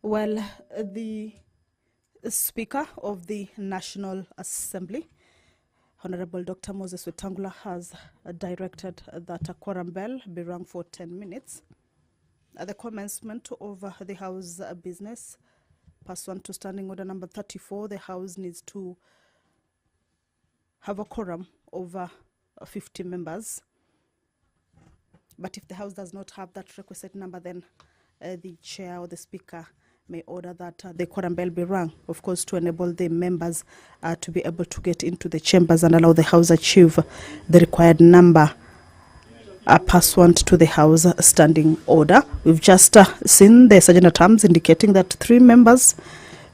Well, the Speaker of the National Assembly, Honorable Dr. Moses Wetangula, has directed that a quorum bell be rung for 10 minutes at the commencement of the House business. Pursuant to Standing Order number 34, the House needs to have a quorum over 50 members. But if the House does not have that requisite number, then the Chair or the Speaker may order that the quorum bell be rung, of course, to enable the members to be able to get into the chambers and allow the House achieve the required number pursuant to the House Standing Order. We've just seen the Sergeant at Arms indicating that 3 members,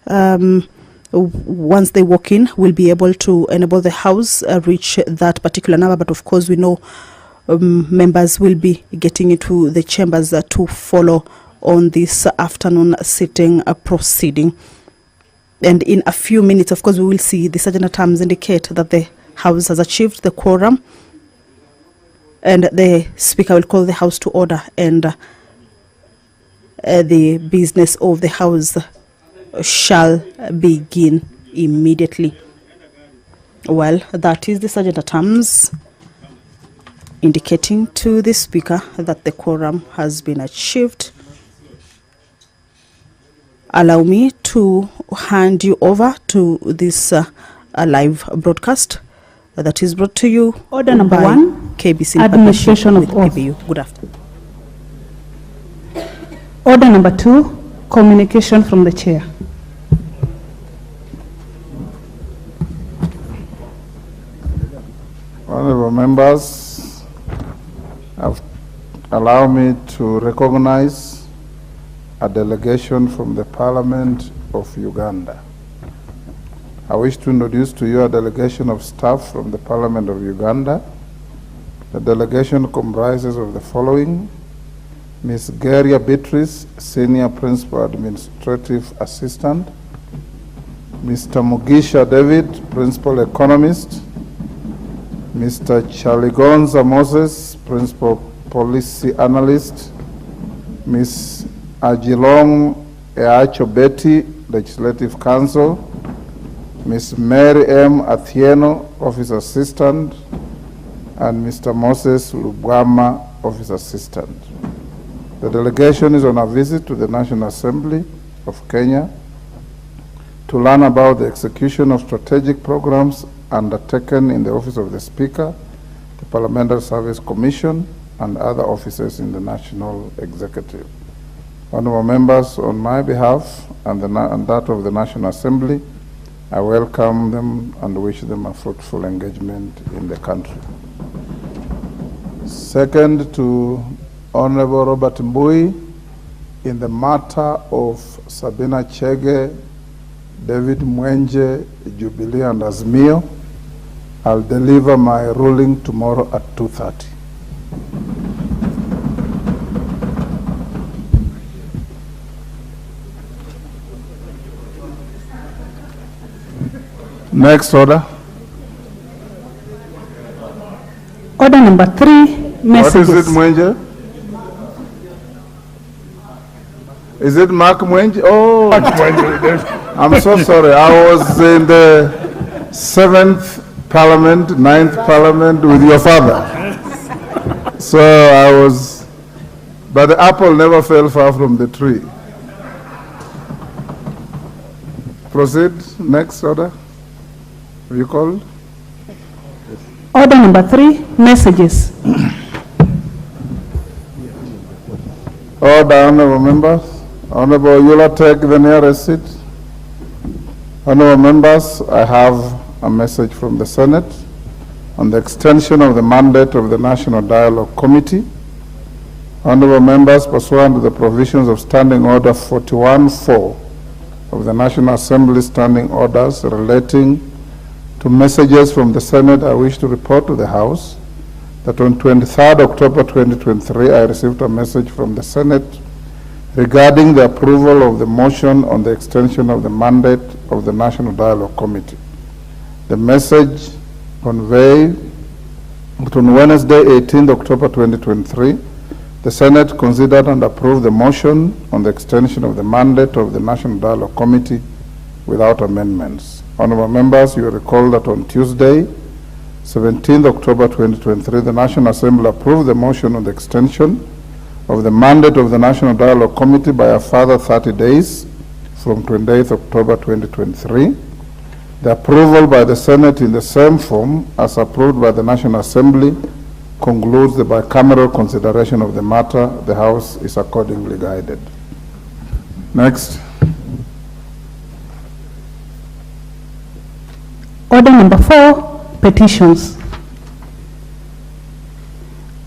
once they walk in, will be able to enable the House reach that particular number. But of course, we know members will be getting into the chambers to follow on this afternoon sitting proceeding. And in a few minutes, of course, we will see the Sergeant at Arms indicate that the House has achieved the quorum, and the Speaker will call the House to order, and the business of the House shall begin immediately. Well, that is the Sergeant at Arms indicating to the Speaker that the quorum has been achieved. Allow me to hand you over to this live broadcast that is brought to you. Order number 1, KBC administration of oath. Good afternoon. Order number 2, communication from the Chair. Honorable members, allow me to recognize a delegation from the Parliament of Uganda. I wish to introduce to you a delegation of staff from the Parliament of Uganda. The delegation comprises of the following: Ms. Geria Beatrice, Senior Principal Administrative Assistant; Mr. Mugisha David, Principal Economist; Mr. Chaligonza Moses, Principal Policy Analyst; Ms. Ajilong Eacho Betty, Legislative Counsel; Ms. Mary M. Athieno, Office Assistant; and Mr. Moses Lubwama, Office Assistant. The delegation is on a visit to the National Assembly of Kenya to learn about the execution of strategic programs undertaken in the Office of the Speaker, the Parliamentary Service Commission, and other offices in the National Executive. Honourable members, on my behalf and that of the National Assembly, I welcome them and wish them a fruitful engagement in the country. Second, to Honourable Robert Mbui, in the matter of SABINA, CHEGES, David Mwenje, Jubilee and AZIMIO, I'll deliver my ruling tomorrow at 2:30. Next order. Order number 3, messages. What is it, Mwenje? Is it Mark Mwenje? Oh, I'm so sorry. I was in the 7th Parliament, 9th Parliament with your father. So I was, but the apple never fell far from the tree. Proceed. Next order. Have you called? Order number 3, messages. Order, honourable members. Honourable Yula, take the nearest seat. Honourable members, I have a message from the Senate on the extension of the mandate of the National Dialogue Committee. Honourable members, pursuant to the provisions of Standing Order 41-4 of the National Assembly Standing Orders relating to messages from the Senate, I wish to report to the House that on 23rd October 2023, I received a message from the Senate regarding the approval of the motion on the extension of the mandate of the National Dialogue Committee. The message conveyed on Wednesday, 18th October 2023, The Senate considered and approved the motion on the extension of the mandate of the National Dialogue Committee without amendments. Honorable members, you recall that on Tuesday, 17th October 2023, the National Assembly approved the motion on the extension of the mandate of the National Dialogue Committee by a further 30 days from 28th October 2023. The approval by the Senate in the same form as approved by the National Assembly concludes the bicameral consideration of the matter. The House is accordingly guided. Next. Order number 4, petitions.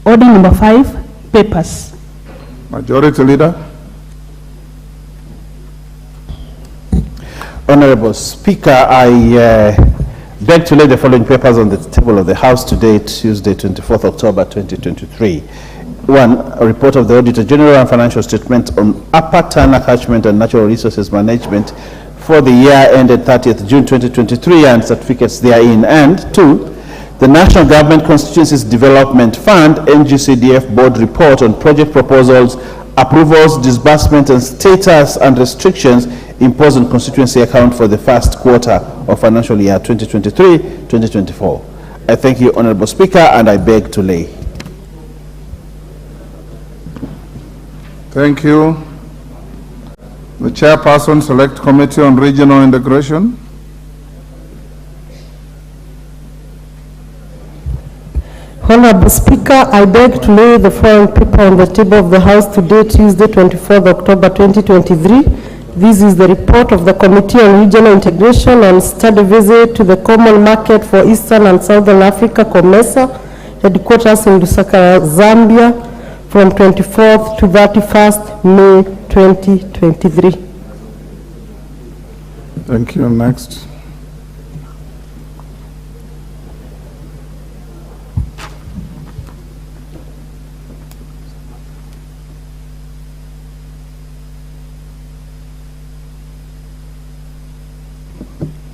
Order number 5, papers. Majority Leader. Honorable Speaker, I beg to lay the following papers on the table of the House today, Tuesday, 24th October 2023. 1. A report of the Auditor General and financial statement on Upper Tana Catchment and Natural Resources Management for the year ended 30th June 2023 and certificates therein. And 2. The National Government Constituencies Development Fund NGCDF Board report on project proposals, approvals, disbursement and status and restrictions imposed on constituency account for the first quarter of financial year 2023-2024. I thank you, Honorable Speaker, and I beg to lay. Thank you. The Chairperson, Select Committee on Regional Integration. Honorable Speaker, I beg to lay the following paper on the table of the House today, Tuesday, 24th October 2023. This is the report of the Committee on Regional Integration on study visit to the Common Market for Eastern and Southern Africa, COMESA, headquarters in Lusaka, Zambia, from 24th to 31st May 2023. Thank you. Next.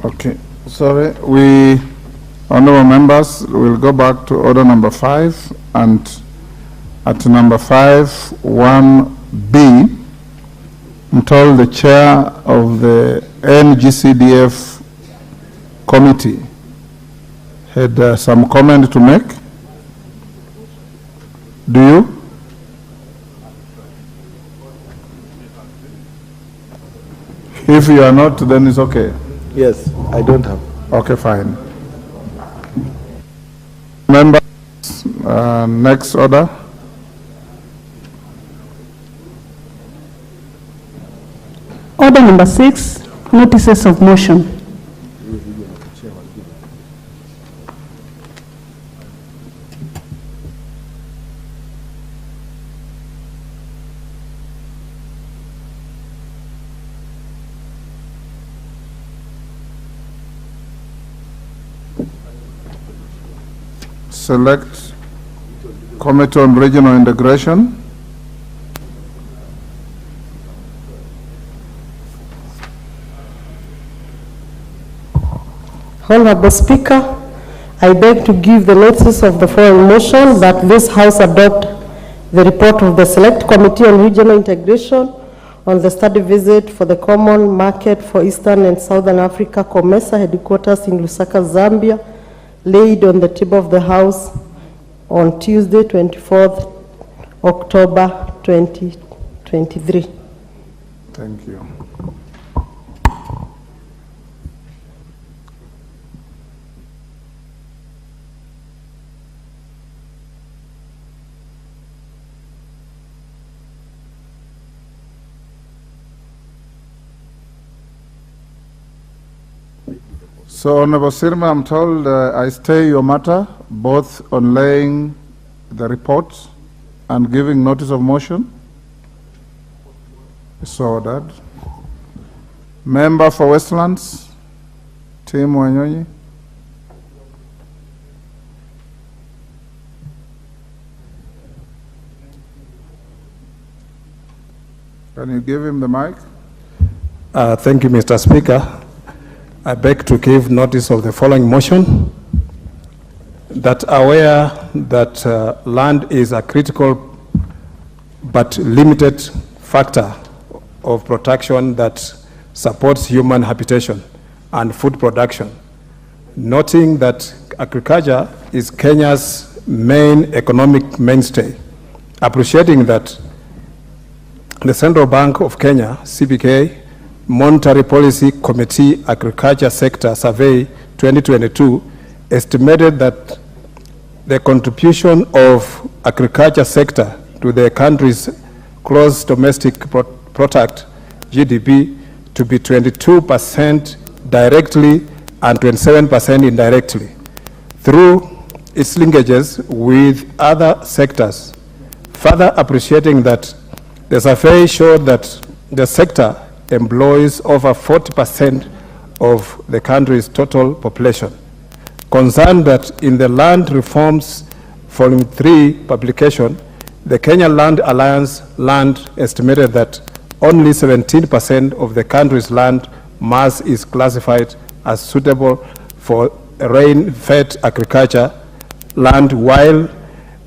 Okay, sorry, honorable members, we'll go back to order number 5, and at number 5, 1B, I'm told the chair of the NGCDF committee had some comment to make. Do you? If you are not, then it's okay. Yes, I don't have. Okay, fine. Members, next order. Order number 6, notices of motion. Select Committee on Regional Integration. Honorable Speaker, I beg to give the notice of the following motion that this House adopt the report of the Select Committee on Regional Integration on the study visit for the Common Market for Eastern and Southern Africa, COMESA, headquarters in Lusaka, Zambia, laid on the table of the House on Tuesday, 24th October 2023. Thank you. So, Honorable Sirma, I'm told I stay your matter, both on laying the report and giving notice of motion. So ordered. Member for Westlands, Tim Wanyonyi. Can you give him the mic? Thank you, Mr. Speaker. I beg to give notice of the following motion, that aware that land is a critical but limited factor of protection that supports human habitation and food production, noting that agriculture is Kenya's main economic mainstay, appreciating that the Central Bank of Kenya, CBK, Monetary Policy Committee Agriculture Sector Survey 2022 estimated that the contribution of agriculture sector to the country's gross domestic product, GDP, to be 22% directly and 27% indirectly, through its linkages with other sectors, further appreciating that the survey showed that the sector employs over 40% of the country's total population. Concerned that in the Land Reforms Volume 3 publication, the Kenya Land Alliance land estimated that only 17% of the country's land mass is classified as suitable for rain-fed agriculture land, while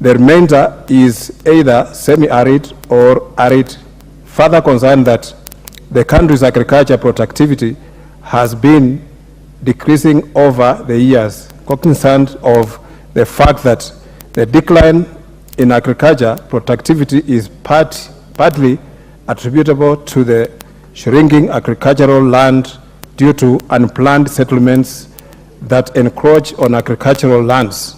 the remainder is either semi-arid or arid. Further concerned that the country's agriculture productivity has been decreasing over the years, cognizant of the fact that the decline in agriculture productivity is partly attributable to the shrinking agricultural land due to unplanned settlements that encroach on agricultural lands.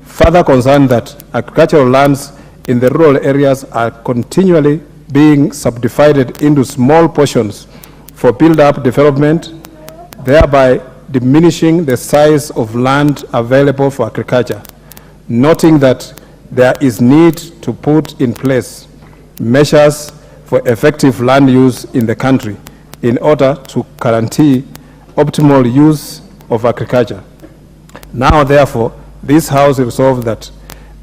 Further concerned that agricultural lands in the rural areas are continually being subdivided into small portions for build-up development, thereby diminishing the size of land available for agriculture, noting that there is need to put in place measures for effective land use in the country in order to guarantee optimal use of agriculture. Now, therefore, this House resolved that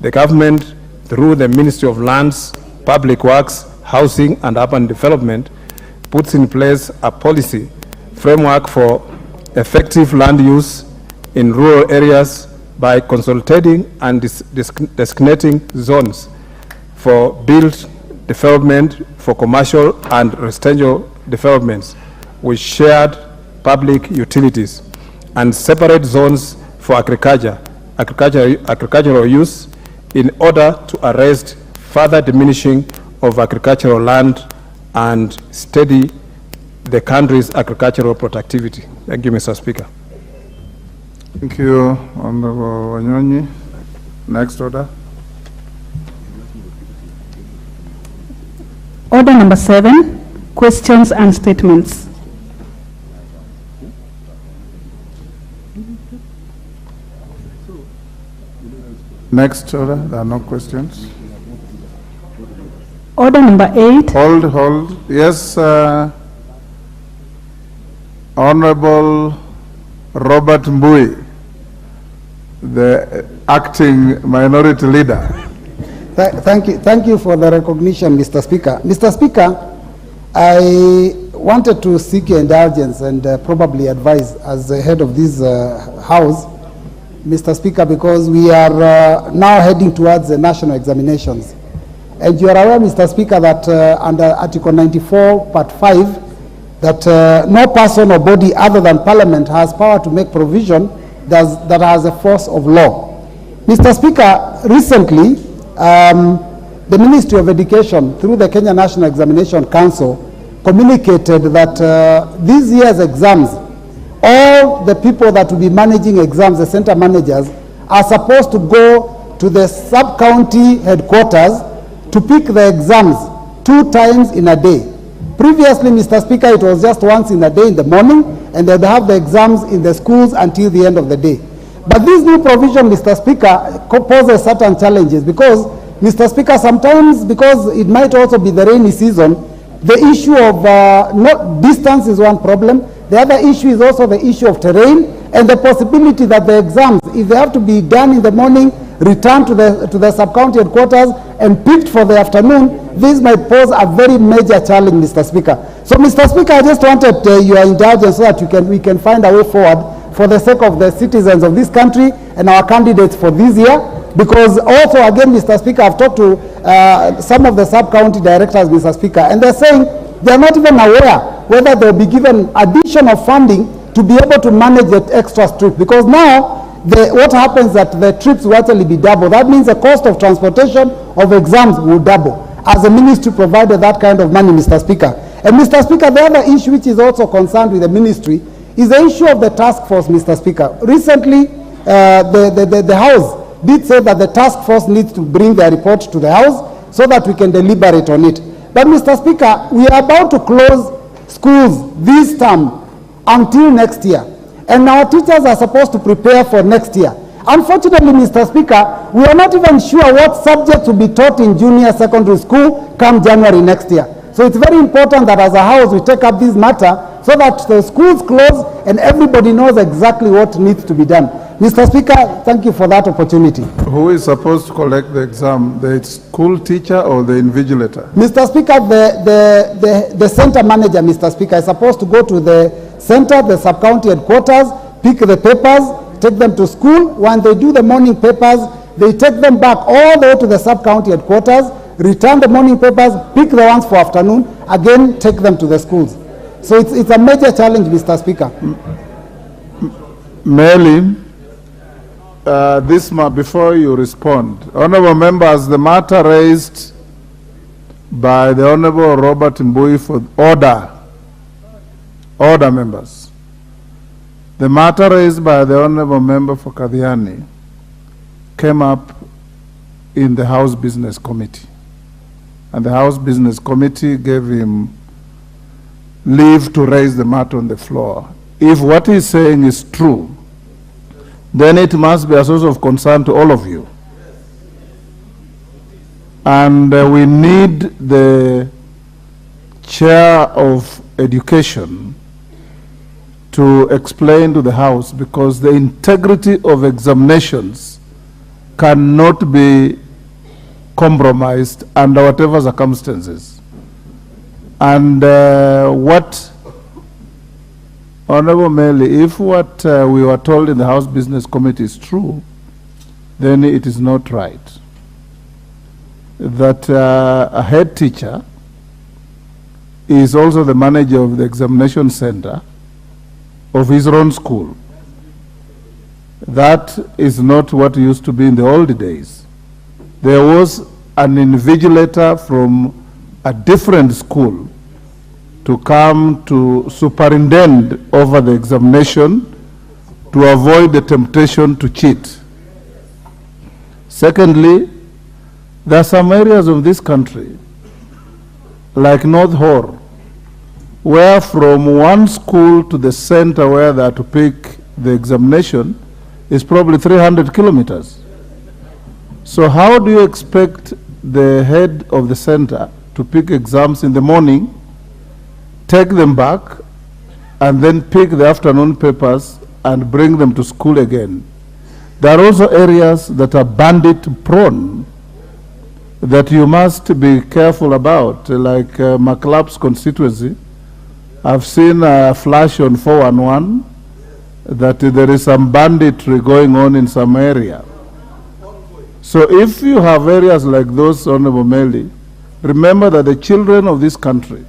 the government, through the Ministry of Lands, Public Works, Housing and Urban Development, puts in place a policy framework for effective land use in rural areas by consolidating and designating zones for built development for commercial and residential developments with shared public utilities, and separate zones for agricultural use in order to arrest further diminishing of agricultural land and steady the country's agricultural productivity. Thank you, Mr. Speaker. Thank you, Honorable Wanyonyi. Next order. Order number 7, questions and statements. Next order. There are no questions. Order number 8. Hold. Yes, Honorable Robert Mbui, the acting minority leader. Thank you for the recognition, Mr. Speaker. Mr. Speaker, I wanted to seek your indulgence and probably advise as the head of this House, Mr. Speaker, because we are now heading towards the national examinations. And you are aware, Mr. Speaker, that under Article 94, Part 5, that no person or body other than Parliament has power to make provision that has a force of law. Mr. Speaker, recently, the Ministry of Education, through the Kenya National Examination Council, communicated that this year's exams, all the people that will be managing exams, the center managers, are supposed to go to the sub-county headquarters to pick the exams 2 times in a day. Previously, Mr. Speaker, it was just once in a day in the morning, and they'd have the exams in the schools until the end of the day. But this new provision, Mr. Speaker, poses certain challenges because, Mr. Speaker, sometimes because it might also be the rainy season, the issue of distance is one problem. The other issue is also the issue of terrain and the possibility that the exams, if they have to be done in the morning, returned to the sub-county headquarters and picked for the afternoon, this might pose a very major challenge, Mr. Speaker. So, Mr. Speaker, I just wanted your indulgence so that we can find a way forward for the sake of the citizens of this country and our candidates for this year, Because also, again, Mr. Speaker, I've talked to some of the sub-county directors, Mr. Speaker, and they're saying they're not even aware whether they'll be given additional funding to be able to manage the extra trip. Because now, what happens is that the trips will actually be double. That means the cost of transportation of exams will double. As the ministry provided that kind of money, Mr. Speaker. And Mr. Speaker, the other issue which is also concerned with the ministry is the issue of the task force, Mr. Speaker. Recently, the House did say that the task force needs to bring their report to the House so that we can deliberate on it. But Mr. Speaker, we are about to close schools this term until next year. And our teachers are supposed to prepare for next year. Unfortunately, Mr. Speaker, we are not even sure what subjects will be taught in junior secondary school come January next year. So it's very important that as a House we take up this matter so that the schools close and everybody knows exactly what needs to be done. Mr. Speaker, thank you for that opportunity. Who is supposed to collect the exam, the school teacher or the invigilator? Mr. Speaker, the center manager, Mr. Speaker, is supposed to go to the center, the sub-county headquarters, pick the papers, take them to school. When they do the morning papers, they take them back all the way to the sub-county headquarters, return the morning papers, pick the ones for afternoon, again take them to the schools. So it's a major challenge, Mr. Speaker. Merlin, before you respond, honorable members, the matter raised by the Honorable Robert Mbui for order members. The matter raised by the Honorable Member for Kadhiani came up in the House Business Committee. And the House Business Committee gave him leave to raise the matter on the floor. If what he's saying is true, then it must be a source of concern to all of you. And we need the Chair of Education to explain to the House, because the integrity of examinations cannot be compromised under whatever circumstances. And Honorable Meli, if what we were told in the House Business Committee is true, then it is not right that a head teacher is also the manager of the examination center of his own school. That is not what used to be in the old days. There was an invigilator from a different school to come to superintend over the examination to avoid the temptation to cheat. Secondly, there are some areas of this country, like North Horr, where from one school to the center where they are to pick the examination is probably 300 kilometers. So how do you expect the head of the center to pick exams in the morning, take them back, and then pick the afternoon papers and bring them to school again? There are also areas that are bandit prone that you must be careful about, like McLeod's constituency. I've seen a flash on 411 that there is some banditry going on in some area. So if you have areas like those, Honorable Meli, remember that the children of this country,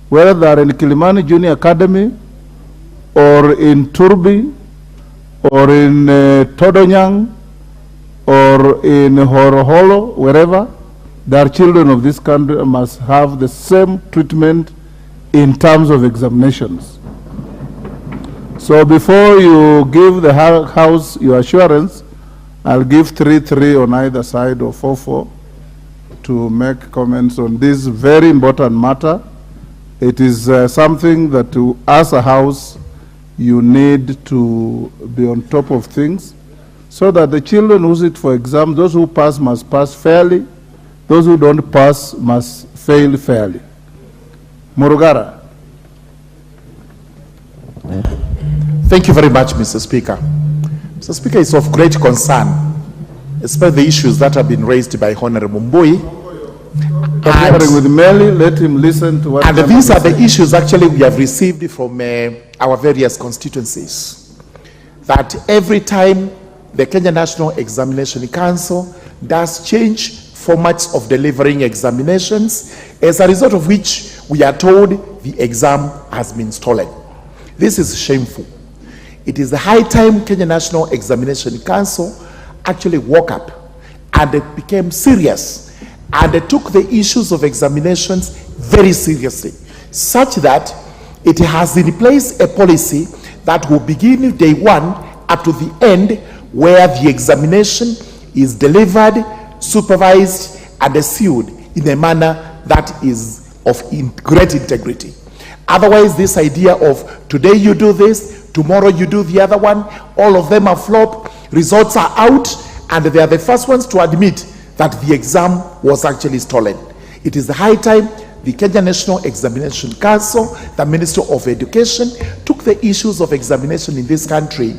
whether they are in Kilimani Junior Academy or in Turbi or in Todonyang or in Horoholo, wherever, they are children of this country, must have the same treatment in terms of examinations. So before you give the House your assurance, I'll give 3-3 on either side or 4-4 to make comments on this very important matter. It is something that as a House, you need to be on top of things so that the children who sit for exam, those who pass must pass fairly, those who don't pass must fail fairly. Murugara. Thank you very much, Mr. Speaker. Mr. Speaker, it's of great concern, especially the issues that have been raised by Honorable Mbui. With Meli, let him listen to what. And these are the issues actually we have received from our various constituencies. That every time the Kenya National Examination Council does change formats of delivering examinations, as a result of which we are told the exam has been stolen. This is shameful. It is the high time Kenya National Examination Council actually woke up and it became serious, and they took the issues of examinations very seriously, such that it has in place a policy that will begin day one up to the end, where the examination is delivered, supervised, and sealed in a manner that is of great integrity. Otherwise, this idea of today you do this, tomorrow you do the other one, all of them are flop, results are out, and they are the first ones to admit that the exam was actually stolen. It is the high time the Kenya National Examination Council, the Ministry of Education, took the issues of examination in this country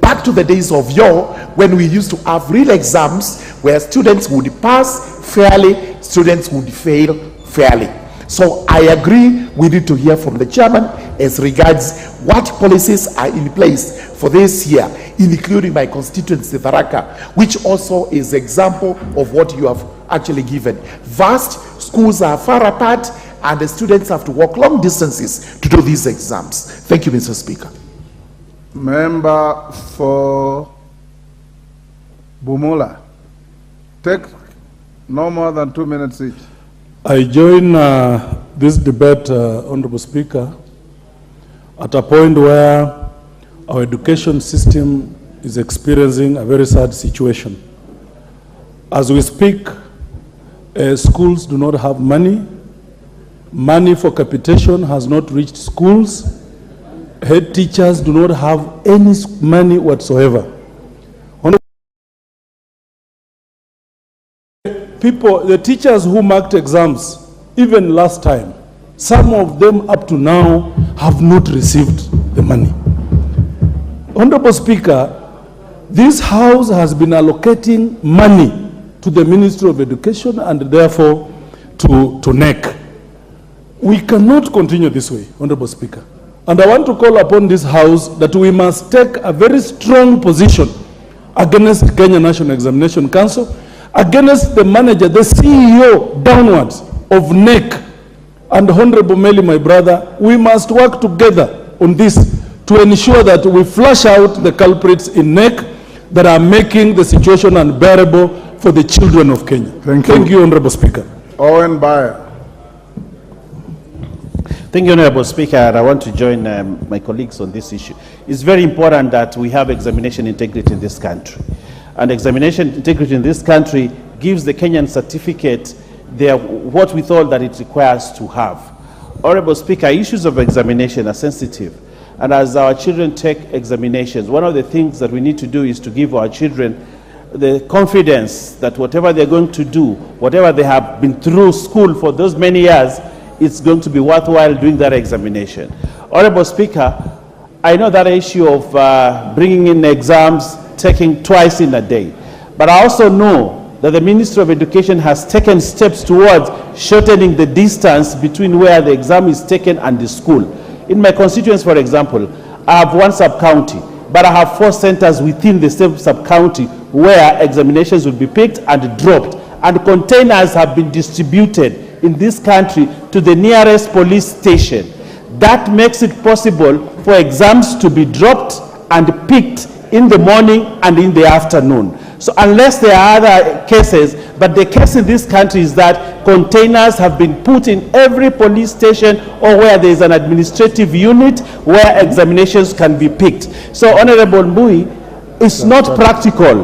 back to the days of yore, when we used to have real exams where students would pass fairly, students would fail fairly. So I agree, we need to hear from the chairman as regards what policies are in place for this year, including my constituency, Tharaka, which also is example of what you have actually given. Vast schools are far apart, and the students have to walk long distances to do these exams. Thank you, Mr. Speaker. Member for Bumula, take no more than 2 minutes each. I join this debate, Honorable Speaker, at a point where our education system is experiencing a very sad situation. As we speak, schools do not have money. Money for capitation has not reached schools. Head teachers do not have any money whatsoever. The teachers who marked exams, even last time, some of them up to now have not received the money. Honorable Speaker, this House has been allocating money to the Ministry of Education and therefore to NEC. We cannot continue this way, Honorable Speaker. And I want to call upon this House that we must take a very strong position against the Kenya National Examination Council, against the manager, the CEO downwards of NEC. And Honorable Meli, my brother, we must work together on this to ensure that we flush out the culprits in NEC that are making the situation unbearable for the children of Kenya. Thank you, Honorable Speaker. Owen Bayer. Thank you, Honorable Speaker. I want to join my colleagues on this issue. It's very important that we have examination integrity in this country. And examination integrity in this country gives the Kenyan certificate what we thought that it requires to have. Honorable Speaker, issues of examination are sensitive. And as our children take examinations, one of the things that we need to do is to give our children the confidence that whatever they're going to do, whatever they have been through school for those many years, it's going to be worthwhile doing that examination. Honorable Speaker, I know that issue of bringing in exams, taking twice in a day. But I also know that the Ministry of Education has taken steps towards shortening the distance between where the exam is taken and the school. In my constituency, for example, I have one sub-county, but I have 4 centers within the same sub-county where examinations will be picked and dropped. And containers have been distributed in this country to the nearest police station. That makes it possible for exams to be dropped and picked in the morning and in the afternoon. So unless there are other cases, but the case in this country is that containers have been put in every police station or where there is an administrative unit where examinations can be picked. So Honorable Mbui, it's not practical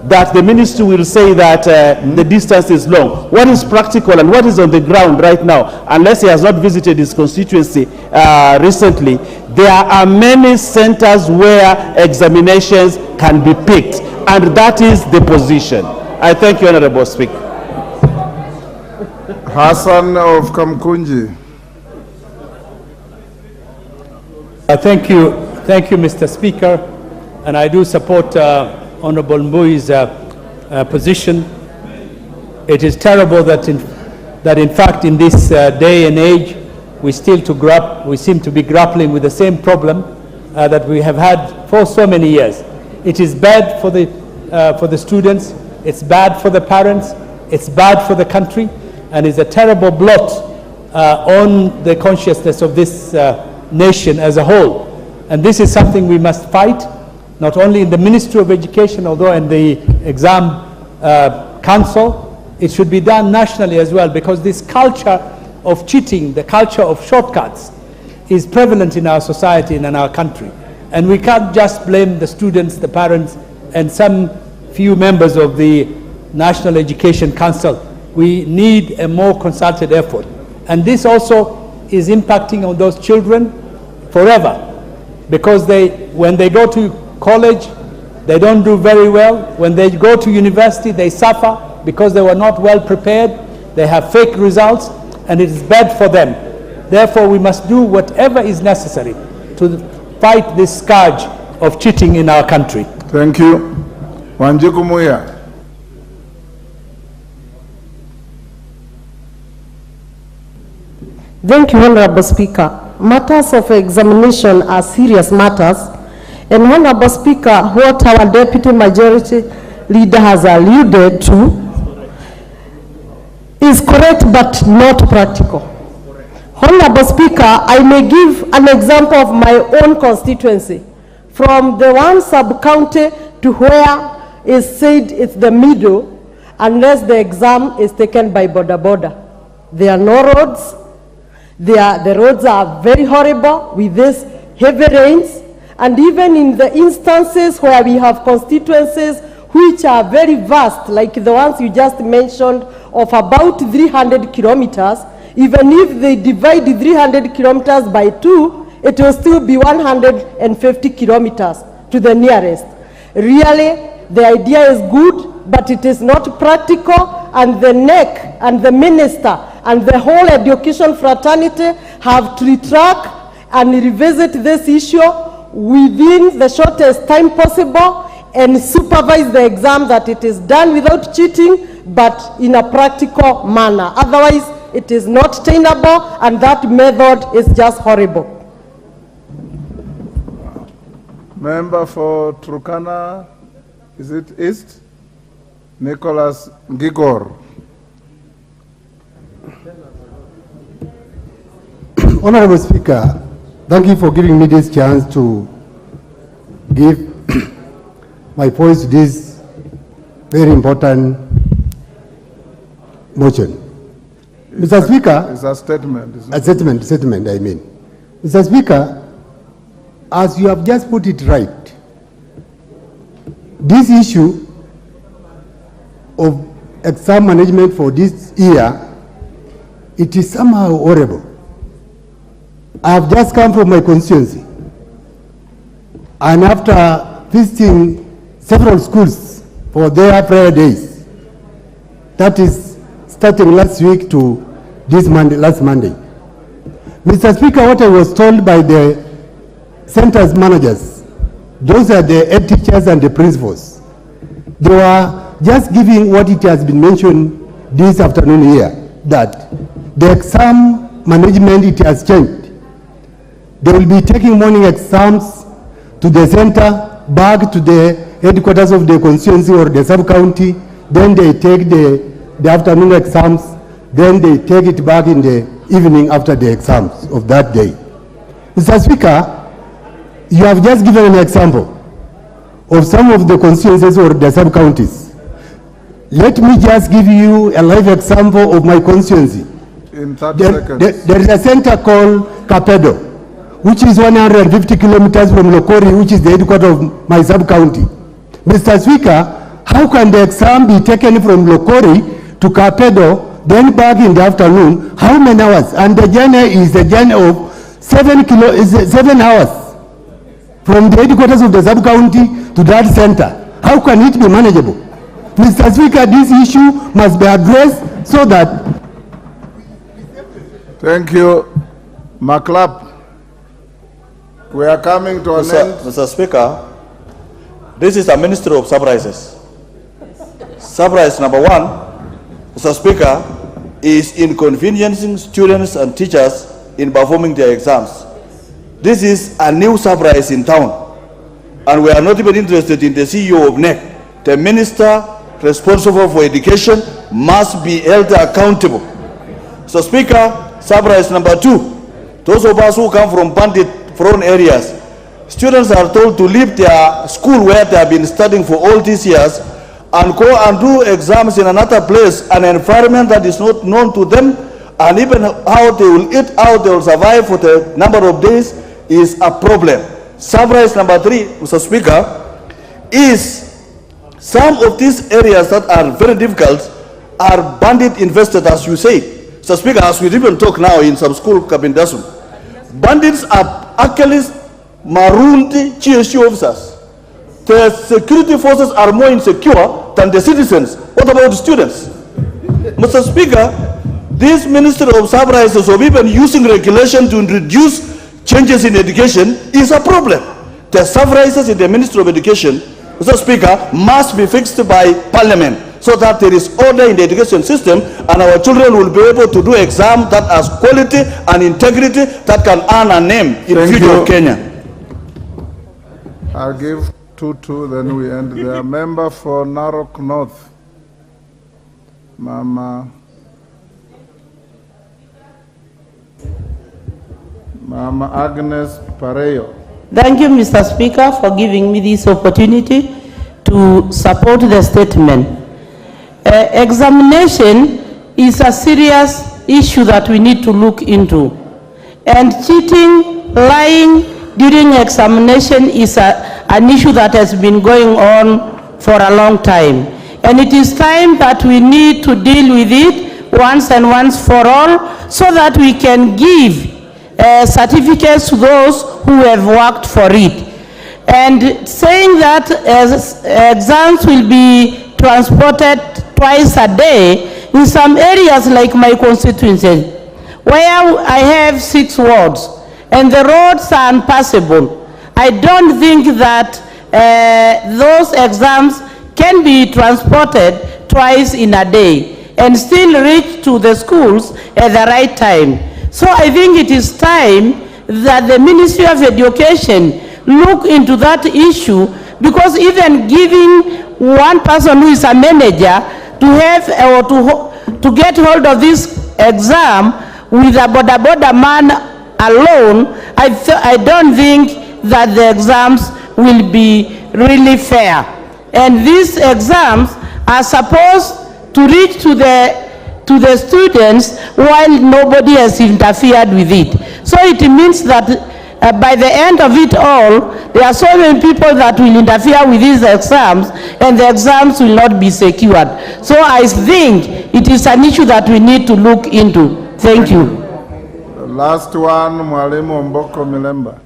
that the ministry will say that the distance is long. What is practical and what is on the ground right now, unless he has not visited his constituency recently, there are many centers where examinations can be picked, and that is the position. I thank you, Honorable Speaker. Hassan of Kamkunji. Thank you, Mr. Speaker. And I do support Honorable Mbui's position. It is terrible that in fact in this day and age we seem to be grappling with the same problem that we have had for so many years. It is bad for the for the students, it's bad for the parents, it's bad for the country, and is a terrible blot on the consciousness of this nation as a whole. And this is something we must fight, not only in the Ministry of Education, although in the exam council, it should be done nationally as well, because this culture of cheating, the culture of shortcuts, is prevalent in our society and in our country. And we can't just blame the students, the parents, and some few members of the National Education Council. We need a more concerted effort. And this also is impacting on those children forever, because when they go to college, they don't do very well. When they go to university, they suffer because they were not well prepared. They have fake results, and it is bad for them. Therefore, we must do whatever is necessary to fight this scourge of cheating in our country. Thank you. Wanjiku Muya. Thank you, Honorable Speaker. Matters of examination are serious matters, and Honorable Speaker, what our Deputy Majority Leader has alluded to is correct but not practical. Honorable Speaker, I may give an example of my own constituency. From the one sub-county to where is said it's the middle, unless the exam is taken by border. There are no roads. The roads are very horrible with these heavy rains. And even in the instances where we have constituencies which are very vast, like the ones you just mentioned, of about 300 kilometers, even if they divide 300 kilometers by 2, it will still be 150 kilometers to the nearest. Really, the idea is good, but it is not practical, and the NEC and the minister and the whole education fraternity have to retract and revisit this issue within the shortest time possible and supervise the exam that it is done without cheating, but in a practical manner. Otherwise, it is not tenable, and that method is just horrible. Member for Turkana, is it East? Nicholas Gigor. Honorable Speaker, thank you for giving me this chance to give my voice to this very important motion. Mr. Speaker, it's a statement. Statement, I mean. Mr. Speaker, as you have just put it right, this issue of exam management for this year, it is somehow horrible. I have just come from my constituency, and after visiting several schools for their prayer days, that is starting last week to this Monday, last Monday. Mr. Speaker, what I was told by the center's managers, those are the head teachers and the principals, they were just giving what it has been mentioned this afternoon here, that the exam management, it has changed. They will be taking morning exams to the center, back to the headquarters of the constituency or the sub-county, then they take the afternoon exams, then they take it back in the evening after the exams of that day. Mr. Speaker, you have just given an example of some of the constituencies or the sub-counties. Let me just give you a live example of my constituency. In 30 seconds. There is a center called Capedo, which is 150 kilometers from Lokori, which is the headquarters of my sub-county. Mr. Speaker, how can the exam be taken from Lokori to Capedo, then back in the afternoon? How many hours? And the journey is a journey of 7 hours from the headquarters of the sub-county to that center. How can it be manageable? Mr. Speaker, this issue must be addressed so that... Thank you. Maclap. We are coming to an end. Mr. Speaker, this is a ministry of surprises. Surprise number one, Mr. Speaker, is inconveniencing students and teachers in performing their exams. This is a new surprise in town, and we are not even interested in the CEO of NEC the minister responsible for education must be held accountable. So Speaker, surprise number 2, those of us who come from bandit-prone areas, students are told to leave their school where they have been studying for all these years and go and do exams in another place, an environment that is not known to them, and even how they will eat, how they will survive for the number of days is a problem. Surprise number 3, Mr. Speaker, is some of these areas that are very difficult are bandit invested, as you say. So Speaker, as we even talk now in some school, Kabindasum, bandits are actually marooned GSU officers. The security forces are more insecure than the citizens. What about the students? Mr. Speaker, this Ministry of Surprises of even using regulation to introduce changes in education is a problem. The surprises in the Ministry of Education, Mr. Speaker, must be fixed by Parliament so that there is order in the education system and our children will be able to do exams that has quality and integrity that can earn a name in the future of Kenya. I'll give 2-2, then we end there. Member for Narok North, Mama Agnes Pareyo. Thank you, Mr. Speaker, for giving me this opportunity to support the statement. Examination is a serious issue that we need to look into. And cheating, lying during examination is an issue that has been going on for a long time. And it is time that we need to deal with it once and once for all so that we can give certificates to those who have worked for it. And saying that exams will be transported twice a day in some areas like my constituency, where I have 6 wards and the roads are impassable. I don't think that those exams can be transported twice in a day and still reach to the schools at the right time. So I think it is time that the Ministry of Education look into that issue, because even giving one person who is a manager to have or to get hold of this exam with a boda man alone, I don't think that the exams will be really fair. And these exams are supposed to reach to the students while nobody has interfered with it. So it means that by the end of it all, there are so many people that will interfere with these exams and the exams will not be secured. So I think it is an issue that we need to look into. Thank you. The last one, Mwalimu Mboko Milemba.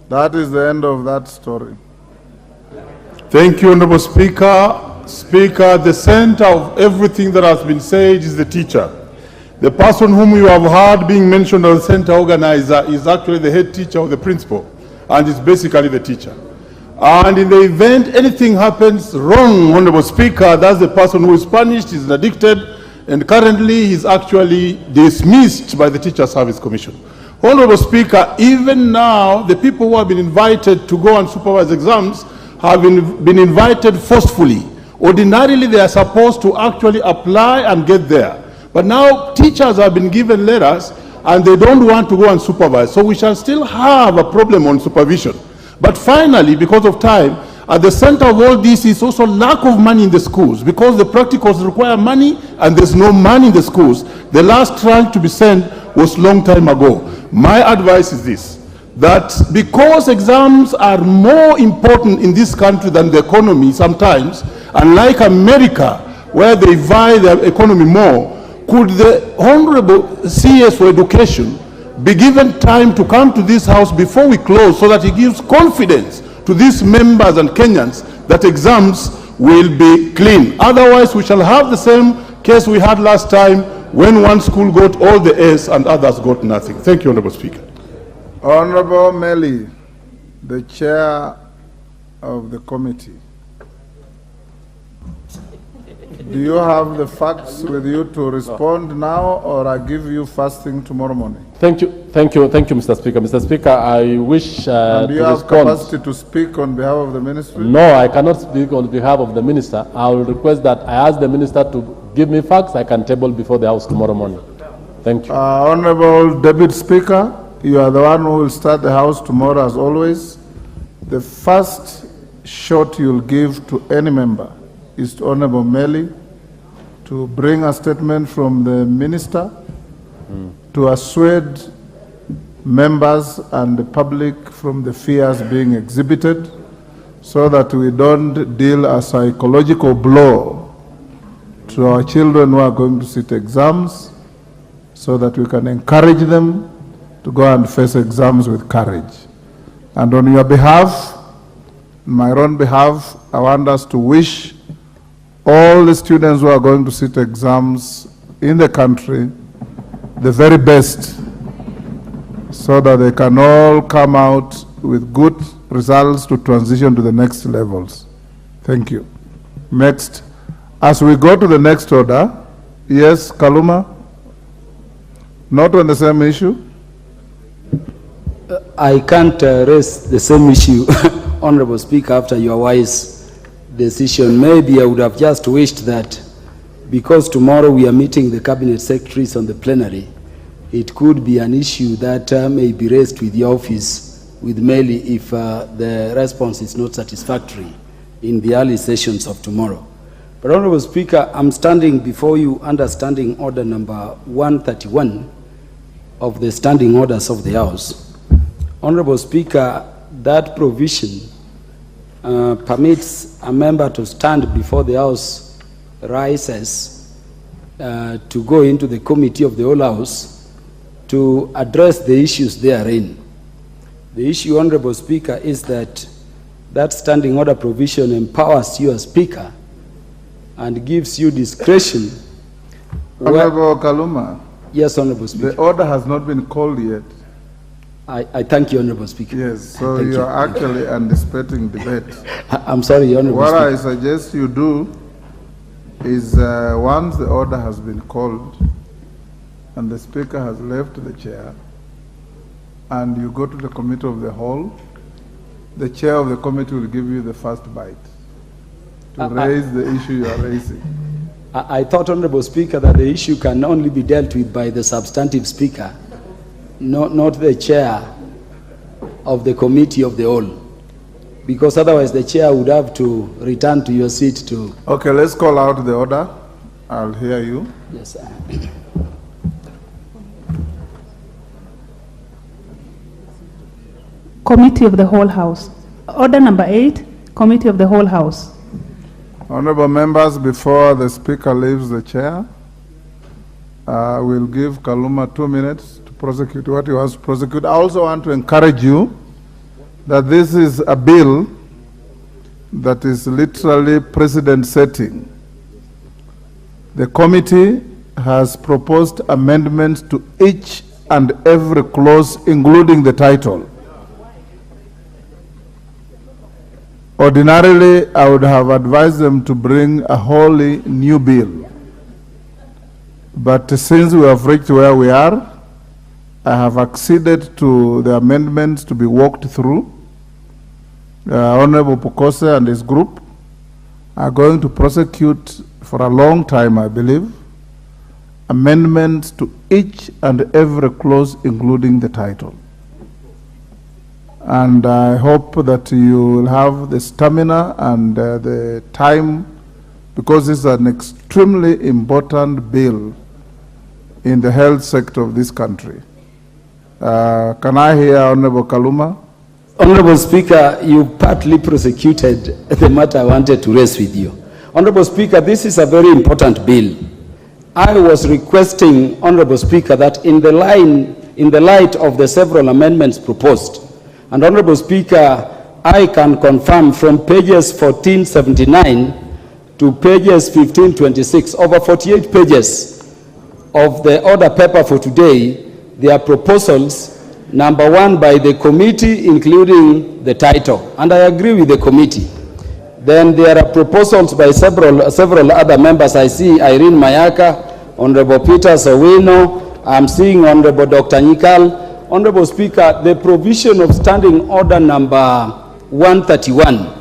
That is the end of that story. Thank you, Honorable Speaker. Speaker, the center of everything that has been said is the teacher. The person whom you have heard being mentioned as the center organizer is actually the head teacher or the principal, and is basically the teacher. And in the event anything happens wrong, Honorable Speaker, that's the person who is punished, is addicted, and currently he's actually dismissed by the Teacher Service Commission. Honorable Speaker, even now, the people who have been invited to go and supervise exams have been invited forcefully. Ordinarily, they are supposed to actually apply and get there. But now teachers have been given letters and they don't want to go and supervise. So we shall still have a problem on supervision. But finally, because of time, at the center of all this is also lack of money in the schools, because the practicals require money and there's no money in the schools. The last tranche to be sent was long time ago. My advice is this, that because exams are more important in this country than the economy sometimes, unlike America, where they vie their economy more, could the Honorable CS for Education be given time to come to this house before we close so that he gives confidence to these members and Kenyans that exams will be clean? Otherwise, we shall have the same case we had last time when one school got all the A's and others got nothing. Thank you, Honorable Speaker. Honorable Meli, the chair of the committee. Do you have the facts with you to respond now, or I give you first thing tomorrow morning? Thank you, Mr. Speaker. Mr. Speaker, I wish and do you have capacity to speak on behalf of the ministry? No, I cannot speak on behalf of the minister. I will request that I ask the minister to give me facts I can table before the House tomorrow morning. Thank you. Honorable Deputy Speaker, you are the one who will start the House tomorrow as always. The first shot you'll give to any member is to Honorable Meli to bring a statement from the minister to assuade members and the public from the fears being exhibited, so that we don't deal a psychological blow to our children who are going to sit exams, so that we can encourage them to go and face exams with courage. And on your behalf, my own behalf, I want us to wish all the students who are going to sit exams in the country the very best, so that they can all come out with good results to transition to the next levels. Thank you. Next, as we go to the next order, yes, Kaluma? Not on the same issue? I can't raise the same issue, Honorable Speaker, after your wise decision. Maybe I would have just wished that, because tomorrow we are meeting the Cabinet Secretaries on the plenary, it could be an issue that may be raised with the office, with Meli, if the response is not satisfactory in the early sessions of tomorrow. But Honorable Speaker, I'm standing before you under Standing Order number 131 of the Standing Orders of the House. Honorable Speaker, that provision permits a member to stand before the House rises to go into the Committee of the Whole House to address the issues therein. The issue, Honorable Speaker, is that that standing order provision empowers you as Speaker and gives you discretion. Honorable Kaluma. Yes, Honorable Speaker. The order has not been called yet. I thank you, Honorable Speaker. Yes, so you are actually anticipating debate. I'm sorry, Honorable What Speaker. I suggest you do is once the order has been called and the Speaker has left the chair, and you go to the Committee of the Whole, the chair of the committee will give you the first bite to raise the issue you are raising. I thought, Honorable Speaker, that the issue can only be dealt with by the substantive Speaker, not the chair of the Committee of the Whole, because otherwise the chair would have to return to your seat to... Okay, let's call out the order. I'll hear you. Yes, sir. Committee of the Whole House. Order number 8, Committee of the Whole House. Honorable members, before the Speaker leaves the chair, we'll give Kaluma 2 minutes to prosecute what he wants to prosecute. I also want to encourage you that this is a bill that is literally precedent setting. The committee has proposed amendments to each and every clause, including the title. Ordinarily, I would have advised them to bring a wholly new bill. But since we have reached where we are, I have acceded to the amendments to be walked through. Honorable Pukose and his group are going to prosecute for a long time, I believe, amendments to each and every clause, including the title. And I hope that you will have the stamina and the time, because this is an extremely important bill in the health sector of this country. Can I hear Honorable Kaluma? Honorable Speaker, you partly prosecuted the matter I wanted to raise with you. Honorable Speaker, this is a very important bill. I was requesting, Honorable Speaker, that in the light of the several amendments proposed, and Honorable Speaker, I can confirm from pages 1479 to pages 1526, over 48 pages of the order paper for today, there are proposals, number 1 by the committee, including the title. And I agree with the committee Then there are proposals by several other members. I see Irene Mayaka, Honorable Peter Sowino, I'm seeing Honorable Dr. Nyikal. Honorable Speaker, the provision of Standing Order number 131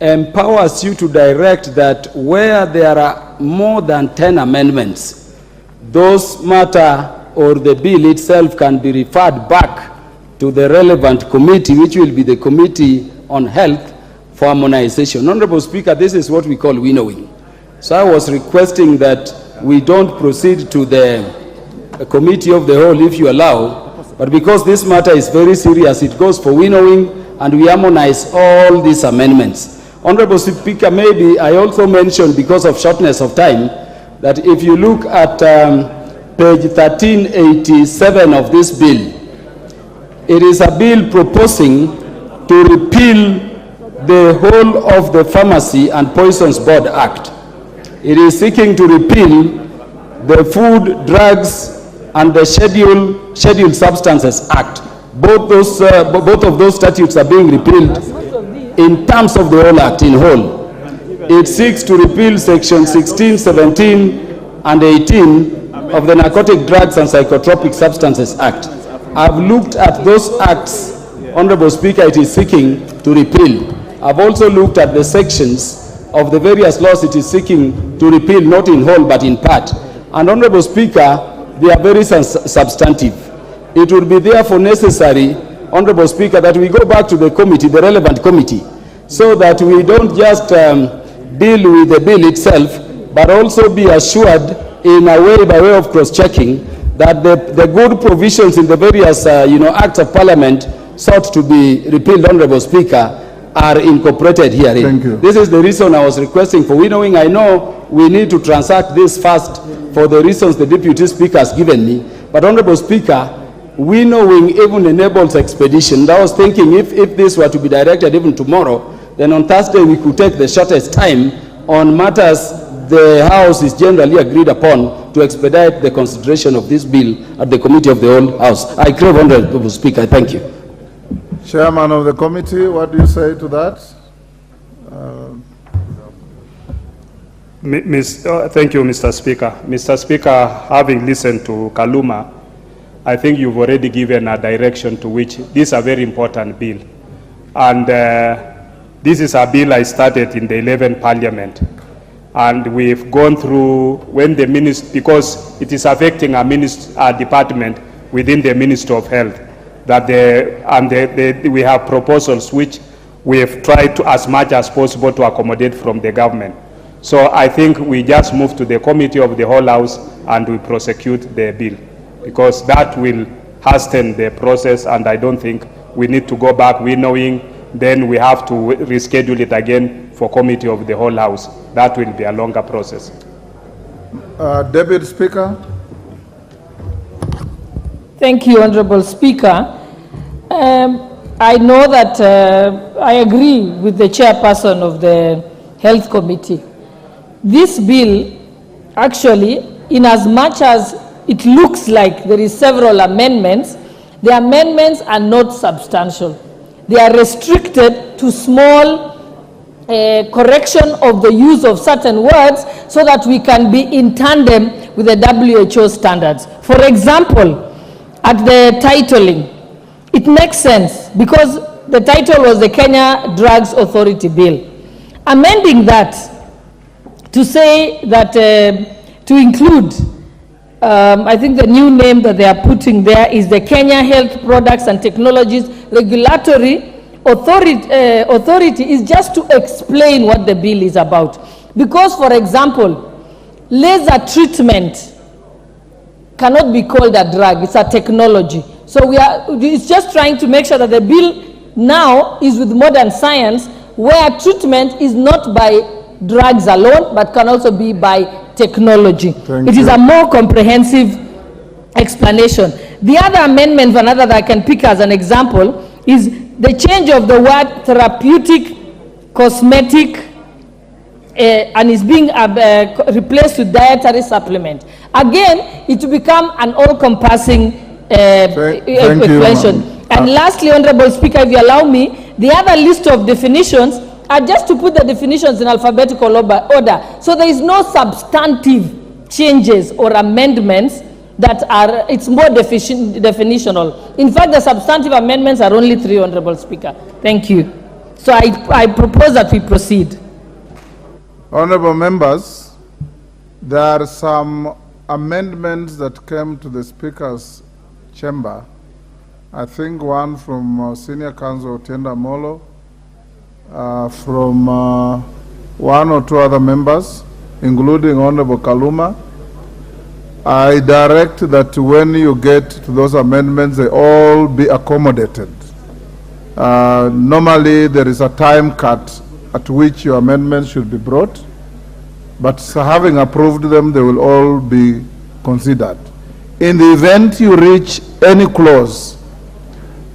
empowers you to direct that where there are more than 10 amendments, those matter or the bill itself can be referred back to the relevant committee, which will be the Committee on Health for Harmonization. Honorable Speaker, this is what we call winnowing. So I was requesting that we don't proceed to the Committee of the Whole if you allow, but because this matter is very serious, it goes for winnowing and we harmonize all these amendments. Honorable Speaker, maybe I also mentioned, because of shortness of time, that if you look at page 1387 of this bill, it is a bill proposing to repeal the whole of the Pharmacy and Poisons Board Act. It is seeking to repeal the Food, Drugs, and the Scheduled Substances Act. Both of those statutes are being repealed in terms of the whole act in whole. It seeks to repeal section 16, 17, and 18 of the Narcotic Drugs and Psychotropic Substances Act. I've looked at those acts, Honorable Speaker, it is seeking to repeal. I've also looked at the sections of the various laws it is seeking to repeal, not in whole but in part. And Honorable Speaker, they are very substantive. It would be therefore necessary, Honorable Speaker, that we go back to the committee, the relevant committee, so that we don't just deal with the bill itself, but also be assured in a way, by way of cross-checking, that the good provisions in the various acts of parliament sought to be repealed, Honorable Speaker, are incorporated herein. Thank you. This is the reason I was requesting for winnowing. I know we need to transact this fast for the reasons the Deputy Speaker has given me, but Honorable Speaker, winnowing even enables expedition. I was thinking if this were to be directed even tomorrow, then on Thursday we could take the shortest time on matters the House is generally agreed upon to expedite the consideration of this bill at the Committee of the Whole House. I crave, Honorable Speaker. Thank you. Chairman of the committee, what do you say to that? Thank you, Mr. Speaker. Mr. Speaker, having listened to Kaluma, I think you've already given a direction to which this is a very important bill. And this is a bill I started in the 11th Parliament. And we've gone through, when the minister, because it is affecting a department within the Ministry of Health, that we have proposals which we have tried to, as much as possible, to accommodate from the government. So I think we just move to the Committee of the Whole House and we prosecute the bill, because that will hasten the process, and I don't think we need to go back winnowing, then we have to reschedule it again for Committee of the Whole House. That will be a longer process. Deputy Speaker. Thank you, Honorable Speaker. I know that I agree with the chairperson of the Health Committee. This bill, actually, in as much as it looks like there is several amendments, the amendments are not substantial. They are restricted to small correction of the use of certain words so that we can be in tandem with the WHO standards. For example, at the titling, it makes sense because the title was the Kenya Drugs Authority Bill. Amending that to say that, to include, I think the new name that they are putting there is the Kenya Health Products and Technologies Regulatory Authority is just to explain what the bill is about. Because, for example, laser treatment cannot be called a drug, it's a technology. So it's just trying to make sure that the bill now is with modern science, where treatment is not by drugs alone, but can also be by technology. It is a more comprehensive explanation. The other amendment, another that I can pick as an example, is the change of the word therapeutic, cosmetic, and is being replaced with dietary supplement. Again, it will become an all-encompassing explanation. And lastly, Honorable Speaker, if you allow me, the other list of definitions are just to put the definitions in alphabetical order. So there is no substantive changes or amendments that are, it's more definitional. In fact, the substantive amendments are only 3, Honorable Speaker. Thank you. So I propose that we proceed. Honorable members, there are some amendments that came to the Speaker's chamber. I think one from Senior Counsel Otienda Molo, from one or two other members, including Honorable Kaluma. I direct that when you get to those amendments, they all be accommodated. Normally, there is a time cut at which your amendments should be brought, but having approved them, they will all be considered. In the event you reach any clause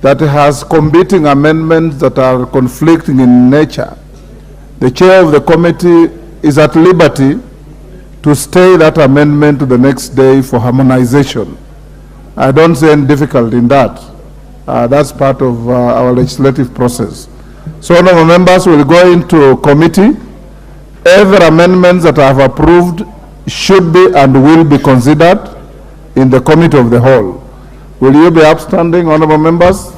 that has competing amendments that are conflicting in nature, the chair of the committee is at liberty to stay that amendment to the next day for harmonization. I don't see any difficulty in that. That's part of our legislative process. So, honorable members will go into committee. Every amendment that I have approved should be and will be considered in the committee of the whole. Will you be upstanding, honorable members?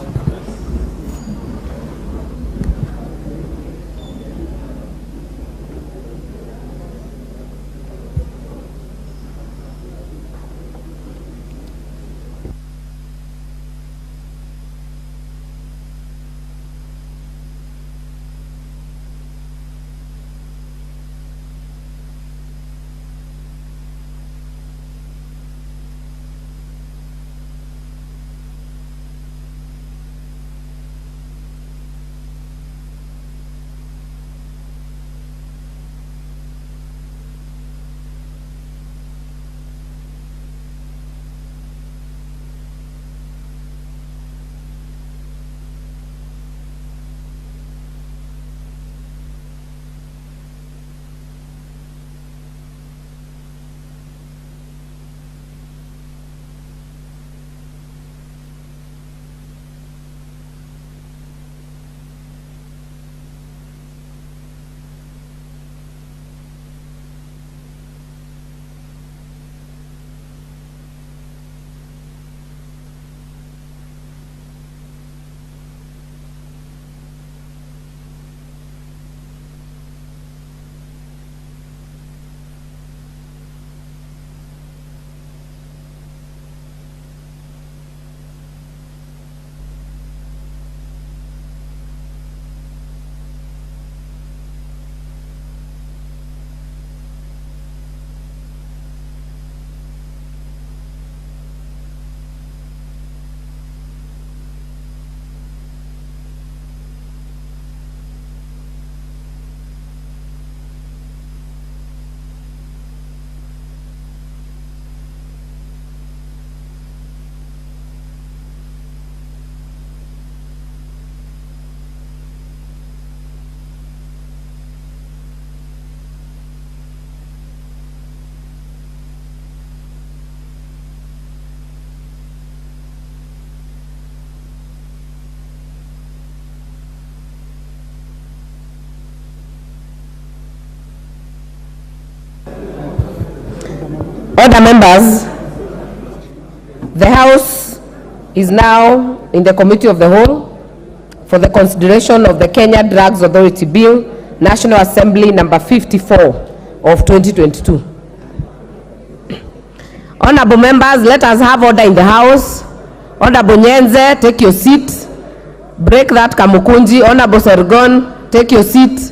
Order, members. The House is now in the Committee of the Whole for the consideration of the Kenya Drugs Authority Bill, National Assembly number 54 of 2022. Honorable members, let us have order in the House. Honorable Nyenze, take your seat. Break that Kamukunji. Honorable Sergon, take your seat.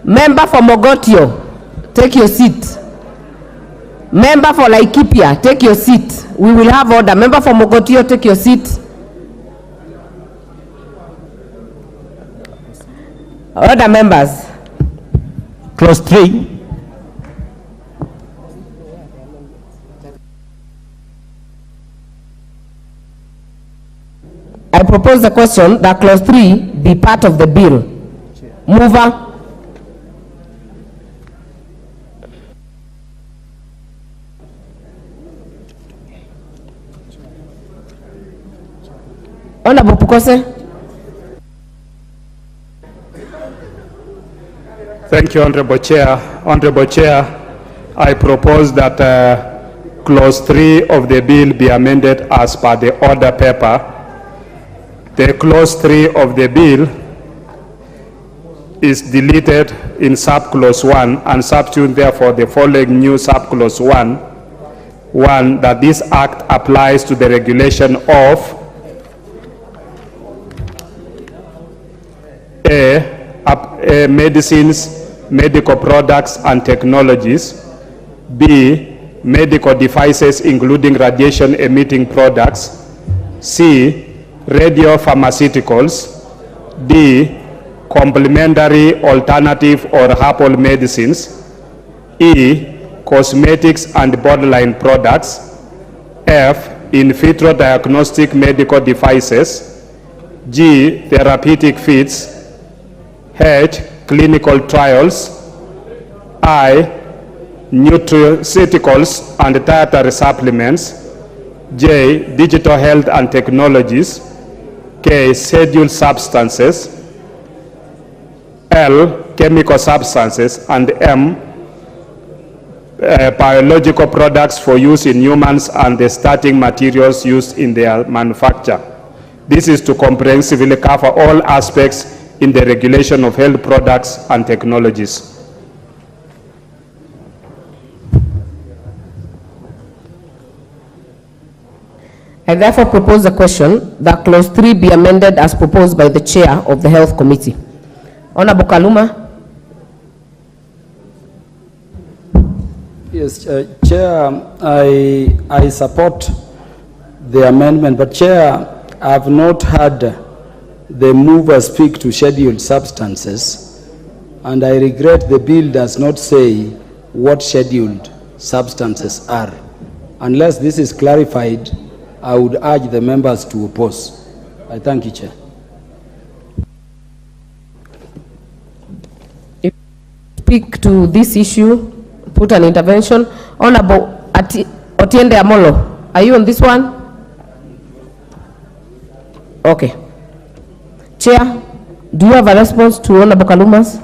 Member for Mogotio, take your seat. Member for Laikipia, take your seat. We will have order. Member for Mogotio, take your seat. Order, members. Clause 3. I propose the question that clause 3 be part of the bill. Mover. Honorable Pukose. Thank you, Honorable Chair. Honorable Chair, I propose that Clause 3 of the bill be amended as per the order paper. The Clause 3 of the bill is deleted in Subclause 1 and substitute therefore the following new Subclause 1, that this Act applies to the regulation of medicines, medical products and technologies, B, medical devices including radiation emitting products, C, radio pharmaceuticals, D, complementary, alternative or herbal medicines, E, cosmetics and borderline products, F, in vitro diagnostic medical devices, G, therapeutic feeds, H, clinical trials, I, nutraceuticals and dietary supplements, J, digital health and technologies, K, scheduled substances, L, chemical substances, and M, biological products for use in humans and the starting materials used in their manufacture. This is to comprehensively cover all aspects in the regulation of health products and technologies. I therefore propose the question that Clause 3 be amended as proposed by the Chair of the Health Committee. Honorable Kaluma. Yes, Chair, I support the amendment, but Chair, I have not heard the mover speak to scheduled substances, and I regret the bill does not say what scheduled substances are. Unless this is clarified, I would urge the members to oppose. I thank you, Chair. Speak to this issue, put an intervention. Honorable Otiende Amolo, are you on this one? Okay. Chair, do you have a response to Honorable Kaluma's?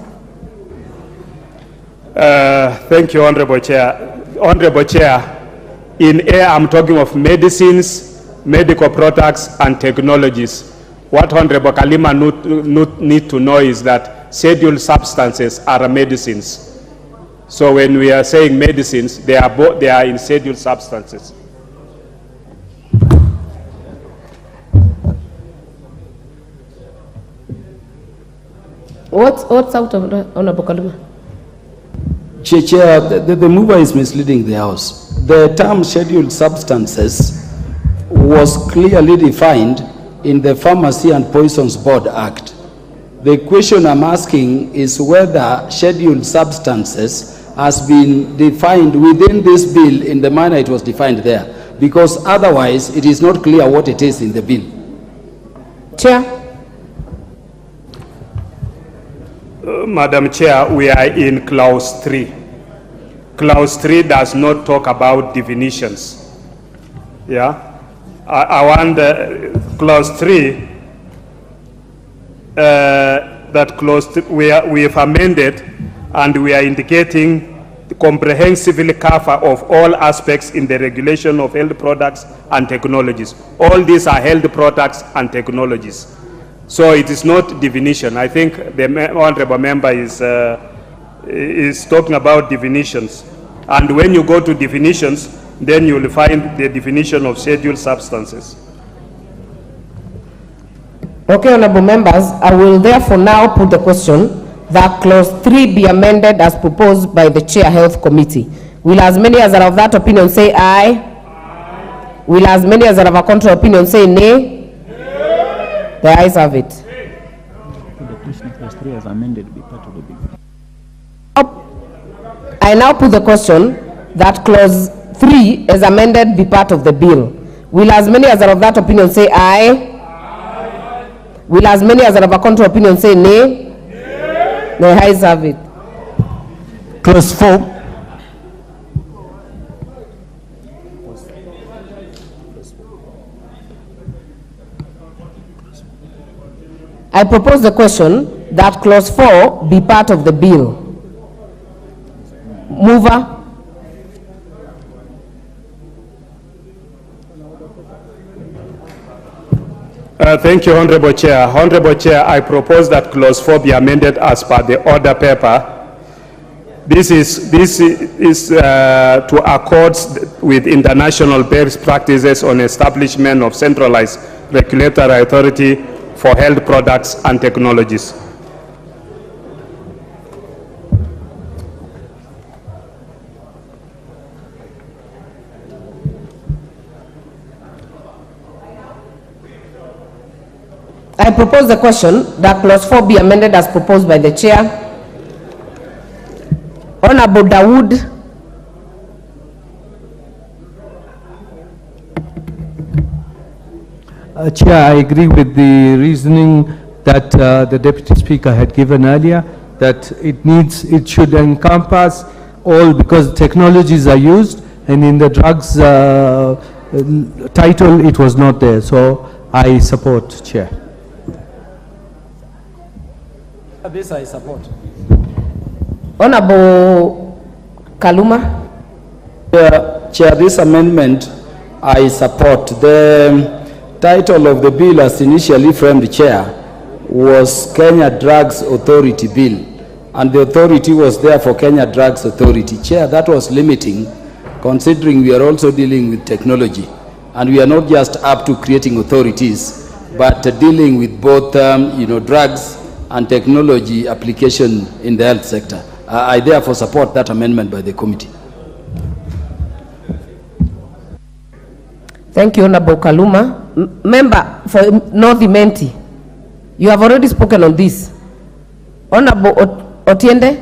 Thank you, Honorable Chair. Honorable Chair, in A, I'm talking of medicines, medical products, and technologies. What Honorable Kalima need to know is that scheduled substances are medicines. So when we are saying medicines, they are in scheduled substances. What's out of Honorable Kaluma? Chair, the mover is misleading the House. The term scheduled substances was clearly defined in the Pharmacy and Poisons Board Act. The question I'm asking is whether scheduled substances has been defined within this bill in the manner it was defined there, because otherwise it is not clear what it is in the bill. Chair. Madam Chair, we are in Clause 3. Clause 3 does not talk about definitions. Yeah? I want Clause 3, that Clause 3, we have amended and we are indicating the comprehensively cover of all aspects in the regulation of health products and technologies. All these are health products and technologies. So it is not definition. I think the honorable member is talking about definitions. And when you go to definitions, then you will find the definition of scheduled substances. Okay, honorable members, I will therefore now put the question that Clause 3 be amended as proposed by the Chair Health Committee. Will as many as are of that opinion say aye? Aye. Will as many as are of a contrary opinion say nay? The ayes have it. The question Clause 3 as amended be part of the bill. I now put the question that Clause 3 as amended be part of the bill. Will as many as are of that opinion say aye? Aye. Will as many as are of a contrary opinion say nay? The ayes have it. Clause 4. I propose the question that Clause 4 be part of the bill. Mover. Thank you, Honorable Chair. Honorable Chair, I propose that Clause 4 be amended as per the order paper. This is to accord with international best practices on establishment of centralized regulatory authority for health products and technologies. I propose the question that Clause 4 be amended as proposed by the Chair. Honorable Dawood. Chair, I agree with the reasoning that the Deputy Speaker had given earlier, that it should encompass all, because technologies are used, and in the drugs title it was not there. So I support, Chair. This I support. Honorable Kaluma. Chair, this amendment I support. The title of the bill as initially framed, Chair, was Kenya Drugs Authority Bill, and the authority was there for Kenya Drugs Authority. Chair, that was limiting, considering we are also dealing with technology, and we are not just up to creating authorities, but dealing with both drugs and technology application in the health sector. I therefore support that amendment by the committee. Thank you, Honorable Kaluma. Member for North Imenti, you have already spoken on this. Honorable Otiende,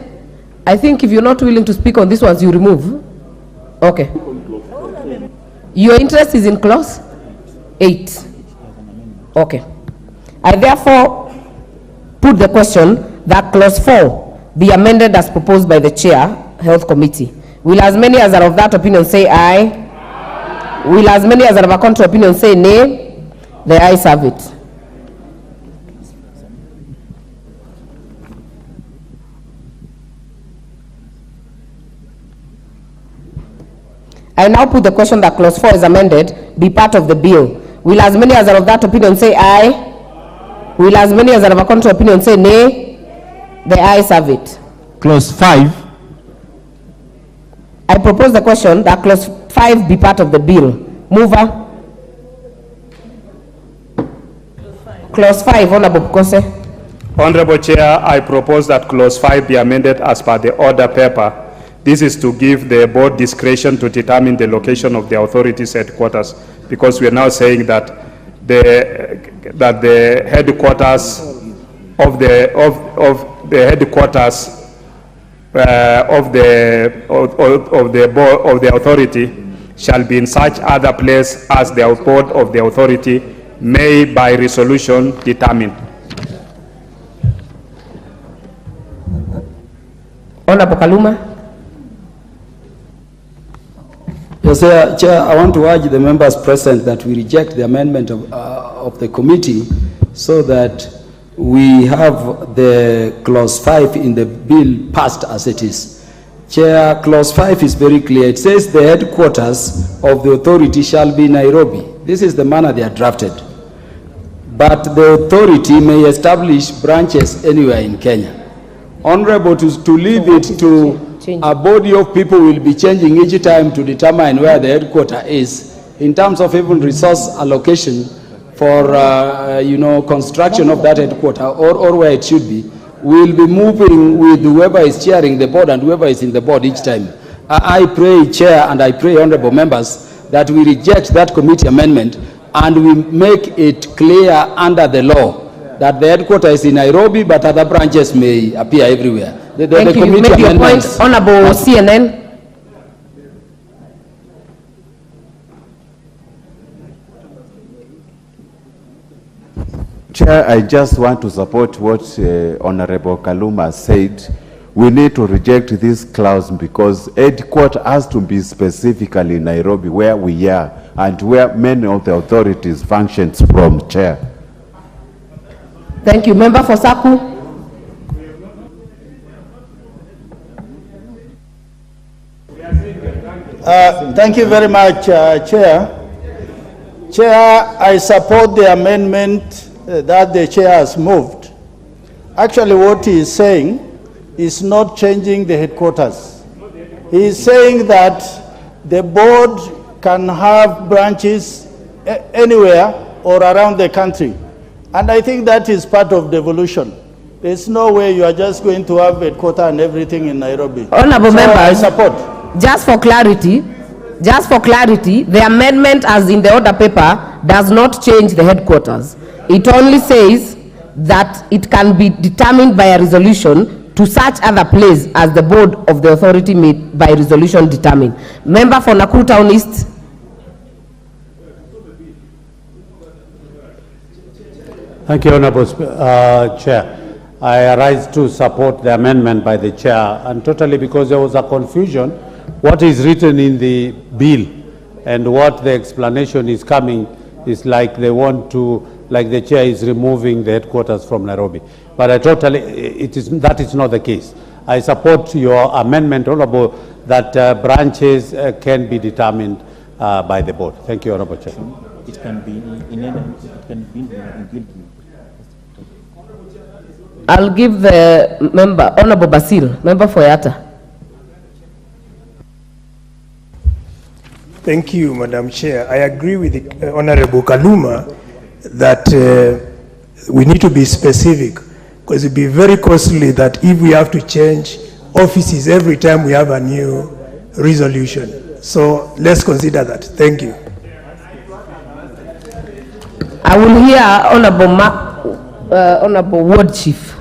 I think if you're not willing to speak on this ones, you remove. Okay. Your interest is in Clause 8. Okay. I therefore put the question that Clause 4 be amended as proposed by the Chair, Health Committee. Will as many as are of that opinion say aye? Aye. Will as many as are of a contrary opinion say nay? The ayes have it. I now put the question that Clause 4 is amended be part of the bill. Will as many as are of that opinion say aye? Will as many as are of a contrary opinion say nay? The ayes have it. Clause 5. I propose the question that Clause 5 be part of the bill. Mover. Clause 5, Honorable Bukose. Honorable Chair, I propose that Clause 5 be amended as per the order paper. This is to give the board discretion to determine the location of the authority's headquarters, because we are now saying that the headquarters of the authority shall be in such other place as the board of the authority may by resolution determine. Honorable Kaluma. Yes, Chair, I want to urge the members present that we reject the amendment of the committee, so that we have the Clause 5 in the bill passed as it is. Chair, Clause 5 is very clear. It says the headquarters of the authority shall be Nairobi. This is the manner they are drafted. But the authority may establish branches anywhere in Kenya. Honorable, to leave it to a body of people will be changing each time to determine where the headquarter is, in terms of even resource allocation for construction of that headquarter, or where it should be, we'll be moving with whoever is chairing the board and whoever is in the board each time. I pray, Chair, and I pray, honorable members, that we reject that committee amendment and we make it clear under the law that the headquarters is in Nairobi, but other branches may appear everywhere. Thank you. You made your point, Honorable CNN. Chair, I just want to support what Honorable Kaluma said. We need to reject this clause because headquarters has to be specifically Nairobi, where we are and where many of the authorities functions from, Chair. Thank you. Member for Saku. Thank you very much, Chair. Chair, I support the amendment that the Chair has moved. Actually, what he is saying is not changing the headquarters. He is saying that the board can have branches anywhere or around the country. And I think that is part of devolution. There's no way you are just going to have headquarters and everything in Nairobi. Honorable members, I support. Just for clarity, the amendment as in the order paper does not change the headquarters. It only says that it can be determined by a resolution to such other place as the board of the authority may by resolution determine. Member for Nakuru Town East. Thank you, Honorable Chair. I arise to support the amendment by the Chair, and totally because there was a confusion what is written in the bill and what the explanation is coming is like they want to, like the Chair is removing the headquarters from Nairobi. But I totally, that is not the case. I support your amendment, Honorable, that branches can be determined by the board. Thank you, Honorable Chair. It can be in I'll give the member, Honorable Basil, member for Yatta. Thank you, Madam Chair. I agree with the Honorable Kaluma that we need to be specific, because it would be very costly that if we have to change offices every time we have a new resolution. So let's consider that. Thank you. I will hear Honorable Ward Chief.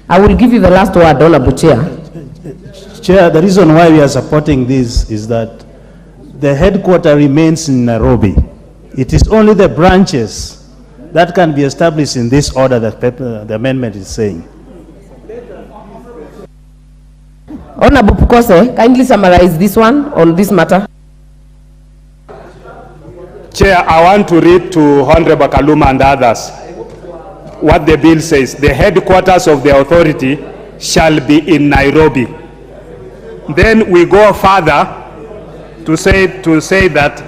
I will give you the last word, Honorable Chair. Chair, the reason why we are supporting this is that the headquarters remains in Nairobi. It is only the branches that can be established in this order that the amendment is saying. Honorable Pukose, kindly summarize this one on this matter. Chair, I want to read to Honorable Kaluma and others what the bill says. The headquarters of the authority shall be in Nairobi. Then we go further to say that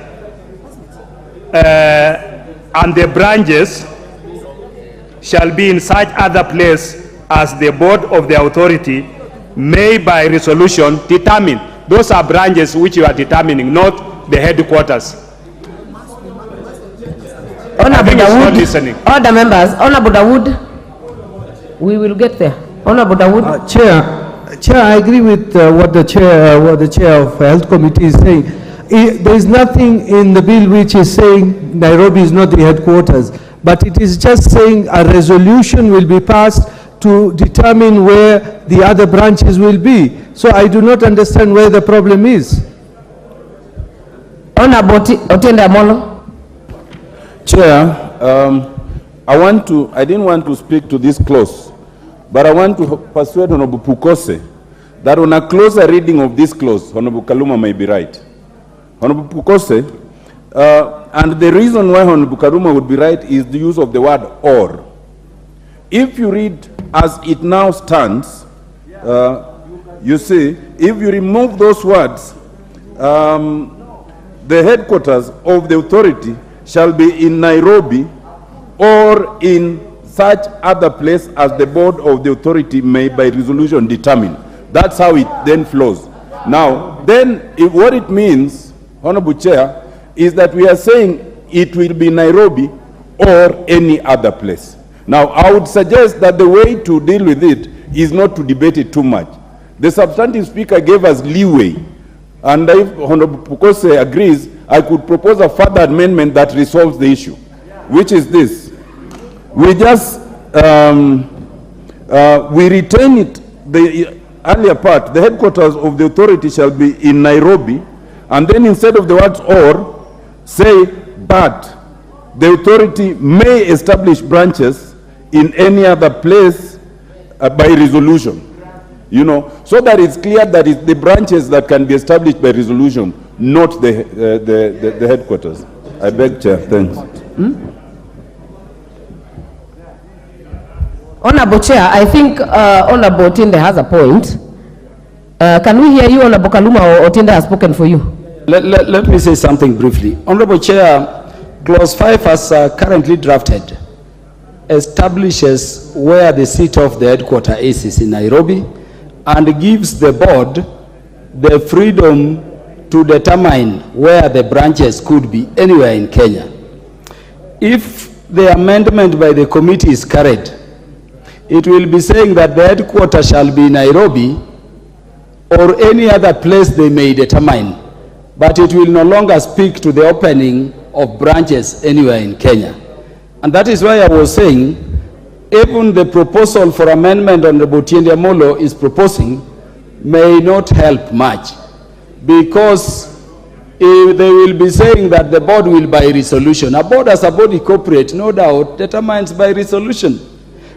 and the branches shall be in such other place as the board of the authority may by resolution determine. Those are branches which you are determining, not the headquarters. Honorable Dawood, order members, Honorable Dawood, we will get there. Honorable Dawood. Chair, I agree with what the chair of Health Committee is saying. There is nothing in the bill which is saying Nairobi is not the headquarters, but it is just saying a resolution will be passed to determine where the other branches will be. So I do not understand where the problem is. Honorable Otiende Amolo. Chair, I didn't want to speak to this clause, but I want to persuade Honorable Pukose that on a closer reading of this clause, Honorable Kaluma may be right. Honorable Pukose, and the reason why Honorable Kaluma would be right is the use of the word or. If you read as it now stands, you see, if you remove those words, the headquarters of the authority shall be in Nairobi or in such other place as the board of the authority may by resolution determine. That's how it then flows. Now, then what it means, Honorable Chair, is that we are saying it will be Nairobi or any other place. Now, I would suggest that the way to deal with it is not to debate it too much. The substantive speaker gave us leeway, and if Honorable Pukose agrees, I could propose a further amendment that resolves the issue, which is this. We just, we retain it, the earlier part, the headquarters of the authority shall be in Nairobi, and then instead of the words or, say, but the authority may establish branches in any other place by resolution. You know, so that it's clear that it's the branches that can be established by resolution, not the headquarters. I beg, Chair. Thanks. Honorable Chair, I think Honorable Tinde has a point. Can we hear you, Honorable Kaluma, or Otinda has spoken for you? Let me say something briefly. Honorable Chair, Clause 5 as currently drafted establishes where the seat of the headquarter is in Nairobi and gives the board the freedom to determine where the branches could be anywhere in Kenya. If the amendment by the committee is carried, it will be saying that the headquarters shall be Nairobi or any other place they may determine, but it will no longer speak to the opening of branches anywhere in Kenya. And that is why I was saying, even the proposal for amendment Honorable Tiende Amolo is proposing may not help much, because if they will be saying that the board will by resolution. A board as a body corporate, no doubt, determines by resolution.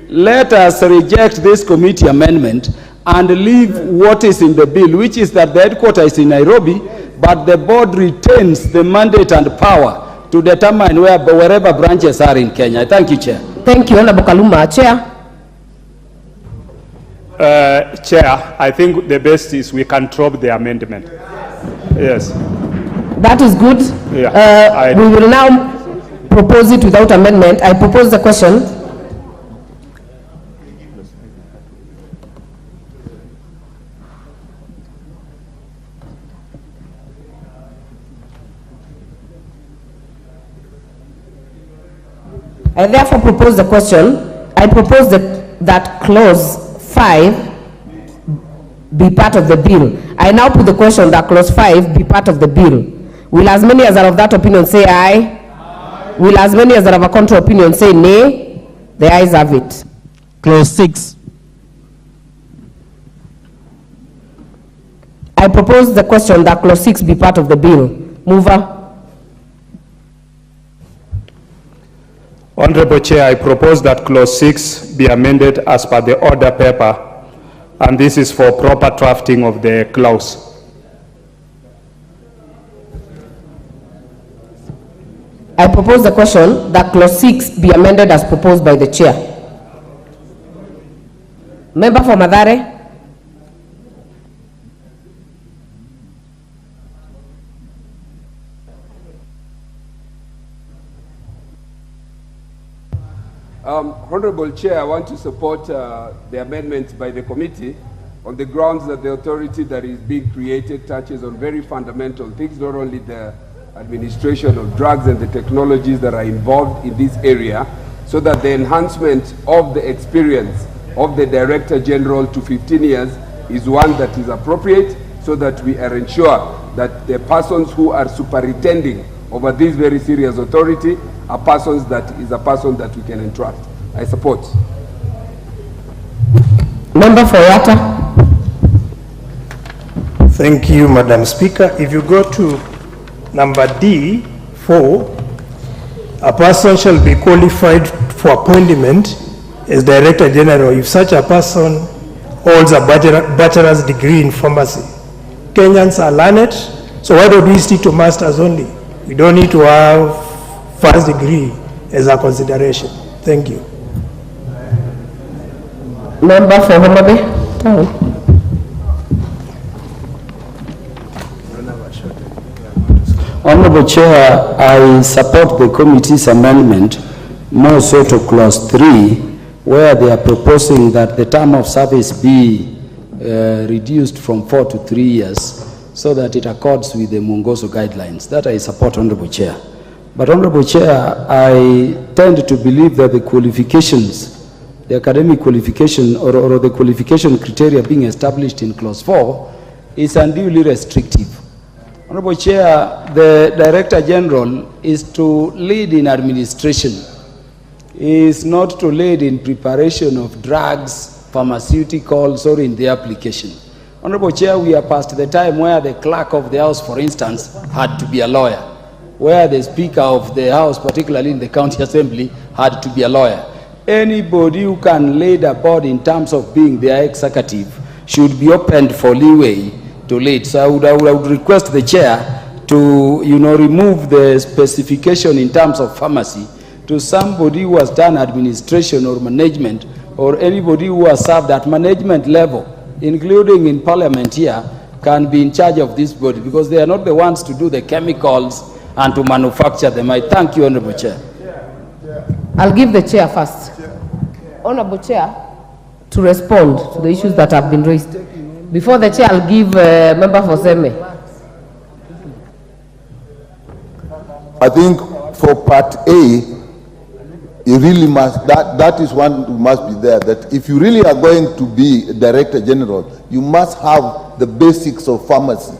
Let us reject this committee amendment and leave what is in the bill, which is that the headquarters is in Nairobi, but the board retains the mandate and power to determine wherever branches are in Kenya. Thank you, Chair. Thank you, Honorable Kaluma. Chair. Chair, I think the best is we can drop the amendment. Yes. That is good. Yeah. We will now propose it without amendment. I propose the question. I therefore propose the question. I propose that clause 5 be part of the bill. I now put the question that clause 5 be part of the bill. Will as many as are of that opinion say aye? Aye. Will as many as are of a contrary opinion say nay? The ayes have it. Clause 6. I propose the question that clause 6 be part of the bill. Mover. Honorable Chair, I propose that clause 6 be amended as per the order paper, and this is for proper drafting of the clause. I propose the question that clause 6 be amended as proposed by the chair. Member for Mathare. Honorable Chair, I want to support the amendment by the committee on the grounds that the authority that is being created touches on very fundamental things, not only the administration of drugs and the technologies that are involved in this area, so that the enhancement of the experience of the Director General to 15 years is one that is appropriate, so that we are ensure that the persons who are superintending over this very serious authority are persons that is a person that we can entrust. I support. Member for Yatta. Thank you, Madam Speaker. If you go to number D4, a person shall be qualified for appointment as Director General if such a person holds a bachelor's degree in pharmacy. Kenyans are learned, so why don't we stick to masters only? We don't need to have first degree as a consideration. Thank you. Member for Homabay. Honorable Chair, I support the committee's amendment, more so to clause 3, where they are proposing that the term of service be reduced from 4 to 3 years, so that it accords with the Mungoso guidelines. That I support, Honorable Chair. But Honorable Chair, I tend to believe that the qualifications, the academic qualification or the qualification criteria being established in clause 4 is unduly restrictive. Honorable Chair, the Director General is to lead in administration, is not to lead in preparation of drugs, pharmaceuticals, or in the application. Honorable Chair, we are past the time where the clerk of the House, for instance, had to be a lawyer, where the Speaker of the House, particularly in the County Assembly, had to be a lawyer. Anybody who can lead a board in terms of being their executive should be opened for leeway to lead. So I would request the chair to, remove the specification in terms of pharmacy to somebody who has done administration or management, or anybody who has served at management level including in parliament here, can be in charge of this body, because they are not the ones to do the chemicals and to manufacture them. I thank you, Honorable Chair. I'll give the chair first. Honorable Chair, to respond to the issues that have been raised. Before the chair, I'll give Member for Seme. I think for part A, you really must, that is one who must be there, that if you really are going to be a Director General, you must have the basics of pharmacy.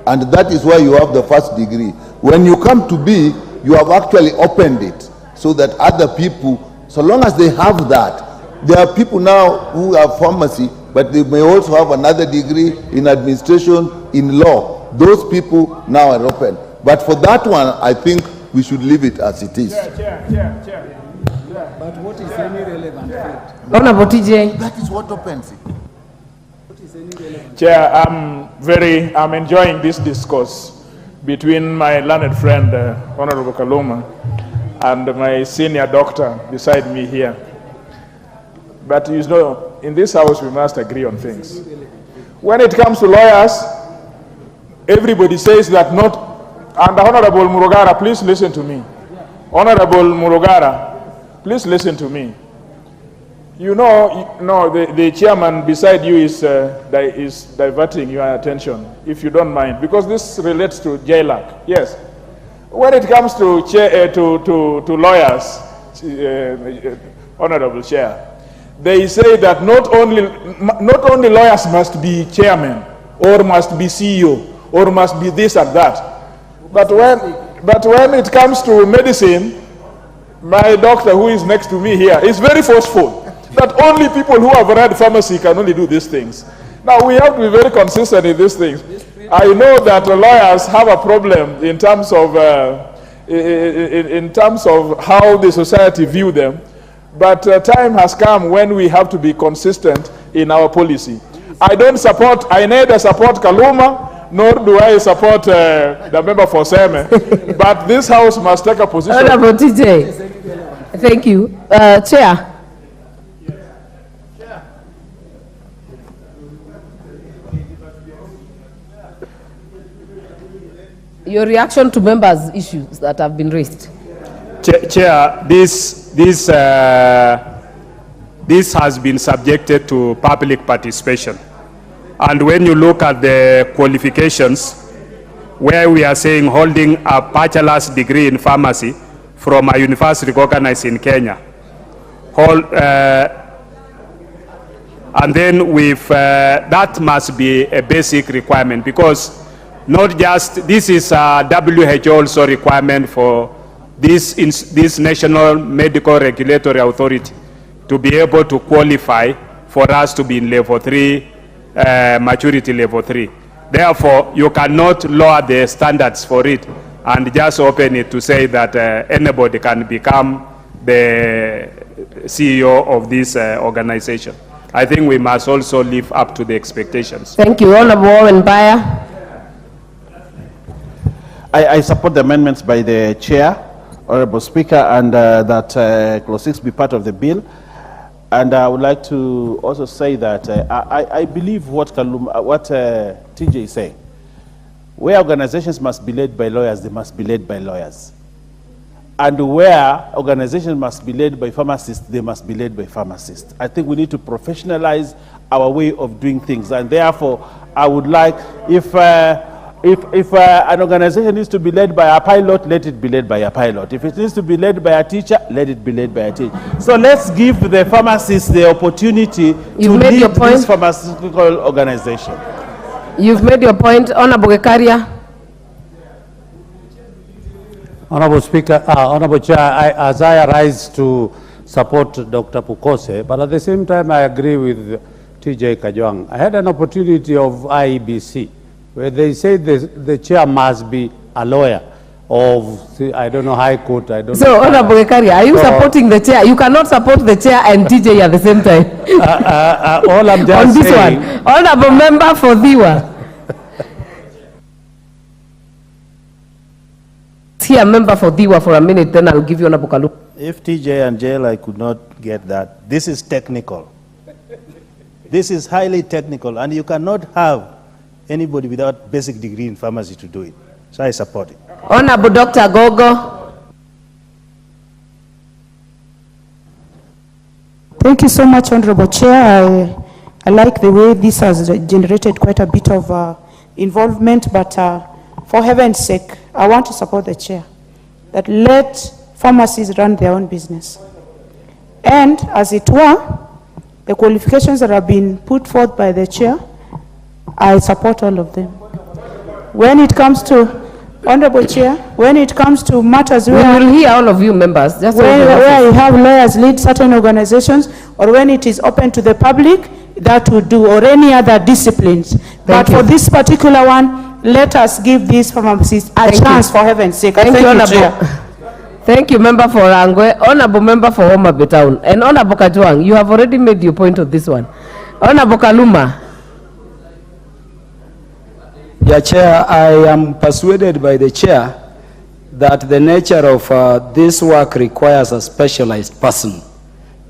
And that is why you have the first degree. When you come to B, you have actually opened it so that other people, so long as they have that, there are people now who have pharmacy, but they may also have another degree in administration, in law. Those people now are open. But for that one, I think we should leave it as it is. But what is any relevant field? Honorable TJ. That is what opens it. Chair, I'm enjoying this discourse between my learned friend, Honorable Kaluma, and my senior doctor beside me here. But you know, in this house, we must agree on things. When it comes to lawyers, everybody says that not, and Honorable Murugara, please listen to me. Honorable Murugara, please listen to me. You know, the chairman beside you is diverting your attention, if you don't mind, because this relates to JLAC. Yes. When it comes to lawyers, Honorable Chair, they say that not only lawyers must be chairman, or must be CEO, or must be this and that. But when it comes to medicine, my doctor, who is next to me here, is very forceful that only people who have read pharmacy can only do these things. Now, we have to be very consistent in these things. I know that the lawyers have a problem in terms of how the society view them, but time has come when we have to be consistent in our policy. I neither support Kaluma, nor do I support the member for Seme, but this house must take a position. Honorable TJ, thank you. Chair. Your reaction to members' issues that have been raised. Chair, this has been subjected to public participation. And when you look at the qualifications, where we are saying holding a bachelor's degree in pharmacy from a university recognized in Kenya, and then with that must be a basic requirement, because not just, this is a WHO also requirement for this National Medical Regulatory Authority to be able to qualify for us to be in level 3, maturity level 3. Therefore, you cannot lower the standards for it and just open it to say that anybody can become the CEO of this organization. I think we must also live up to the expectations. Thank you. Honorable Owen Baya. I support the amendments by the chair, Honorable Speaker, and that Clause 6 be part of the bill. And I would like to also say that I believe what TJ is saying. Where organizations must be led by lawyers, they must be led by lawyers. And where organizations must be led by pharmacists, they must be led by pharmacists. I think we need to professionalize our way of doing things. And therefore, I would like, if an organization needs to be led by a pilot, let it be led by a pilot. If it needs to be led by a teacher, let it be led by a teacher. So let's give the pharmacists the opportunity to lead this pharmaceutical organization. You've made your point. Honorable Gekaria. Honorable Speaker, Honorable Chair, as I arise to support Dr. Pukose, but at the same time I agree with TJ Kajwang. I had an opportunity of IEBC, where they say the chair must be a lawyer of, I don't know, High Court, I don't know. So, Honorable Gekaria, are you supporting the chair? You cannot support the chair and TJ at the same time. All I'm just on this saying, one. Honorable Member for Diwa. Here, member for Diwa for a minute, then I'll give you Honorable Kalu. If TJ and JL, I could not get that. This is technical. This is highly technical, and you cannot have anybody without basic degree in pharmacy to do it. So I support it. Honorable Dr. Gogo. Thank you so much, Honorable Chair. I like the way this has generated quite a bit of involvement, but for heaven's sake, I want to support the Chair that let pharmacies run their own business. And as it were, the qualifications that have been put forth by the Chair, I support all of them. When it comes to, Honorable Chair, when it comes to matters where... We will hear all of you members. Just where you have lawyers lead certain organizations, or when it is open to the public, that would do, or any other disciplines. But for this particular one, let us give these pharmacists a chance, for heaven's sake. Thank you, Honorable. Chair. Thank you, Member for Rangwe. Honorable Member for Homa Bay Town. And Honorable Kajwang, you have already made your point of this one. Honorable Kaluma. Yeah, Chair, I am persuaded by the Chair that the nature of this work requires a specialized person.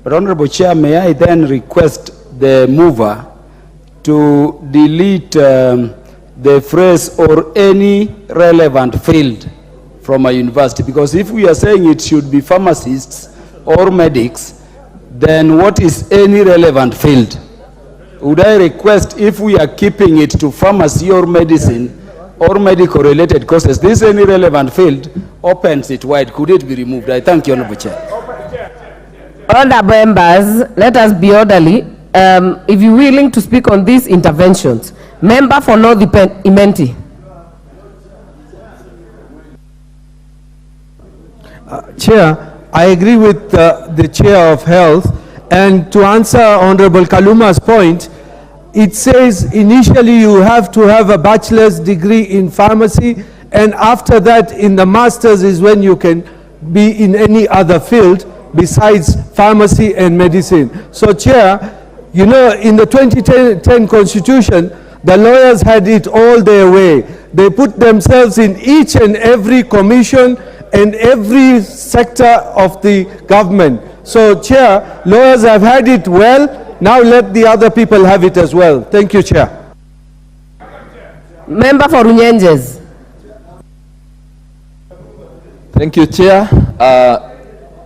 But Honorable Chair, may I then request the mover to delete the phrase "or any relevant field" from a university, because if we are saying it should be pharmacists or medics, then what is any relevant field? Would I request, if we are keeping it to pharmacy or medicine or medical related courses, this any relevant field opens it wide. Could it be removed? I thank you, Honorable Chair. Honorable members, let us be orderly. If you're willing to speak on these interventions, Member for North Imenti. Chair, I agree with the Chair of Health, and to answer Honorable Kaluma's point, it says initially you have to have a bachelor's degree in pharmacy, and after that in the master's is when you can be in any other field besides pharmacy and medicine. So Chair, you know, in the 2010 Constitution, the lawyers had it all their way. They put themselves in each and every commission and every sector of the government. So, Chair, lawyers have had it well. Now let the other people have it as well. Thank you, Chair. Member for Runyenjes. Thank you, Chair.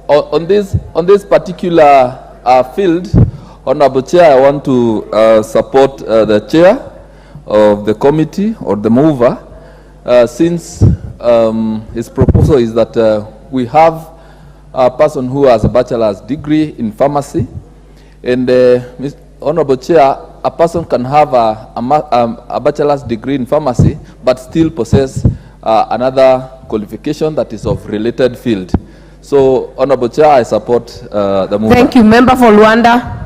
On this particular field, Honorable Chair, I want to support the Chair of the committee or the mover, since his proposal is that we have a person who has a bachelor's degree in pharmacy, and Honorable Chair, a person can have a bachelor's degree in pharmacy but still possess another qualification that is of related field. So, Honorable Chair, I support the mover. Thank you. Member for Luanda.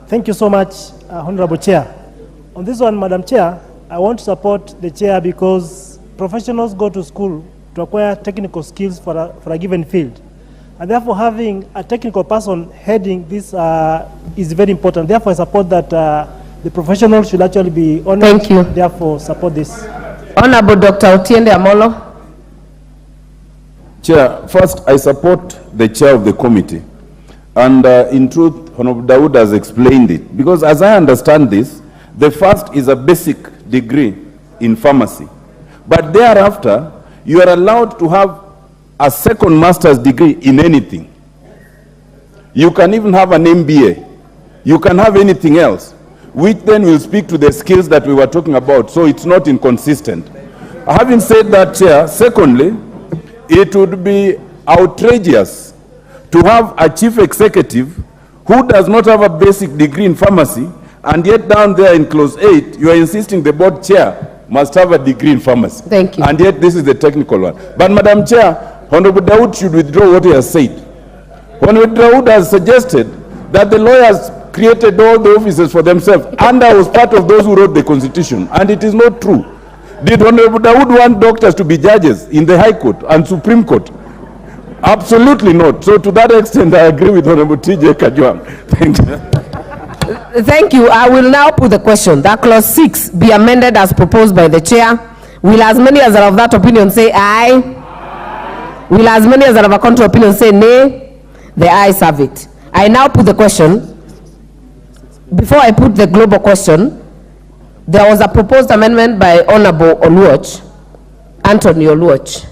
Thank you so much, Honorable Chair. On this one, Madam Chair, I want to support the Chair because professionals go to school to acquire technical skills for a given field. And therefore, having a technical person heading this is very important. Therefore, I support that the professionals should actually be honored. Thank you. Therefore, support this. Honorable Dr. Otiende Amolo. Chair, first, I support the chair of the committee. And in truth, Honorable Dawood has explained it. Because as I understand this, the first is a basic degree in pharmacy. But thereafter, you are allowed to have a second master's degree in anything. You can even have an MBA. You can have anything else, which then will speak to the skills that we were talking about, so it's not inconsistent. Having said that, Chair, secondly, it would be outrageous to have a chief executive who does not have a basic degree in pharmacy, and yet down there in clause 8, you are insisting the board chair must have a degree in pharmacy. Thank you. And yet this is the technical one. But Madam Chair, Honorable Dawood should withdraw what he has said. Honorable Dawood has suggested that the lawyers created all the offices for themselves, and I was part of those who wrote the Constitution, and it is not true. Did Honorable Dawood want doctors to be judges in the High Court and Supreme Court? Absolutely not. So to that extent, I agree with Honorable T.J. Kajwang. Thank you. Thank you. I will now put the question that clause 6 be amended as proposed by the chair. Will as many as are of that opinion say aye? Will as many as are of a contrary opinion say nay? The ayes have it. I now put the question. Before I put the global question, there was a proposed amendment by Honorable Anthony Oluoch.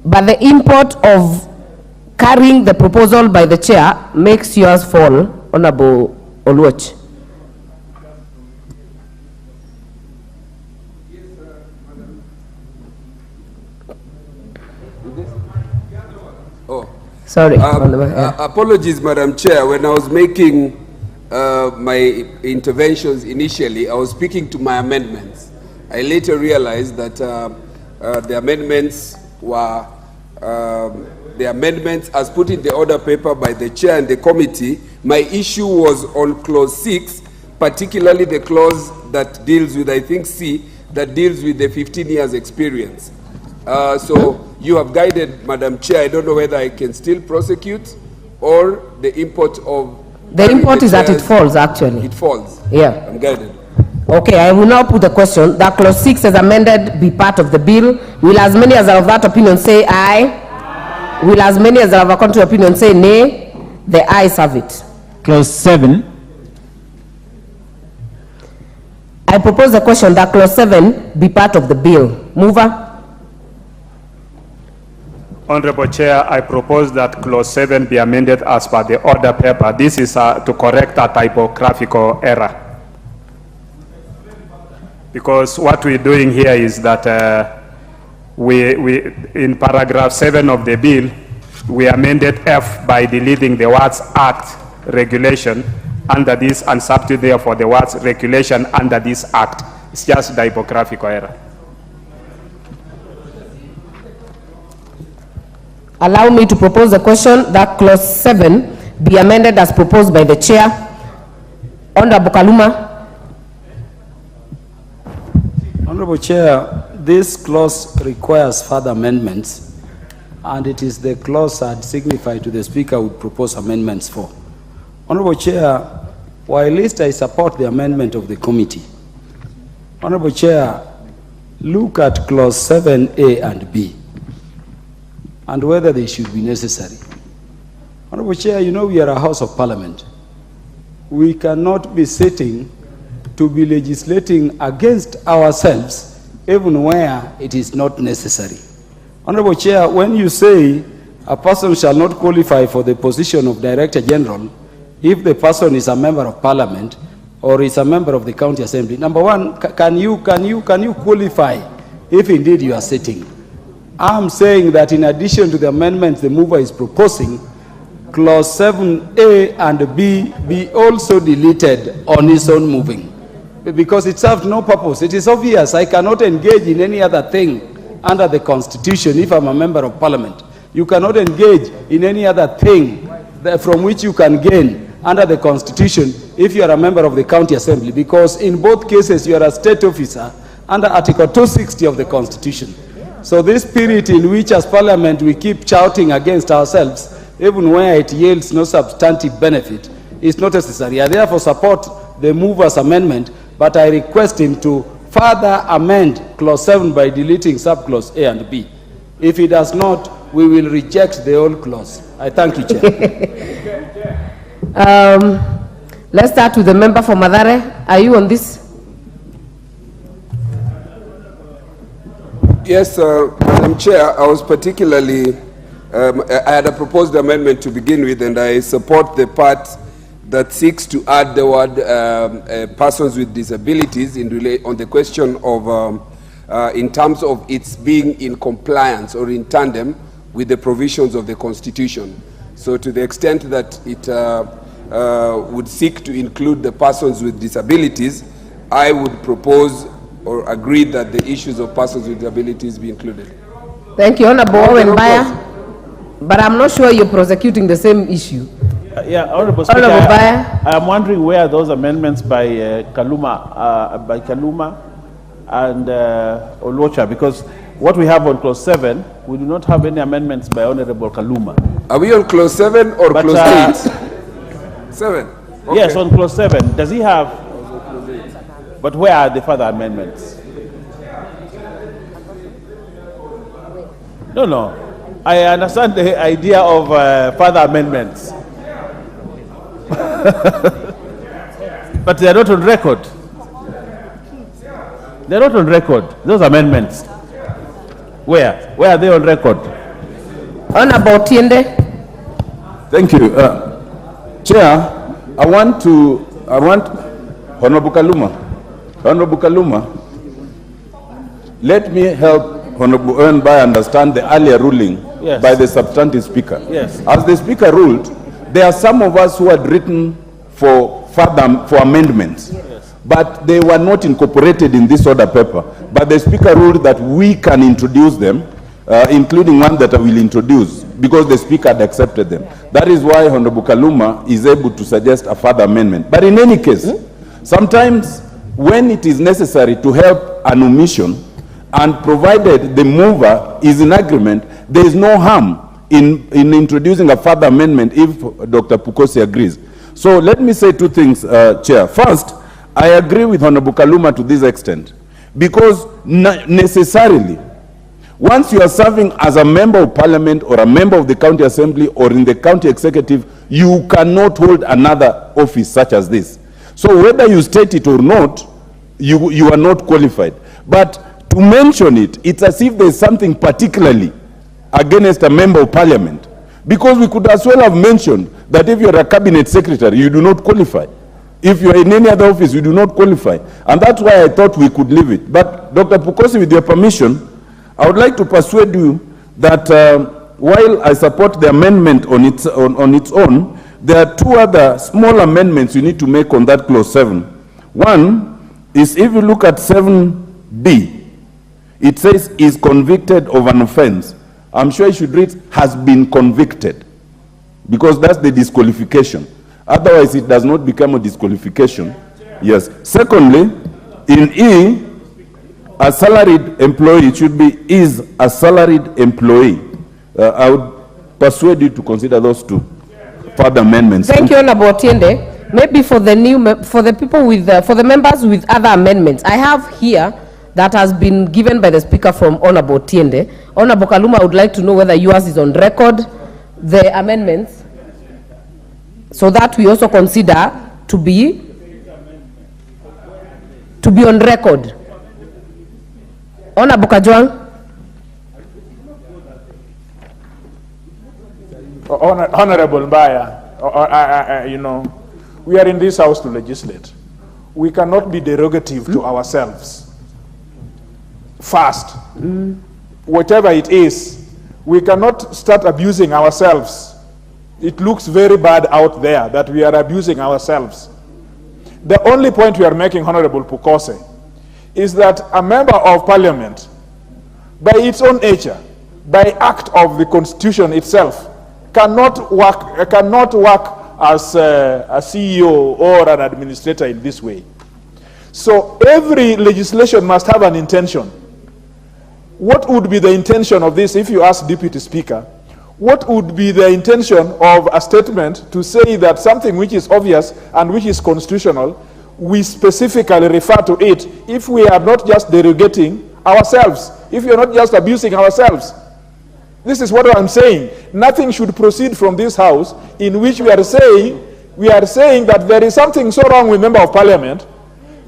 But the import of carrying the proposal by the chair makes yours fall, Honorable Oluoch. Oh. Sorry. Apologies, Madam Chair. When I was making my interventions initially, I was speaking to my amendments. I later realized that the amendments were the amendments as put in the order paper by the chair and the committee. My issue was on clause 6, particularly the clause that deals with, I think, C, that deals with the 15 years experience. So you have guided, Madam Chair. I don't know whether I can still prosecute or the import of... The import is that it falls, actually. It falls. Yeah. I'm guided. Okay, I will now put the question that clause 6 as amended be part of the bill. Will as many as are of that opinion say aye? Will as many as are of a contrary opinion say nay? The ayes have it. Clause 7. I propose the question that clause 7 be part of the bill. Mover? Honorable Chair, I propose that clause 7 be amended as per the order paper. This is to correct a typographical error. Because what we're doing here is that we in paragraph 7 of the bill, we amended F by deleting the words act, regulation under this and substitute therefore the words regulation under this act. It's just typographical error. Allow me to propose the question that clause 7 be amended as proposed by the chair. Honorable Kaluma. Honorable Chair, this clause requires further amendments, and it is the clause I'd signify to the Speaker would propose amendments for. Honorable Chair, while at least I support the amendment of the committee, Honorable Chair, look at clause 7A and B and whether they should be necessary. Honorable Chair, you know we are a House of Parliament. We cannot be sitting to be legislating against ourselves even where it is not necessary. Honorable Chair, when you say a person shall not qualify for the position of Director General if the person is a member of Parliament or is a member of the County Assembly, number one, can you qualify if indeed you are sitting? I'm saying that in addition to the amendments the mover is proposing, clause 7A and B be also deleted on its own moving, because it serves no purpose. It is obvious I cannot engage in any other thing under the Constitution if I'm a member of Parliament. You cannot engage in any other thing from which you can gain under the Constitution if you are a member of the County Assembly, because in both cases you are a state officer under Article 260 of the Constitution. So this spirit in which as Parliament we keep shouting against ourselves, even where it yields no substantive benefit, is not necessary. I therefore support the mover's amendment, but I request him to further amend clause 7 by deleting subclause A and B. If he does not, we will reject the whole clause. I thank you, Chair. Let's start with the member for Mathare. Are you on this? Yes, Madam Chair, I was particularly, I had a proposed amendment to begin with, and I support the part that seeks to add the word persons with disabilities on the question of, in terms of its being in compliance or in tandem with the provisions of the Constitution. So to the extent that it would seek to include the persons with disabilities, I would propose or agree that the issues of persons with disabilities be included. Thank you, Honorable Owen Baya. But I'm not sure you're prosecuting the same issue. Yeah, Honorable Speaker, I'm wondering where those amendments by Kaluma and Oluocha, because what we have on clause 7, we do not have any amendments by Honorable Kaluma. Are we on clause 7 or clause 8? 7. Okay. Yes, on clause 7. Does he have? But where are the further amendments? No. I understand the idea of further amendments. But they are not on record. They are not on record, those amendments. Where? Where are they on record? Honorable Tiende. Thank you. Chair, I want Honorable Kaluma, let me help Honorable Mutembei understand the earlier ruling by the substantive speaker. Yes. As the speaker ruled, there are some of us who had written for amendments, but they were not incorporated in this order paper. But the speaker ruled that we can introduce them, including one that I will introduce, because the speaker had accepted them. That is why Honorable Kaluma is able to suggest a further amendment. But in any case, sometimes when it is necessary to help an omission, and provided the mover is in agreement, there is no harm in introducing a further amendment if Dr. Pukosi agrees. So let me say two things, Chair. First, I agree with Honorable Kaluma to this extent, because necessarily, once you are serving as a member of parliament or a member of the county assembly or in the county executive, you cannot hold another office such as this. So whether you state it or not, you are not qualified. But to mention it, it's as if there's something particularly against a member of parliament. Because we could as well have mentioned that if you're a cabinet secretary, you do not qualify. If you're in any other office, you do not qualify. And that's why I thought we could leave it. But Dr. Pukosi, with your permission, I would like to persuade you that while I support the amendment on its own, there are two other small amendments you need to make on that clause 7. One is, if you look at 7B, it says is convicted of an offense. I'm sure it should read has been convicted, because that's the disqualification. Otherwise, it does not become a disqualification. Yes. Secondly, in E, a salaried employee, it should be is a salaried employee. I would persuade you to consider those two further amendments. Thank you, Honorable Tiende. Maybe for the people with for the members with other amendments, I have here that has been given by the speaker from Honorable Tiende. Honorable Kaluma would like to know whether yours is on record, the amendments, so that we also consider to be on record. Honorable Kajwang. Honorable Mbaya, you know, we are in this house to legislate. We cannot be derogative to ourselves. First, whatever it is, we cannot start abusing ourselves. It looks very bad out there that we are abusing ourselves. The only point we are making, Honorable Pukosi, is that a member of parliament, by its own nature, by act of the constitution itself, cannot work as a CEO or an administrator in this way. So every legislation must have an intention. What would be the intention of this, if you ask Deputy Speaker? What would be the intention of a statement to say that something which is obvious and which is constitutional, we specifically refer to it if we are not just derogating ourselves, if we are not just abusing ourselves? This is what I'm saying. Nothing should proceed from this house in which we are saying that there is something so wrong with member of parliament,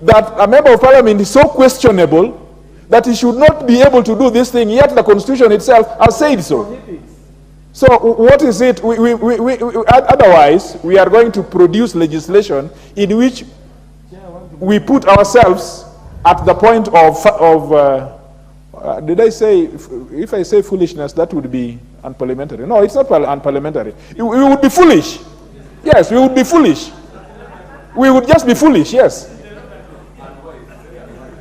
that a member of parliament is so questionable that he should not be able to do this thing, yet the constitution itself has said so. So what is it? Otherwise, we are going to produce legislation in which we put ourselves at the point of did I say, if I say foolishness, that would be unparliamentary. No, it's not unparliamentary. We would be foolish. Yes, we would be foolish. We would just be foolish, yes.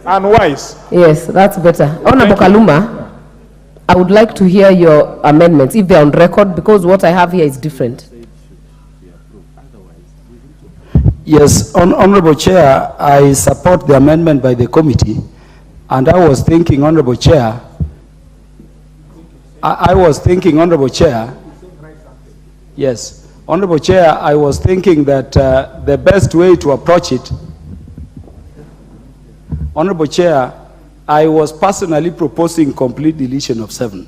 Unwise. Yes, that's better. Honorable Kaluma, I would like to hear your amendments, if they're on record, because what I have here is different. Yes, Honorable Chair, I support the amendment by the committee. And I was thinking, Honorable Chair, Honorable Chair, yes, Honorable Chair, I was thinking that the best way to approach it, Honorable Chair, I was personally proposing complete deletion of 7.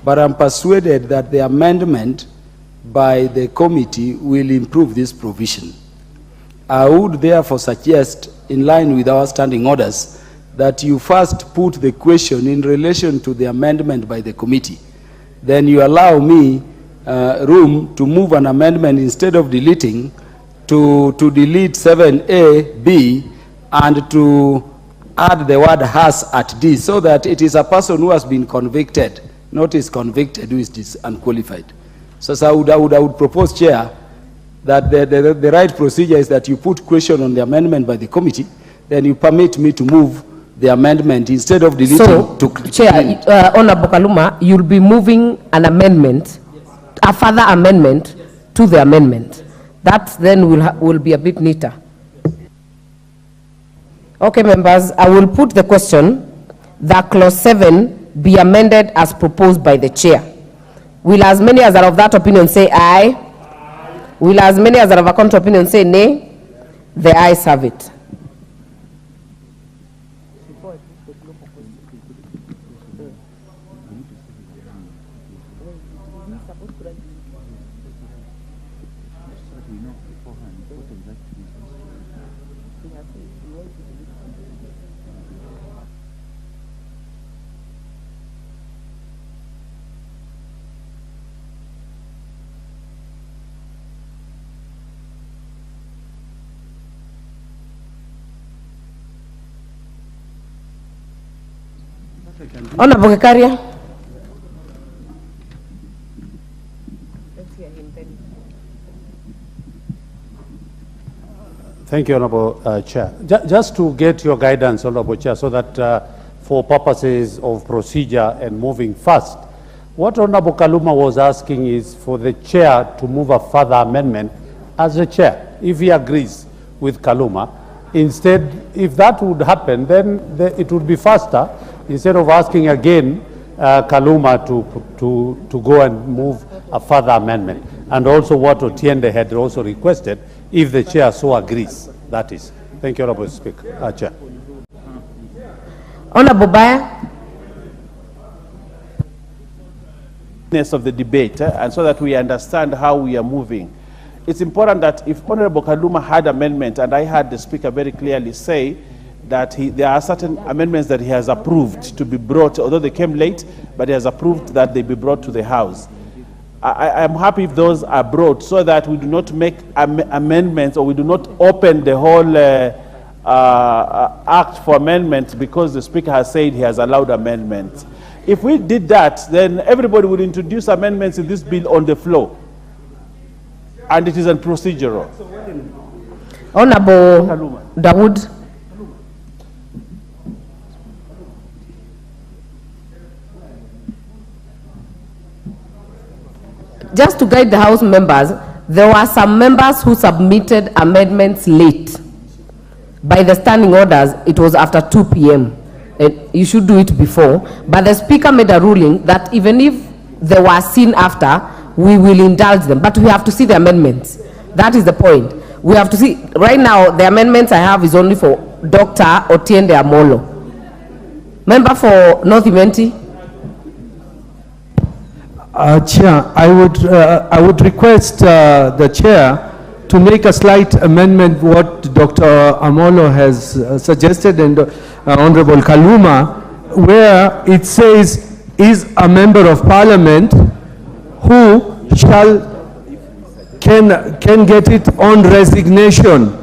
but I'm persuaded that the amendment by the committee will improve this provision. I would therefore suggest, in line with our standing orders, that you first put the question in relation to the amendment by the committee. Then you allow me room to move an amendment instead of deleting, to delete 7A, B, and to add the word has at D, so that it is a person who has been convicted, not is convicted, who is unqualified. So I would propose, Chair, that the right procedure is that you put question on the amendment by the committee, then you permit me to move the amendment instead of deleting. So, Chair, Honorable Kaluma, you'll be moving an amendment, a further amendment to the amendment. That then will be a bit neater. Okay, members, I will put the question that clause 7 be amended as proposed by the chair. Will as many as are of that opinion say aye? Will as many as are of a contrary opinion say nay? The ayes have it. Honorable Kekaria. Thank you, Honorable Chair. Just to get your guidance, Honorable Chair, so that for purposes of procedure and moving fast, what Honorable Kaluma was asking is for the Chair to move a further amendment as the Chair, if he agrees with Kaluma. Instead, if that would happen, then it would be faster, instead of asking again Kaluma to go and move a further amendment. And also what Otiende had also requested, if the chair so agrees, that is. Thank you, Honorable Speaker. Chair. Honorable Baya. Of the debate, and so that we understand how we are moving. It's important that if Honorable Kaluma had amendment, and I heard the Speaker very clearly say that there are certain amendments that he has approved to be brought, although they came late, but he has approved that they be brought to the House. I am happy if those are brought, so that we do not make amendments, or we do not open the whole act for amendments because the Speaker has said he has allowed amendments. If we did that, then everybody would introduce amendments in this bill on the floor, and it is unprocedural. Honorable Dawood. Just to guide the House members, there were some members who submitted amendments late. By the standing orders, it was after 2 p.m. You should do it before. But the Speaker made a ruling that even if they were seen after, we will indulge them. But we have to see the amendments. That is the point. We have to see. Right now, the amendments I have is only for Dr. Otiende Amolo. Member for North Imenti. Chair, I would request the chair to make a slight amendment what Dr. Amolo has suggested, and Honorable Kaluma, where it says is a member of parliament who can get it on resignation.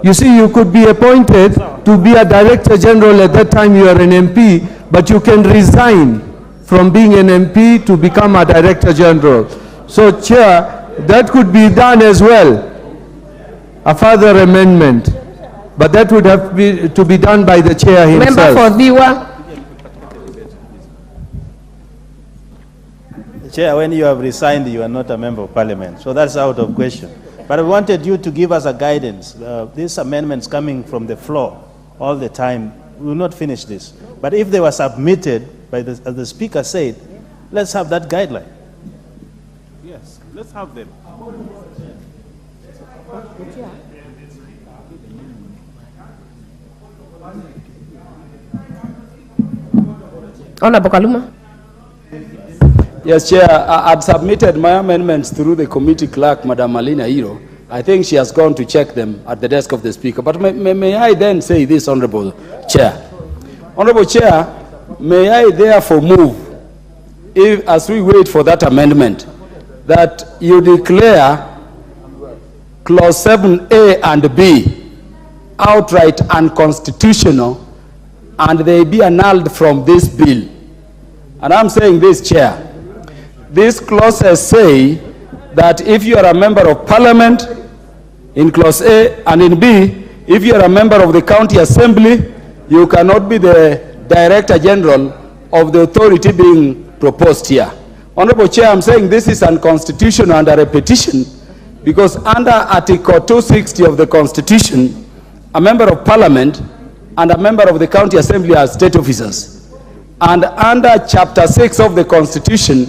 You see, you could be appointed to be a Director General at that time you are an MP, but you can resign from being an MP to become a Director General. So, Chair, that could be done as well, a further amendment. But that would have to be done by the Chair himself. Member for Diwa. Chair, when you have resigned, you are not a member of parliament. So that's out of question. But I wanted you to give us a guidance. These amendments coming from the floor all the time, we will not finish this. But if they were submitted, as the Speaker said, let's have that guideline. Yes, let's have them. Honorable Kaluma. Yes, Chair, I'd submitted my amendments through the committee clerk, Madam Alina Hiro. I think she has gone to check them at the desk of the Speaker. But may I then say this, Honorable Chair? Honorable Chair, may I therefore move, as we wait for that amendment, that you declare Clause 7A and B outright unconstitutional and they be annulled from this bill. And I'm saying this, Chair. These clauses say that if you are a member of Parliament, in Clause A, and in B, if you are a member of the County Assembly, you cannot be the Director General of the authority being proposed here. Honorable Chair, I'm saying this is unconstitutional under a petition because under Article 260 of the Constitution, a member of Parliament and a member of the County Assembly are state officers. And under Chapter 6 of the Constitution,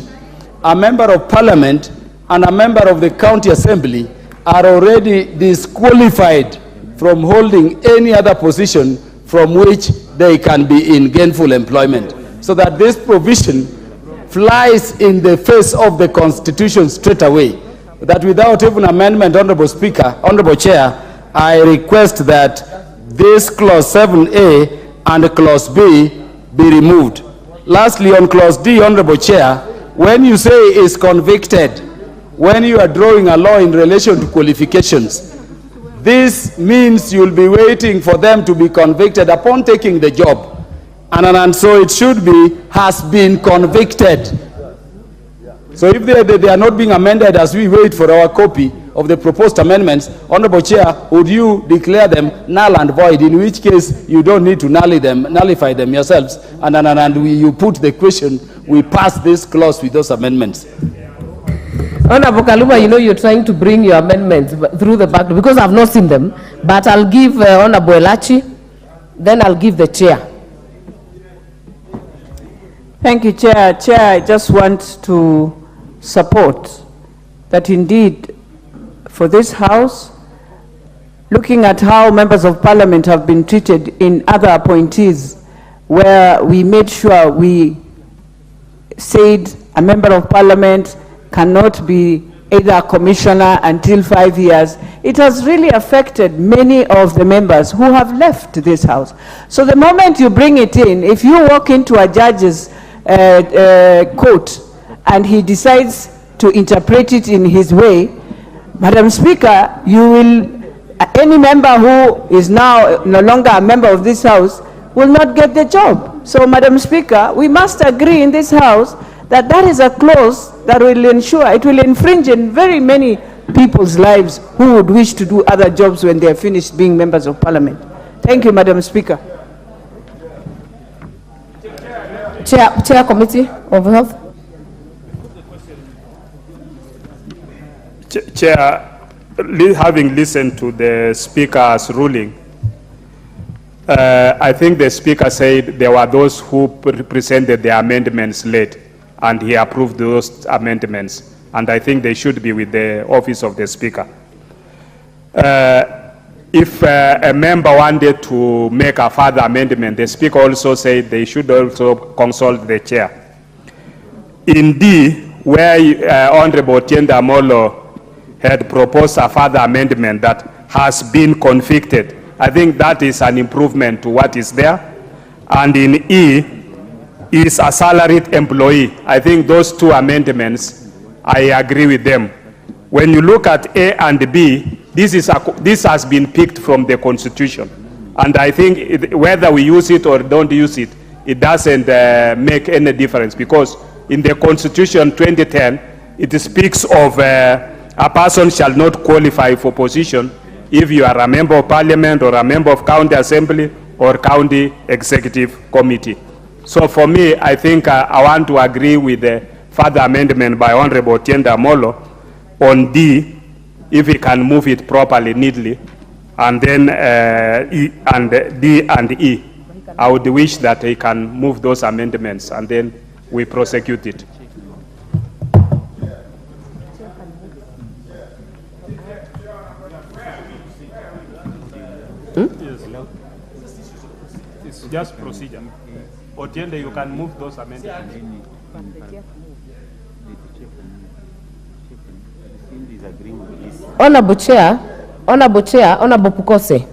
a member of Parliament and a member of the County Assembly are already disqualified from holding any other position from which they can be in gainful employment. So that this provision flies in the face of the Constitution straight away. That without even amendment, Honorable Speaker, Honorable Chair, I request that this Clause 7A and Clause B be removed. Lastly, on Clause D, Honorable Chair, when you say is convicted, when you are drawing a law in relation to qualifications, this means you'll be waiting for them to be convicted upon taking the job. And so it should be, has been convicted. So if they are not being amended as we wait for our copy of the proposed amendments, Honorable Chair, would you declare them null and void, in which case you don't need to nullify them yourselves, and you put the question, we pass this clause with those amendments. Honorable Kaluma, you know you're trying to bring your amendments through the back because I've not seen them, but I'll give Honorable Elachi, then I'll give the Chair. Thank you, Chair. Chair, I just want to support that indeed for this House, looking at how members of Parliament have been treated in other appointees, where we made sure we said a member of Parliament cannot be either a commissioner until 5 years, it has really affected many of the members who have left this House. So the moment you bring it in, if you walk into a judge's court and he decides to interpret it in his way, Madam Speaker, you will, any member who is now no longer a member of this House will not get the job. So, Madam Speaker, we must agree in this House that that is a clause that will ensure, it will infringe in very many people's lives who would wish to do other jobs when they are finished being members of Parliament. Thank you, Madam Speaker. Chair Committee of Health. Chair, having listened to the Speaker's ruling, I think the Speaker said there were those who presented the amendments late, and he approved those amendments. And I think they should be with the office of the Speaker. If a member wanted to make a further amendment, the Speaker also said they should also consult the Chair. In D, where Honorable Otiende Amolo had proposed a further amendment that has been convicted, I think that is an improvement to what is there. And in E, is a salaried employee. I think those two amendments, I agree with them. When you look at A and B, this has been picked from the Constitution. And I think whether we use it or don't use it, it doesn't make any difference, because in the Constitution 2010, it speaks of a person shall not qualify for position if you are a member of Parliament or a member of County Assembly or County Executive Committee. So for me, I think I want to agree with the further amendment by Honorable Otiende Amolo on D, if we can move it properly, neatly, and then E and D and E. I would wish that he can move those amendments and then we prosecute it. It's just procedure. Otiende, you can move those amendments. Honorable Chair, Honorable Pukose,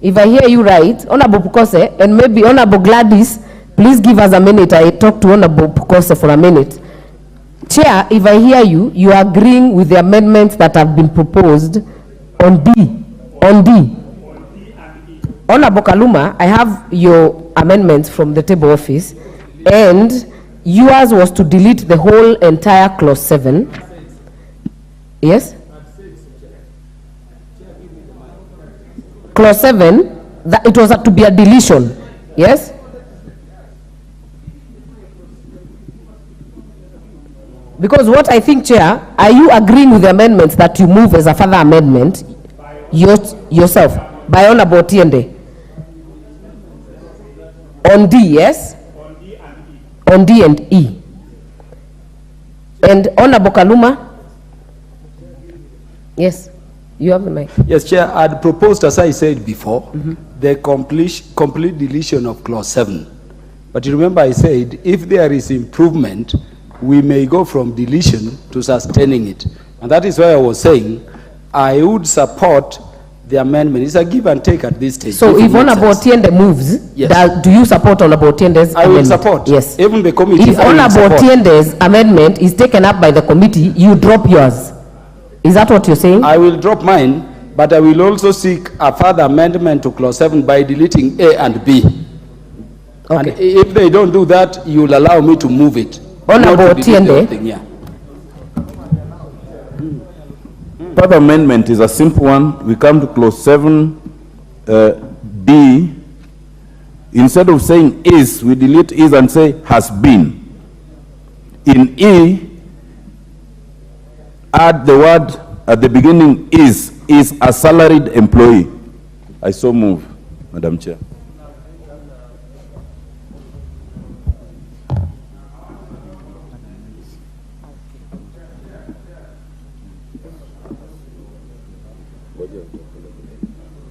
if I hear you right, Honorable Pukose, and maybe Honorable Gladys, please give us a minute. I talk to Honorable Pukose for a minute. Chair, if I hear you, you are agreeing with the amendments that have been proposed on D. On D. Honorable Kaluma, I have your amendments from the table office, and yours was to delete the whole entire clause 7. Yes? Clause 7, that it was to be a deletion. Yes? Because what I think, Chair, are you agreeing with the amendments that you move as a further amendment yourself by Honorable Otiende? On D, yes? On D and E. And Honorable Kaluma? Yes, you have the mic. Yes, Chair, I'd proposed, as I said before, the complete deletion of clause 7. But you remember I said, if there is improvement, we may go from deletion to sustaining it. And that is why I was saying, I would support the amendment. It's a give and take at this stage. So if Honorable Otiende moves, yes, do you support Honorable Otiende's amendment? I will support. Yes. Even the committee. If Honorable Otiende's amendment is taken up by the committee, you drop yours. Is that what you're saying? I will drop mine, but I will also seek a further amendment to clause 7 by deleting A and B. Okay. And if they don't do that, you will allow me to move it. Honorable Otiende. Yeah. Further amendment is a simple one. We come to clause 7, D. Instead of saying is, we delete is and say has been. In E, add the word at the beginning is a salaried employee. I so move, Madam Chair.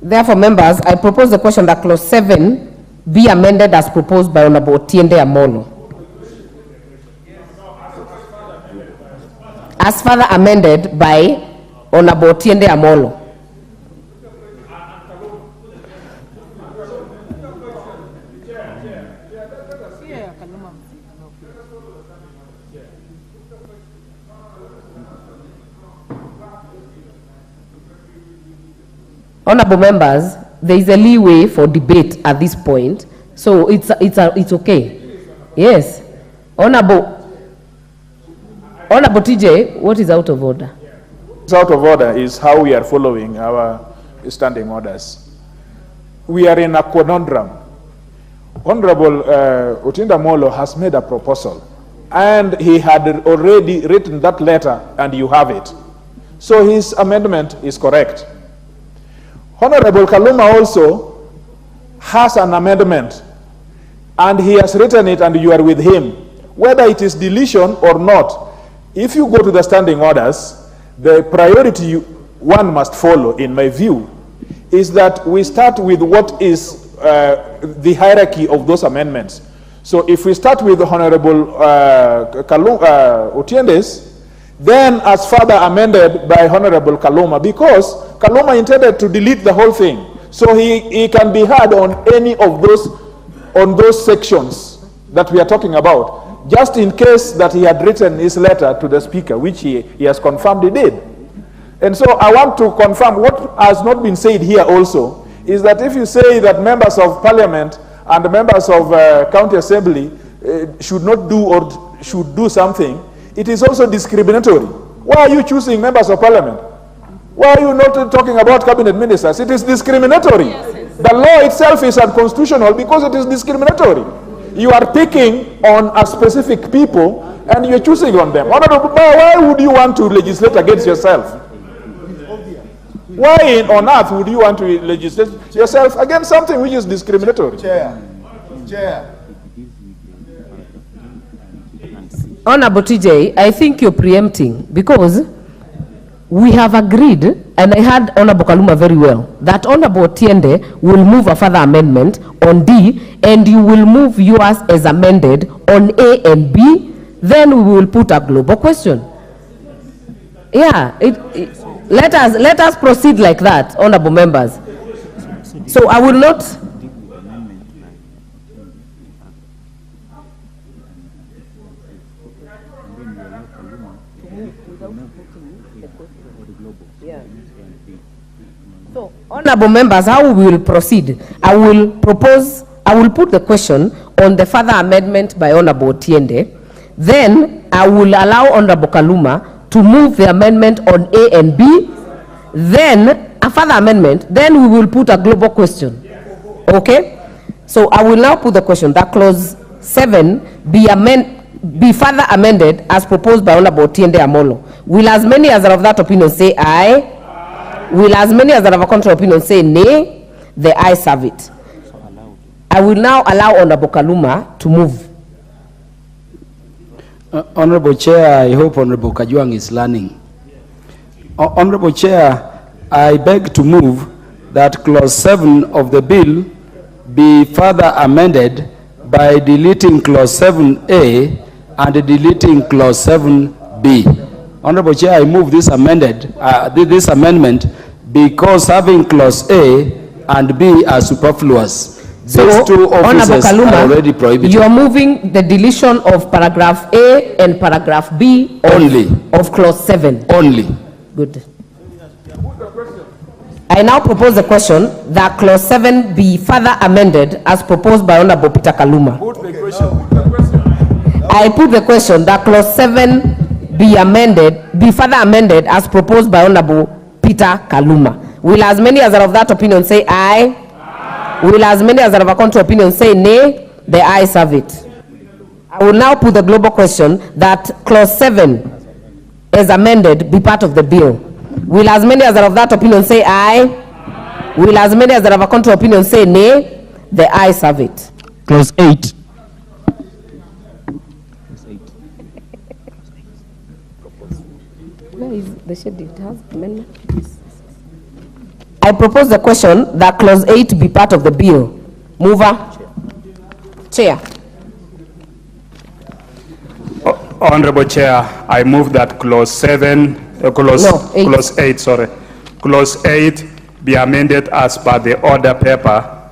Therefore, members, I propose the question that clause 7 be amended as proposed by Honorable Otiende Amolo. As further amended by Honorable Otiende Amolo. Honorable members, there is a leeway for debate at this point, so it's okay. Yes. Honorable TJ, what is out of order? What's out of order is how we are following our standing orders. We are in a conundrum. Honorable Otiende Amolo has made a proposal, and he had already written that letter, and you have it. So his amendment is correct. Honorable Kaluma also has an amendment, and he has written it, and you are with him. Whether it is deletion or not, if you go to the standing orders, the priority one must follow, in my view, is that we start with what is the hierarchy of those amendments. So if we start with Honorable Otiende's, then as further amended by Honorable Kaluma, because Kaluma intended to delete the whole thing. So he can be heard on any of those sections that we are talking about, just in case that he had written his letter to the Speaker, which he has confirmed he did. And so I want to confirm what has not been said here also, is that if you say that members of Parliament and members of County Assembly should not do or should do something, it is also discriminatory. Why are you choosing members of Parliament? Why are you not talking about cabinet ministers? It is discriminatory. The law itself is unconstitutional because it is discriminatory. You are picking on a specific people and you're choosing on them. Why would you want to legislate against yourself? Why on earth would you want to legislate yourself against something which is discriminatory? Chair. Honorable TJ, I think you're preempting, because we have agreed, and I heard Honorable Kaluma very well, that Honorable Otiende will move a further amendment on D, and you will move yours as amended on A and B, then we will put a global question. Yeah, let us proceed like that, honorable members. So I will not. So, honorable members, how we will proceed? I will put the question on the further amendment by Honorable Otiende. Then I will allow Honorable Kaluma to move the amendment on A and B. Then a further amendment. Then we will put a global question. Okay? So I will now put the question that clause 7 be further amended as proposed by Honorable Otiende Amolo. Will as many as are of that opinion say aye? Will as many as are of a contrary opinion say nay? The ayes have it. I will now allow Honorable Kaluma to move. Honorable Chair, I hope Honorable Kajwang is learning. Honorable Chair, I beg to move that clause 7 of the bill be further amended by deleting clause 7A and deleting clause 7B. Honorable Chair, I move this this amendment because having clause A and B are superfluous. These two offices are already prohibited. You are moving the deletion of paragraph A and paragraph B only of clause 7. Only. Good. I now propose the question that clause 7 be further amended as proposed by Honorable Peter Kaluma. I put the question that clause 7 be further amended as proposed by Honorable Peter Kaluma. Will as many as are of that opinion say aye? Will as many as are of a contrary opinion say nay? The ayes have it. I will now put the global question that clause 7 as amended be part of the bill. Will as many as are of that opinion say aye? Will as many as are of a contrary opinion say nay? The ayes have it. Clause 8. Where is the schedule? It has amendment. I propose the question that clause 8 be part of the bill. Mover. Chair. Honorable Chair, I move that clause 8 be amended as per the order paper.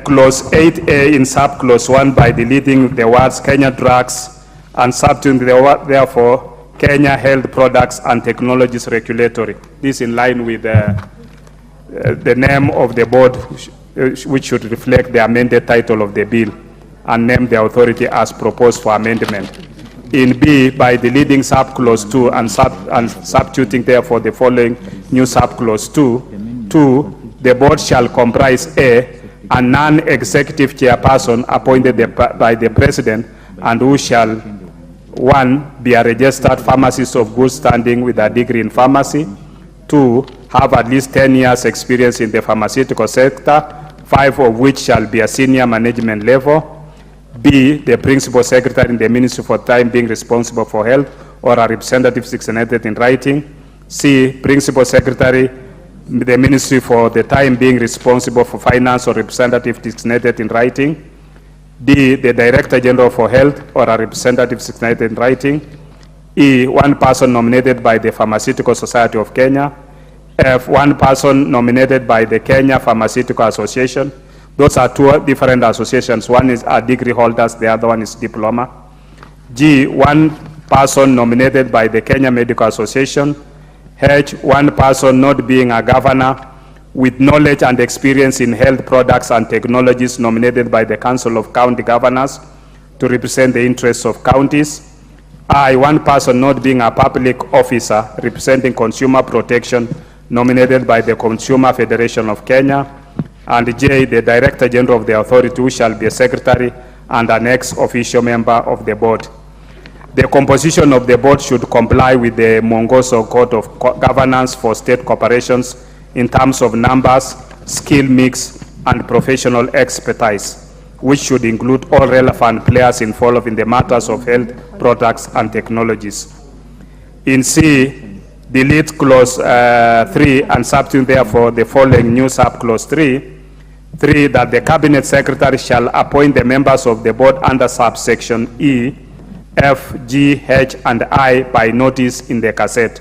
Clause 8A in subclause 1 by deleting the words Kenya drugs and substituting therefore Kenya Health Products and Technologies Regulatory. This in line with the name of the board, which should reflect the amended title of the bill and name the authority as proposed for amendment. In B, by deleting subclause 2 and substituting therefore the following new subclause 2, the board shall comprise a non-executive chairperson appointed by the president and who shall 1, be a registered pharmacist of good standing with a degree in pharmacy. 2, have at least 10 years experience in the pharmaceutical sector, 5 of which shall be a senior management level. B, the principal secretary in the ministry for time being responsible for health or a representative designated in writing. C, principal secretary the ministry for the time being responsible for finance or representative designated in writing. D, the Director General for Health or a representative designated in writing. E, one person nominated by the Pharmaceutical Society of Kenya. F, one person nominated by the Kenya Pharmaceutical Association. Those are two different associations. One is degree holders, the other one is diploma. G, one person nominated by the Kenya Medical Association. H, one person not being a governor with knowledge and experience in health products and technologies nominated by the Council of County Governors to represent the interests of counties. I, one person not being a public officer representing consumer protection nominated by the Consumer Federation of Kenya. And J, the Director General of the authority who shall be a secretary and an ex-official member of the board. The composition of the board should comply with the Mongoso Code of Governance for State Corporations in terms of numbers, skill mix, and professional expertise, which should include all relevant players involved in the matters of health products and technologies. In C, delete clause 3 and substitute therefore the following new subclause 3. 3, that the cabinet secretary shall appoint the members of the board under subsection E F, G, H, and I by notice in the Gazette.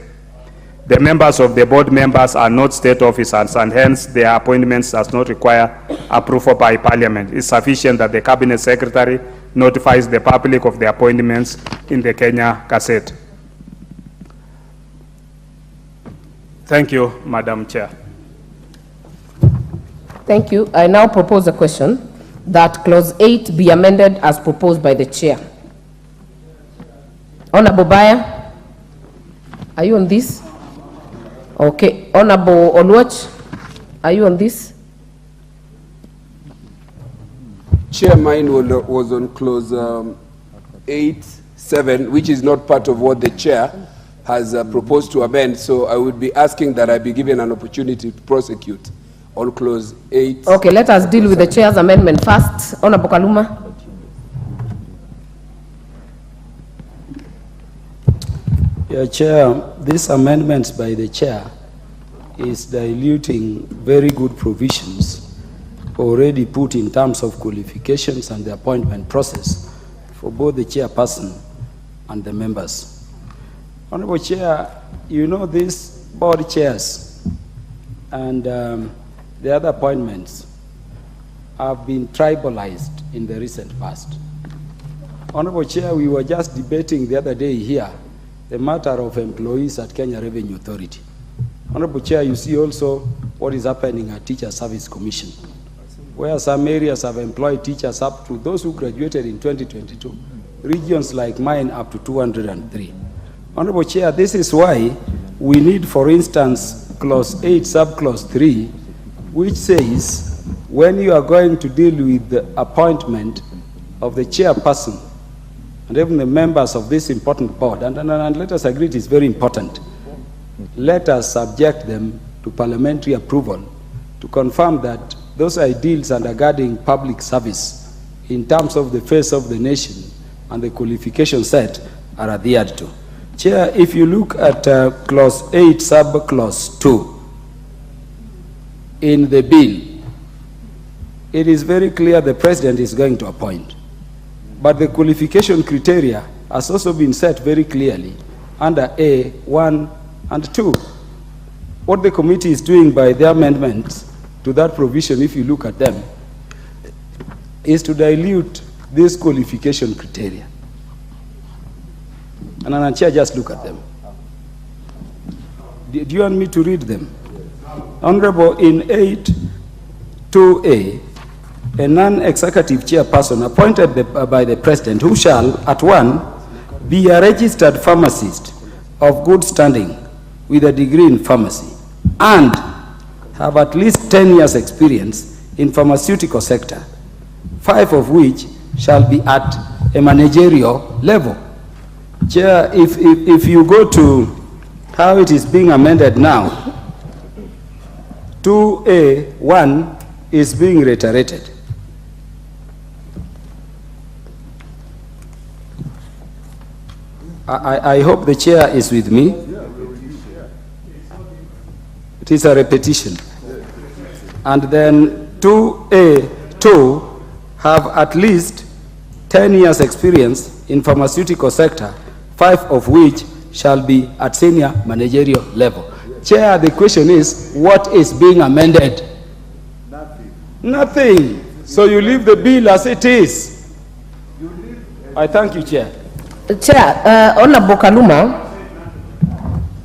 The members of the board members are not state officers, and hence their appointments does not require approval by Parliament. It's sufficient that the Cabinet Secretary notifies the public of the appointments in the Kenya Gazette. Thank you, Madam Chair. Thank you. I now propose a question that Clause 8 be amended as proposed by the Chair. Honorable Baya, are you on this? Okay. Honorable Oluoch, are you on this? Chair, mine was on Clause 8.7, which is not part of what the Chair has proposed to amend, so I would be asking that I be given an opportunity to prosecute on Clause 8. Okay, let us deal with the Chair's amendment first. Honorable Kaluma. Chair, these amendments by the Chair is diluting very good provisions already put in terms of qualifications and the appointment process for both the chairperson and the members. Honorable Chair, you know these board chairs and the other appointments have been tribalized in the recent past. Honorable Chair, we were just debating the other day here the matter of employees at Kenya Revenue Authority. Honorable Chair, you see also what is happening at Teacher Service Commission, where some areas have employed teachers up to those who graduated in 2022, regions like mine up to 203. Honorable Chair, this is why we need, for instance, Clause 8, Subclause 3, which says when you are going to deal with the appointment of the chairperson and even the members of this important board, and let us agree it is very important, let us subject them to parliamentary approval to confirm that those ideals undergirding public service in terms of the face of the nation and the qualification set are adhered to. Chair, if you look at Clause 8, Subclause 2 in the bill, it is very clear the President is going to appoint. But the qualification criteria has also been set very clearly under A, 1, and 2. What the committee is doing by the amendments to that provision, if you look at them, is to dilute this qualification criteria. And Chair, just look at them. Do you want me to read them? Honorable, in 8.2a, a non-executive chairperson appointed by the President who shall, at 1, be a registered pharmacist of good standing with a degree in pharmacy and have at least 10 years experience in pharmaceutical sector, 5 of which shall be at a managerial level. Chair, if you go to how it is being amended now, 2A1 is being reiterated. I hope the Chair is with me. It is a repetition. And then 2A2 have at least 10 years experience in pharmaceutical sector, 5 of which shall be at senior managerial level. Chair, the question is, what is being amended? Nothing. So you leave the bill as it is. I thank you, Chair. Chair, Honorable Kaluma,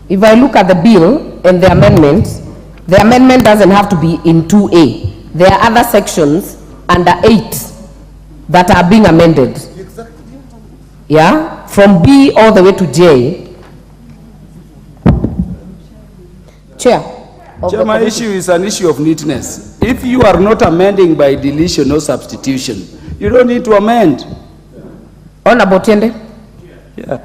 if I look at the bill and the amendment doesn't have to be in 2A. There are other sections under 8 that are being amended. Yeah, from B all the way to J. Chair. Chair, my issue is an issue of neatness. If you are not amending by deletion or substitution, you don't need to amend. Honorable Tiende. Yeah.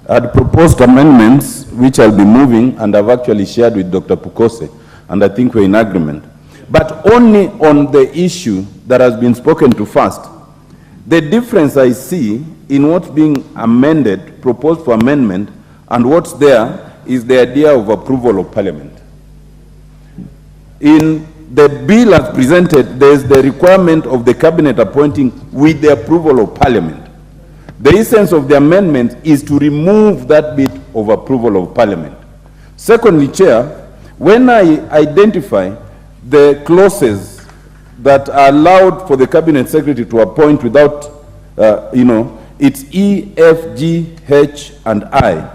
I had proposed amendments which I'll be moving and I've actually shared with Dr. Pukose, and I think we're in agreement. But only on the issue that has been spoken to first. The difference I see in what's being amended, proposed for amendment, and what's there is the idea of approval of Parliament. In the bill as presented, there is the requirement of the cabinet appointing with the approval of parliament. The essence of the amendment is to remove that bit of approval of parliament. Secondly, Chair, when I identify the clauses that are allowed for the cabinet secretary to appoint without, it's E, F, G, H, and I.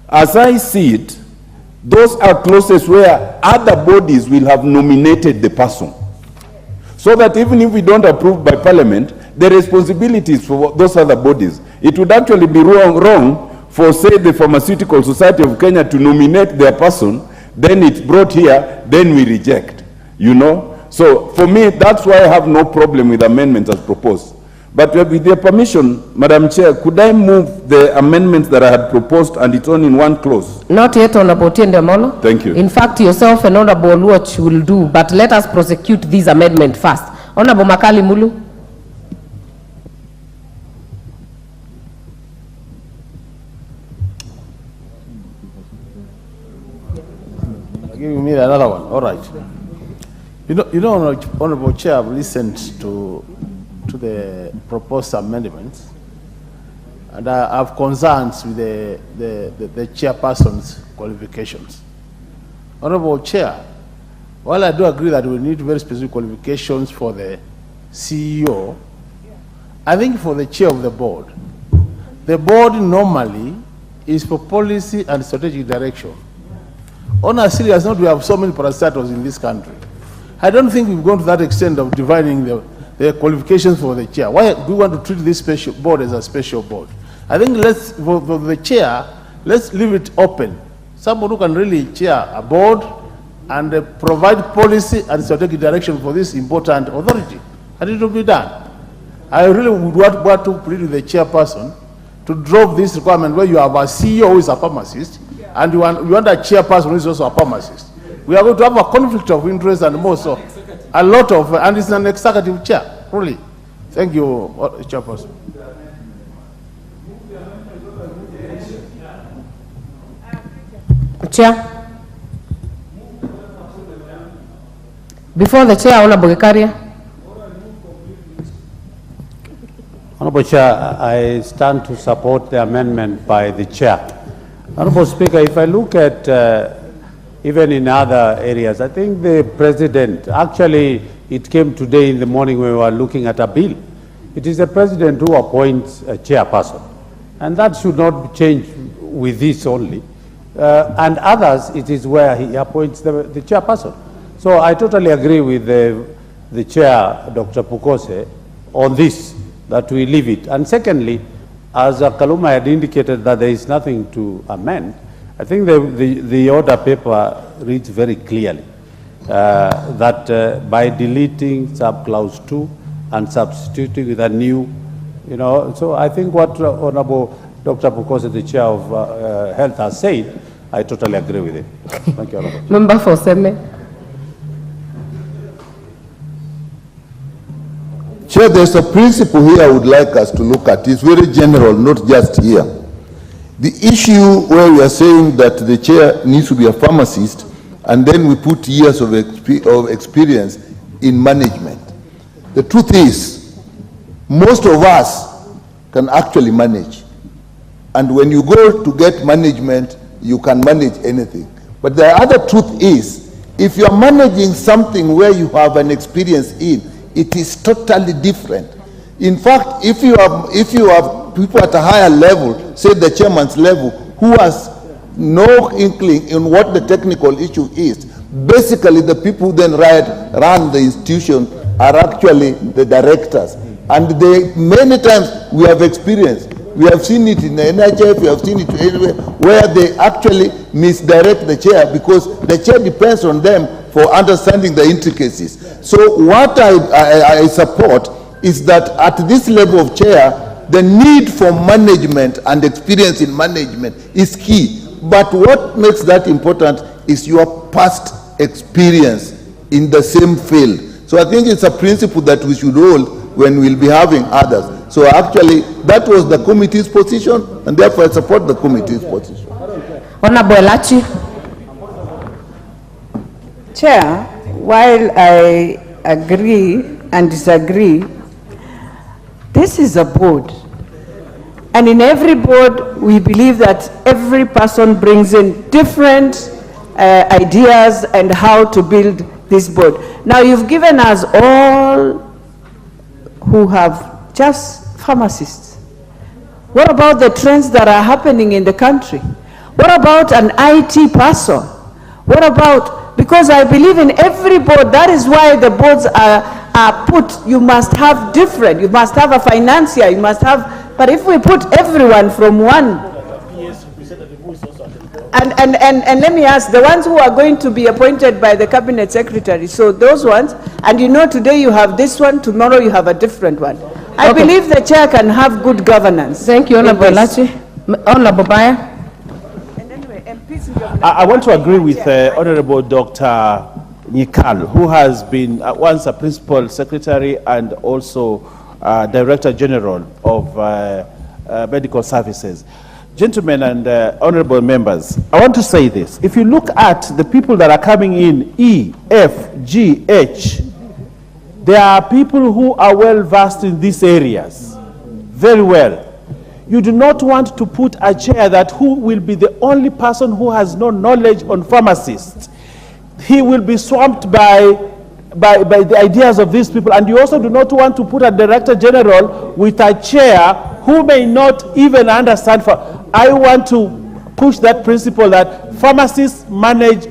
As I see it, those are clauses where other bodies will have nominated the person. So that even if we don't approve by parliament, the responsibilities for those other bodies. It would actually be wrong for, say, the Pharmaceutical Society of Kenya to nominate their person, then it's brought here, then we reject, So for me, that's why I have no problem with amendments as proposed. But with your permission, Madam Chair, could I move the amendments that I had proposed and it's only in one clause? Not yet, Honorable Tiende Molo. Thank you. In fact, yourself and Honorable Watch will do, but let us prosecute this amendment first. Honorable Makali Mulu. Giving me another one. All right. Honorable Chair, I've listened to the proposed amendments, and I have concerns with the chairperson's qualifications. Honorable Chair, while I do agree that we need very specific qualifications for the CEO, I think for the chair of the board normally is for policy and strategic direction. On a serious note, we have so many parastatals in this country. I don't think we've gone to that extent of dividing the qualifications for the chair. Why do we want to treat this special board as a special board? I think for the chair, let's leave it open. Someone who can really chair a board and provide policy and strategic direction for this important authority. And it will be done. I really would want to plead with the chairperson to drop this requirement where you have a CEO who is a pharmacist and you want a chairperson who is also a pharmacist. We are going to have a conflict of interest and more so. A lot of, and it's an executive chair, really. Thank you, Chairperson. Chair. Before the chair, Honorable Gekaria. Honorable Chair, I stand to support the amendment by the chair. Honorable Speaker, if I look at even in other areas, I think the president, actually it came today in the morning when we were looking at a bill. It is the president who appoints a chairperson. And that should not change with this only. And others, it is where he appoints the chairperson. So I totally agree with the chair, Dr. Pukose, on this, that we leave it. And secondly, as Kaluma had indicated that there is nothing to amend, I think the order paper reads very clearly that by deleting sub-clause 2 and substituting with a new, so I think what Honorable Dr. Pukose, the Chair of Health, has said, I totally agree with him. Thank you, Honorable. Member for Seme. Chair, there's a principle here I would like us to look at. It's very general, not just here. The issue where we are saying that the chair needs to be a pharmacist and then we put years of experience in management. The truth is, most of us can actually manage. And when you go to get management, you can manage anything. But the other truth is, if you are managing something where you have an experience in, it is totally different. In fact, if you have people at a higher level, say the chairman's level, who has no inkling in what the technical issue is, basically the people who then run the institution are actually the directors. And many times we have experienced, we have seen it in the NHF, we have seen it everywhere, where they actually misdirect the chair because the chair depends on them for understanding the intricacies. So what I support is that at this level of chair, the need for management and experience in management is key. But what makes that important is your past experience in the same field. So I think it's a principle that we should hold when we'll be having others. So actually, that was the committee's position, and therefore I support the committee's position. Honorable Elachi. Chair, while I agree and disagree, this is a board. And in every board, we believe that every person brings in different ideas and how to build this board. Now, you've given us all who have just pharmacists. What about the trends that are happening in the country? What about an IT person? What about, because I believe in every board, that is why the boards are put, you must have different, you must have a financier, you must have, but if we put everyone from one, and let me ask, the ones who are going to be appointed by the cabinet secretary, so those ones, and you know today you have this one, tomorrow you have a different one. I believe the chair can have good governance. Thank you, Honorable Lachi. Honorable Baya. I want to agree with Honorable Dr. Nyikal, who has been once a principal secretary and also Director General of Medical Services. Gentlemen and honorable members, I want to say this. If you look at the people that are coming in, E, F, G, H, there are people who are well versed in these areas, very well. You do not want to put a chair that who will be the only person who has no knowledge on pharmacists. He will be swamped by the ideas of these people, and you also do not want to put a Director General with a chair who may not even understand. I want to push that principle that pharmacists manage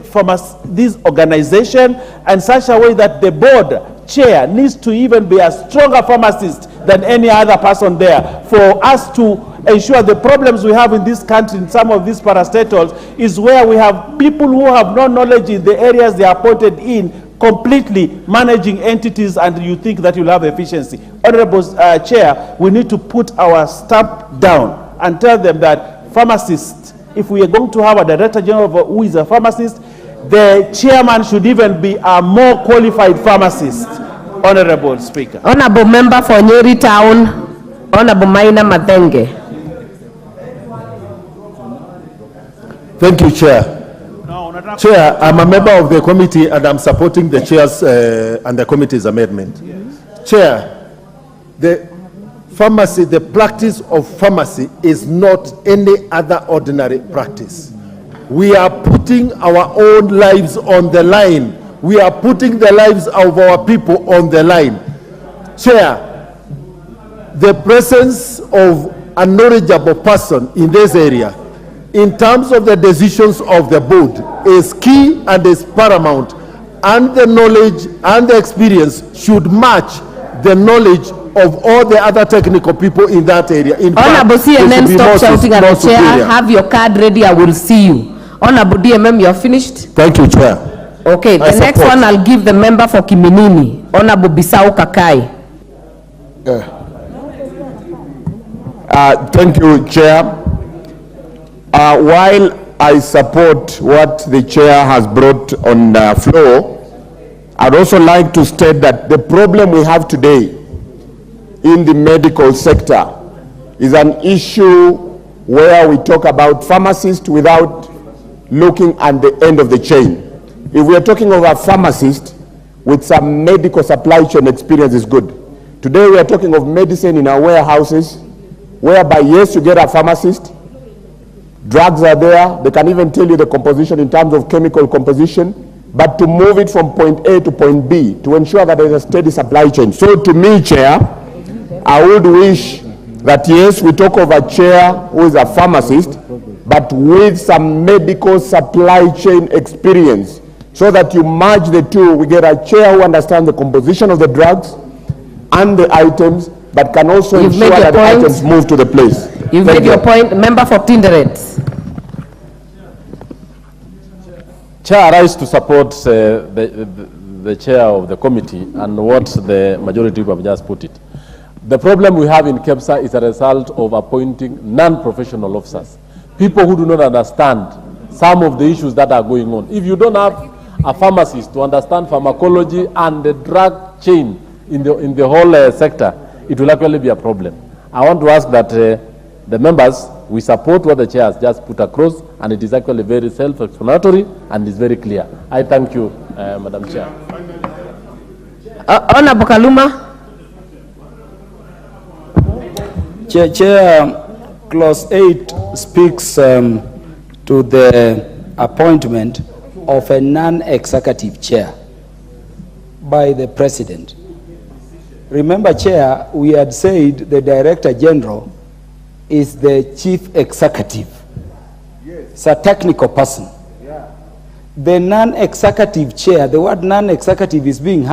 this organization in such a way that the board chair needs to even be a stronger pharmacist than any other person there, for us to ensure the problems we have in this country, in some of these parastatals, is where we have people who have no knowledge in the areas they are appointed in, completely managing entities, and you think that you'll have efficiency. Honorable Chair, we need to put our stamp down and tell them that pharmacists, if we are going to have a Director General who is a pharmacist, the chairman should even be a more qualified pharmacist. Honorable Speaker. Honorable Member for Nyeri Town, Honorable Maina Mathenge. Thank you, Chair. Chair, I'm a member of the committee and I'm supporting the chair's and the committee's amendment. Yes. Chair, the practice of pharmacy is not any other ordinary practice. We are putting our own lives on the line. We are putting the lives of our people on the line. Chair, the presence of a knowledgeable person in this area, in terms of the decisions of the board, is key and is paramount, and the knowledge and the experience should match the knowledge of all the other technical people in that area. In Honorable CNN, stop shouting at the chair. Have your card ready, I will see you. Honorable DMM, you are finished? Thank you, Chair. Okay, the next one I'll give the member for Kiminini, Honorable Bisau Kakai. Thank you, Chair. While I support what the chair has brought on the floor, I'd also like to state that the problem we have today in the medical sector is an issue where we talk about pharmacists without looking at the end of the chain. If we are talking of a pharmacist with some medical supply chain experience, is good. Today we are talking of medicine in our warehouses, whereby yes, you get a pharmacist, drugs are there, they can even tell you the composition in terms of chemical composition, but to move it from point A to point B, to ensure that there is a steady supply chain. So to me, Chair, I would wish that yes, we talk of a chair who is a pharmacist, but with some medical supply chain experience, so that you merge the two. We get a chair who understands the composition of the drugs and the items, but can also ensure that the items move to the place. You've made your point. Member for Tinderet. Chair, I rise to support the chair of the committee and what the majority have just put it. The problem we have in KEPSA is a result of appointing non-professional officers, people who do not understand some of the issues that are going on. If you don't have a pharmacist to understand pharmacology and the drug chain in the whole sector, it will actually be a problem. I want to ask that the members, we support what the chair has just put across, and it is actually very self-explanatory and is very clear. I thank you, Madam Chair. Honorable Kaluma. Chair, Clause 8 speaks to the appointment of a non-executive chair by the President. Remember, Chair, we had said the Director General is the Chief Executive. Yes. It's a technical person. Yeah. The non-executive chair, the word non-executive is being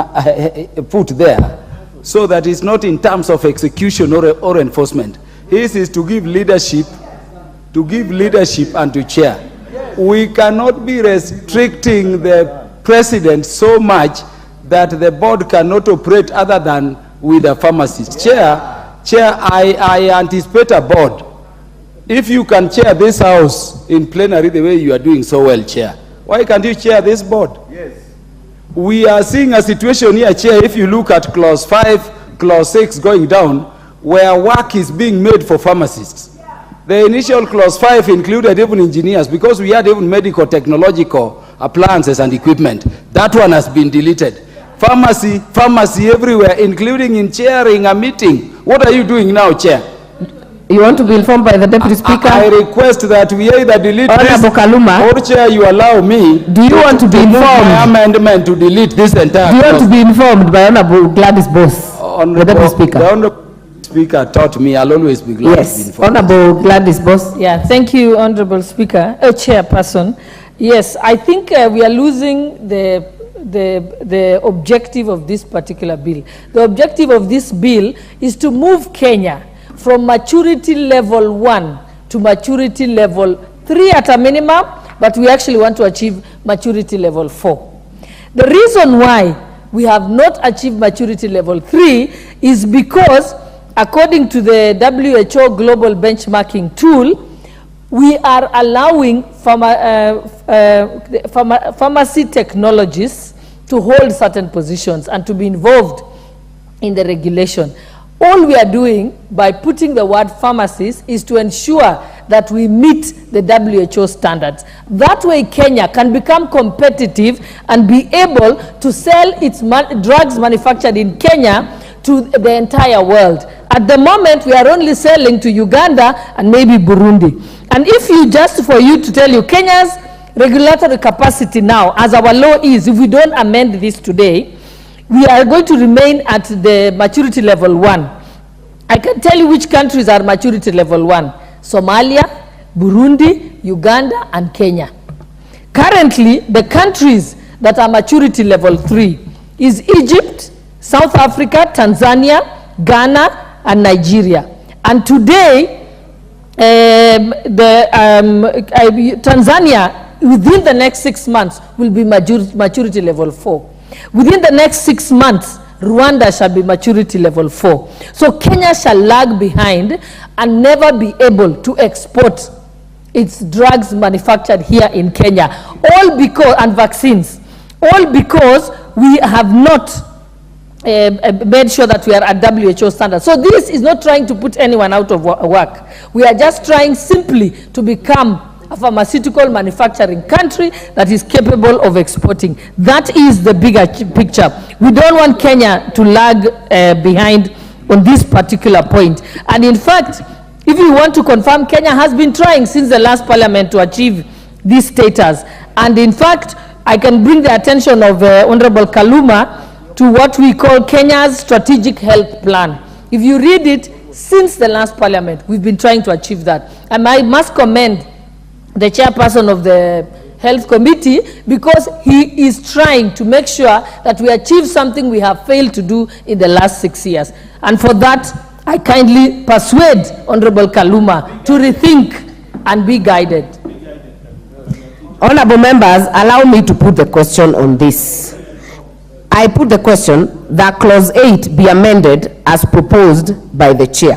put there so that it's not in terms of execution or enforcement. His is to give leadership and to chair. We cannot be restricting the President so much that the board cannot operate other than with a pharmacist. Chair, I anticipate a board. If you can chair this house in plenary the way you are doing so well, Chair, why can't you chair this board? Yes. We are seeing a situation here, Chair, if you look at Clause 5, Clause 6 going down, where work is being made for pharmacists. The initial Clause 5 included even engineers because we had even medical technological appliances and equipment. That one has been deleted. Pharmacy everywhere, including in chairing a meeting. What are you doing now, Chair? You want to be informed by the Deputy Speaker? I request that we either delete Honorable this Kaluma, or, Chair, you allow me do you want to be informed? My amendment to delete this entire. Do you want to be informed by Honorable Gladys Boss, the Deputy Speaker? The Honorable Speaker taught me I'll always be glad to be informed. Honorable Gladys Boss. Yeah, thank you, Honorable Speaker, Chairperson. Yes, I think we are losing the objective of this particular bill. The objective of this bill is to move Kenya from maturity level 1 to maturity level 3 at a minimum, but we actually want to achieve maturity level 4. The reason why we have not achieved maturity level 3 is because, according to the WHO global benchmarking tool, we are allowing pharmacy technologists to hold certain positions and to be involved in the regulation. All we are doing by putting the word pharmacist is to ensure that we meet the WHO standards. That way Kenya can become competitive and be able to sell its drugs manufactured in Kenya to the entire world. At the moment, we are only selling to Uganda and maybe Burundi. And if you, just for you to tell you, Kenya's regulatory capacity now, as our law is, if we don't amend this today, we are going to remain at the maturity level 1. I can tell you which countries are maturity level 1. Somalia, Burundi, Uganda, and Kenya. Currently, the countries that are maturity level 3 is Egypt, South Africa, Tanzania, Ghana, and Nigeria. And today, Tanzania, within the next 6 months, will be maturity level 4. Within the next 6 months, Rwanda shall be maturity level 4. So Kenya shall lag behind and never be able to export its drugs manufactured here in Kenya. All because, and vaccines, all because we have not made sure that we are at WHO standards. So this is not trying to put anyone out of work. We are just trying simply to become a pharmaceutical manufacturing country that is capable of exporting. That is the bigger picture. We don't want Kenya to lag behind on this particular point. And in fact, if you want to confirm, Kenya has been trying since the last parliament to achieve this status. And in fact, I can bring the attention of Honorable Kaluma to what we call Kenya's strategic health plan. If you read it, since the last parliament, we've been trying to achieve that. And I must commend the chairperson of the Health Committee, because he is trying to make sure that we achieve something we have failed to do in the last 6 years. And for that, I kindly persuade Honorable Kaluma to rethink and be guided. Honorable members, allow me to put the question on this. I put the question that Clause 8 be amended as proposed by the chair.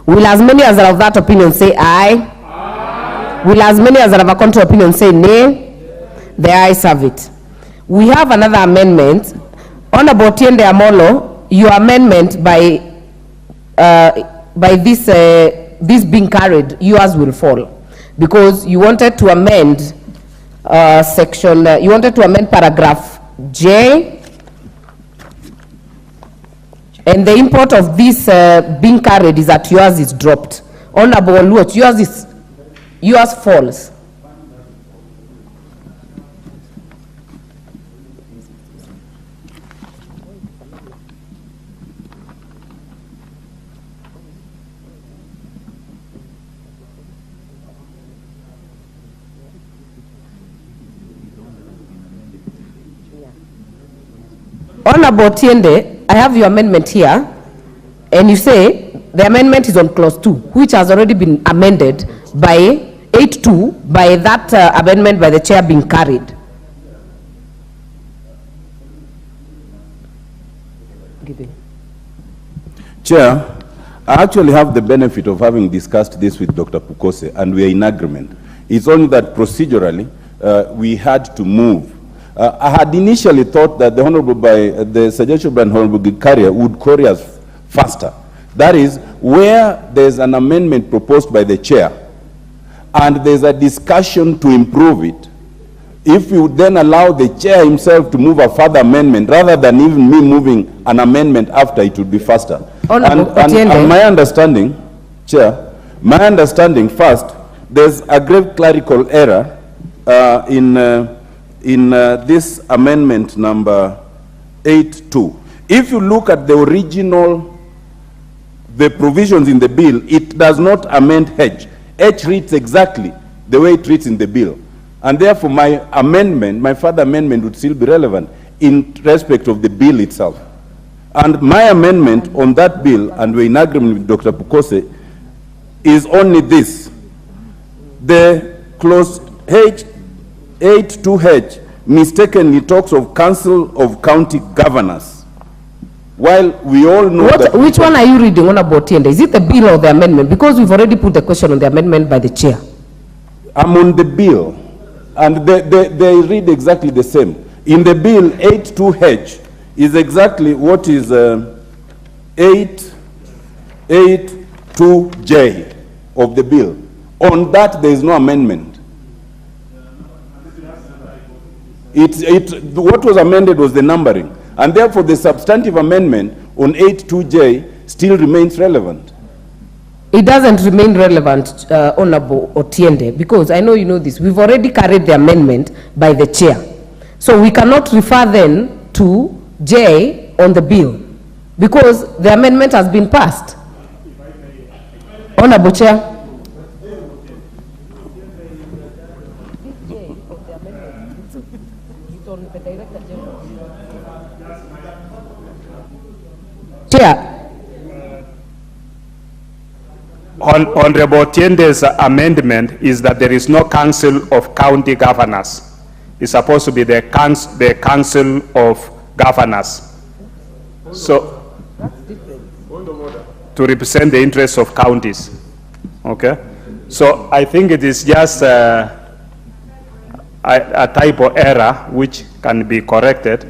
Will as many as are of that opinion say aye? Will as many as are of a contrary opinion say nay? The ayes have it. We have another amendment. Honorable Tiende Amolo, your amendment by this being carried, yours will fall. because you wanted to amend you wanted to amend paragraph J, and the import of this being carried is that yours is dropped. Honorable Oluoch, yours falls. Honorable Tiende, I have your amendment here, and you say the amendment is on clause 2, which has already been amended by 8.2 by that amendment by the chair being carried. Chair, I actually have the benefit of having discussed this with Dr. Pukose, and we are in agreement. It's only that procedurally we had to move. I had initially thought that the suggestion by the Honorable Gikaria would carry us faster. That is, where there's an amendment proposed by the chair and there's a discussion to improve it, if you then allow the chair himself to move a further amendment rather than even me moving an amendment after, it would be faster. And my understanding, Chair, my understanding first, there's a grave clerical error in this amendment number 8.2. If you look at the original, the provisions in the bill, it does not amend H. H reads exactly the way it reads in the bill. And therefore my amendment, my further amendment would still be relevant in respect of the bill itself. And my amendment on that bill, and we're in agreement with Dr. Pukose, is only this. The clause H, 8.2H, mistakenly talks of Council of County Governors. While we all know that... Which one are you reading on about Tiende? Is it the bill or the amendment? Because we've already put the question on the amendment by the chair. I'm on the bill, and they read exactly the same. In the bill, 8.2H is exactly what is 8.2J of the bill. On that, there is no amendment. What was amended was the numbering, and therefore the substantive amendment on 8.2J still remains relevant. It doesn't remain relevant, Honorable Otiende, because I know you know this. We've already carried the amendment by the chair. So we cannot refer then to J on the bill, because the amendment has been passed. Honorable Chair. Chair. Honorable Tiende's amendment is that there is no Council of County Governors. It's supposed to be the Council of Governors. So, to represent the interests of counties. Okay? So, I think it is just a typo error which can be corrected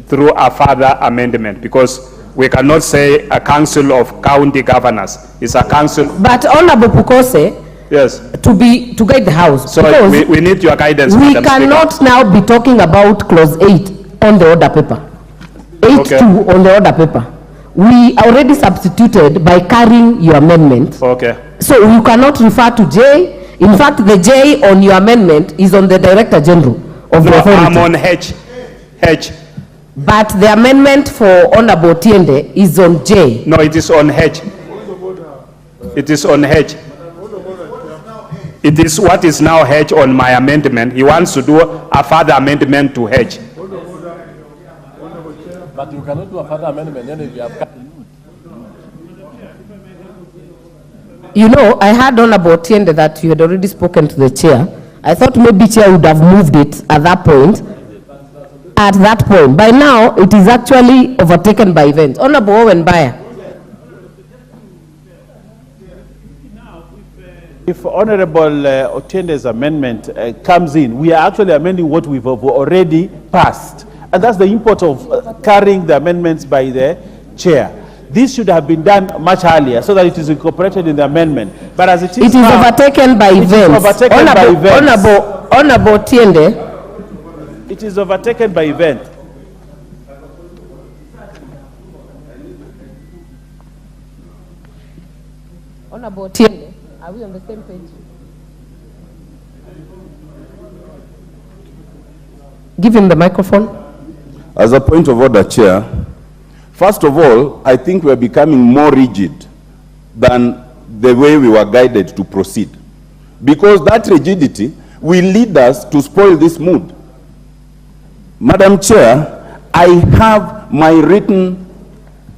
through a further amendment, because we cannot say a Council of County Governors. It's a council. But Honorable Pukose, yes, to guide the House. So we need your guidance. We cannot now be talking about clause 8 on the order paper. 8.2 on the order paper. We already substituted by carrying your amendment. Okay. So you cannot refer to J. In fact, the J on your amendment is on the Director General of the authority. I'm on H. But the amendment for Honorable Tiende is on J. No, it is on H. It is on H. It is what is now H on my amendment. He wants to do a further amendment to H. But you cannot do a further amendment if you have... You know, I heard Honorable Tiende that you had already spoken to the chair. I thought maybe chair would have moved it at that point. By now, it is actually overtaken by events. Honorable Owen Bayer. If Honorable Otiende's amendment comes in, we are actually amending what we've already passed. And that's the import of carrying the amendments by the chair. this should have been done much earlier so that it is incorporated in the amendment. But as it is now, overtaken by events. Honorable Tiende. It is overtaken by events. Honorable Tiende, are we on the same page? Give him the microphone. As a point of order, Chair, first of all, I think we're becoming more rigid than the way we were guided to proceed. Because that rigidity will lead us to spoil this mood. Madam Chair, I have my written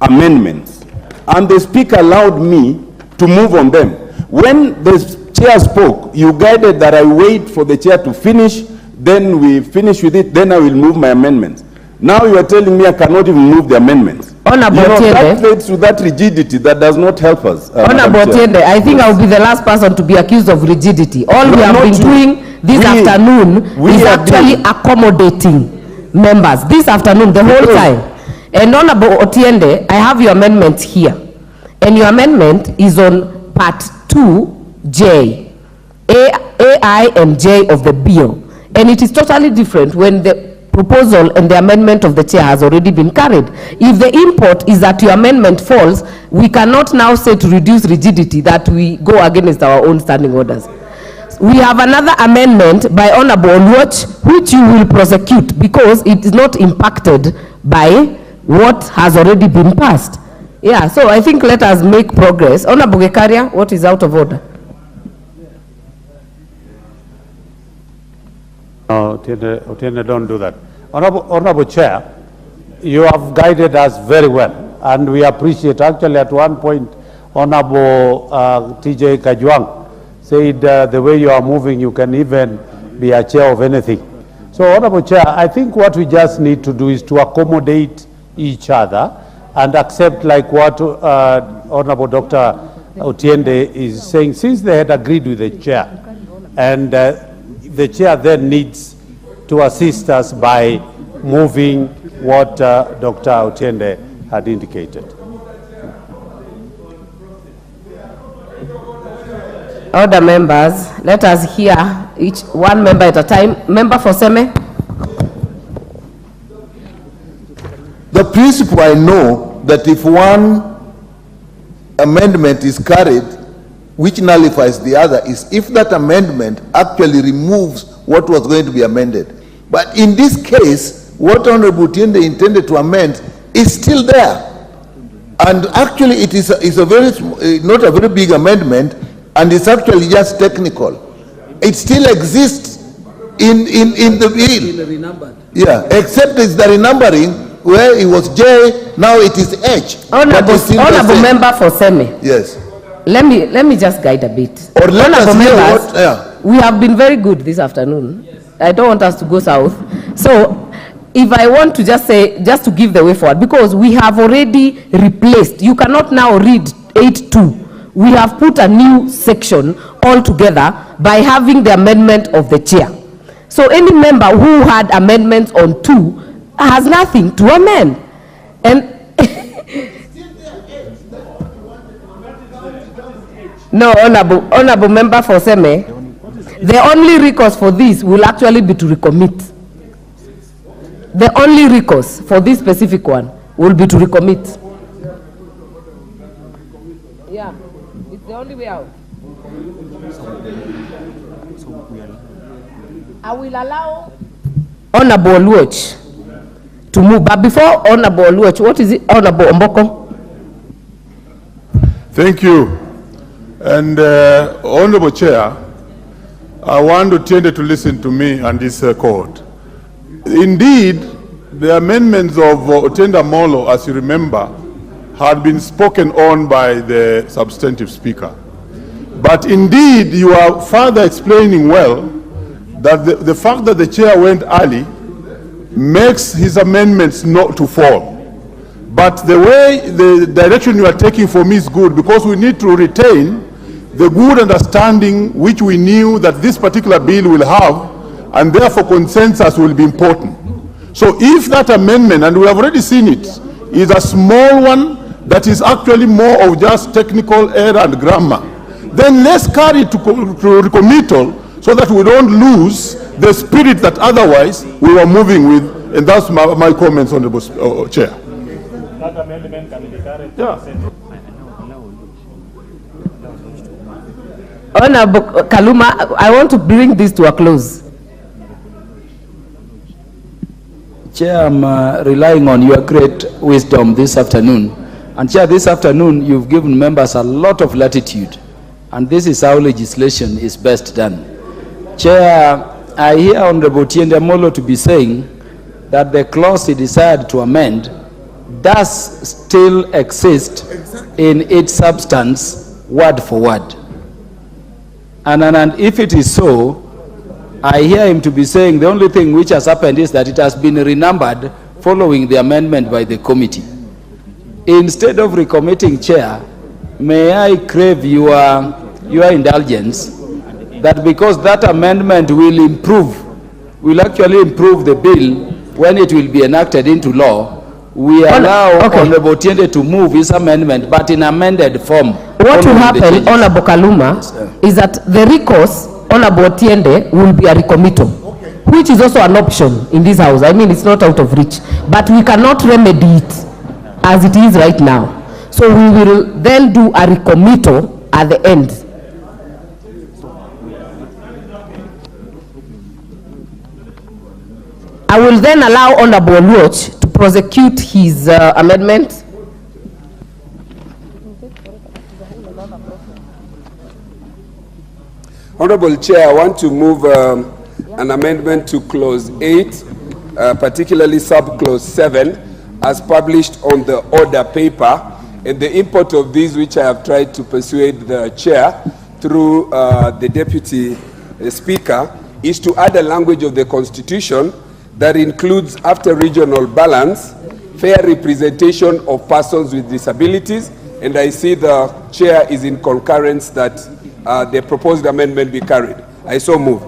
amendments, and the Speaker allowed me to move on them. When the Chair spoke, you guided that I wait for the Chair to finish, then we finish with it, then I will move my amendments. Now you are telling me I cannot even move the amendments. That leads to that rigidity that does not help us. Honorable Tiende, I think I will be the last person to be accused of rigidity. All we have been doing this afternoon is actually accommodating members. This afternoon, the whole time. And Honorable Otiende, I have your amendment here. And your amendment is on part 2J, AI and J of the bill. And it is totally different when the proposal and the amendment of the Chair has already been carried. If the import is that your amendment falls, we cannot now say to reduce rigidity that we go against our own standing orders. We have another amendment by Honorable Oluoch, which you will prosecute because it is not impacted by what has already been passed. Yeah, so I think let us make progress. Honorable Gekaria, what is out of order? No, Otiende, don't do that. Honorable Chair, you have guided us very well, and we appreciate. Actually, at one point, Honorable TJ Kajwang said the way you are moving, you can even be a chair of anything. So, Honorable Chair, I think what we just need to do is to accommodate each other and accept, like what Honorable Dr. Otiende is saying, since they had agreed with the Chair, and the Chair then needs to assist us by moving what Dr. Otiende had indicated. Other members, let us hear each one member at a time. Member for Seme. The principle I know that if one amendment is carried, which nullifies the other, is if that amendment actually removes what was going to be amended. But in this case, what Honorable Tiende intended to amend is still there. And actually it is a very, not a very big amendment, and it's actually just technical. It still exists in the bill. Yeah, except it's the renumbering where it was J, now it is H. Honorable member for Seme. Yes. Let me just guide a bit. Or let us hear what, we have been very good this afternoon. Yes. I don't want us to go south. So if I want to just say, just to give the way forward, because we have already replaced, you cannot now read 8.2. We have put a new section altogether by having the amendment of the Chair. So any member who had amendments on 2 has nothing to amend. And no, honorable member for Seme, the only recourse for this will actually be to recommit. The only recourse for this specific one will be to recommit. Yeah, it's the only way out. I will allow Honorable Oluoch to move, but before Honorable Oluoch, what is it, Honorable Omboko? Thank you. And Honorable Chair, I want Otiende to listen to me and this court. Indeed, the amendments of Otiende Molo, as you remember, had been spoken on by the substantive speaker. But indeed, you are further explaining well that the fact that the chair went early makes his amendments not to fall. But the way, the direction you are taking for me is good, because we need to retain the good understanding which we knew that this particular bill will have, and therefore consensus will be important. So if that amendment, and we have already seen it, is a small one that is actually more of just technical error and grammar, then let's carry it to recommittal so that we don't lose the spirit that otherwise we were moving with. And that's my comments, Honorable Chair. That amendment can be carried. Yeah. Honorable Kaluma, I want to bring this to a close. Chair, I'm relying on your great wisdom this afternoon. And Chair, this afternoon you've given members a lot of latitude. And this is how legislation is best done. Chair, I hear Honorable Tiende Molo to be saying that the clause he desired to amend does still exist in its substance, word for word. And if it is so, I hear him to be saying the only thing which has happened is that it has been renumbered following the amendment by the committee. Instead of recommitting, Chair, may I crave your indulgence that because that amendment will actually improve the bill when it will be enacted into law, we allow Honorable Tiende to move his amendment, but in amended form. What will happen, Honorable Kaluma, is that the recourse, Honorable Tiende, will be a recommittal, which is also an option in this house. I mean, it's not out of reach, but we cannot remedy it as it is right now. So we will then do a recommittal at the end. I will then allow Honorable Watch to prosecute his amendment. Honorable Chair, I want to move an amendment to clause 8, particularly sub-clause 7, as published on the order paper. And the import of these, which I have tried to persuade the chair through the deputy speaker, is to add a language of the Constitution that includes, after regional balance, fair representation of persons with disabilities. And I see the chair is in concurrence that the proposed amendment be carried. I so move.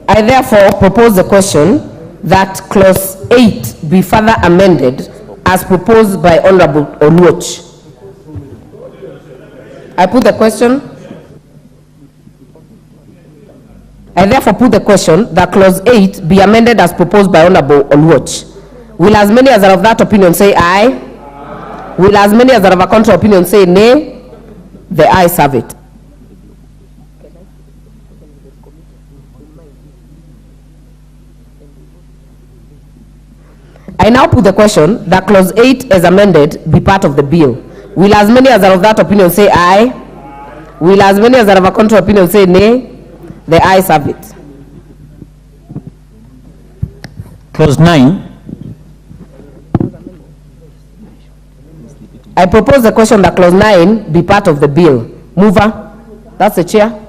I therefore propose the question that clause 8 be further amended as proposed by Honorable Oluoch. I put the question. I therefore put the question that clause 8 be amended as proposed by Honorable Oluoch. Will as many as are of that opinion say aye? Will as many as are of a contrary opinion say nay? The ayes have it. I now put the question that clause 8 as amended be part of the bill. Will as many as are of that opinion say aye? Will as many as are of a contrary opinion say nay? The ayes have it. Clause 9. I propose the question that clause 9 be part of the bill. Mover, that's the chair.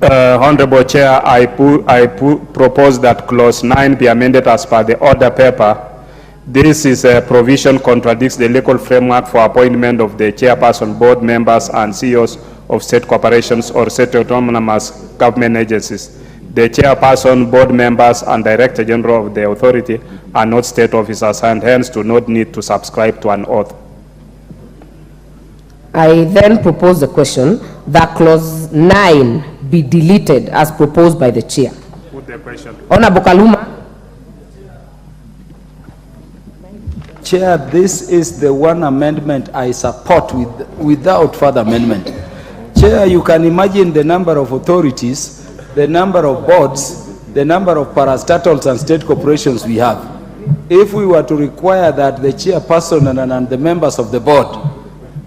Honorable Chair, I propose that clause 9 be amended as per the order paper. This is a provision contradicts the legal framework for appointment of the chairperson, board members, and CEOs of state corporations or state autonomous government agencies. The chairperson, board members, and director general of the authority are not state officers and hence do not need to subscribe to an oath. I then propose the question that clause 9 be deleted as proposed by the chair. Put the question. Honorable Kaluma. Chair, this is the one amendment I support without further amendment. Chair, you can imagine the number of authorities, the number of boards, the number of parastatals and state corporations we have. If we were to require that the chairperson and the members of the board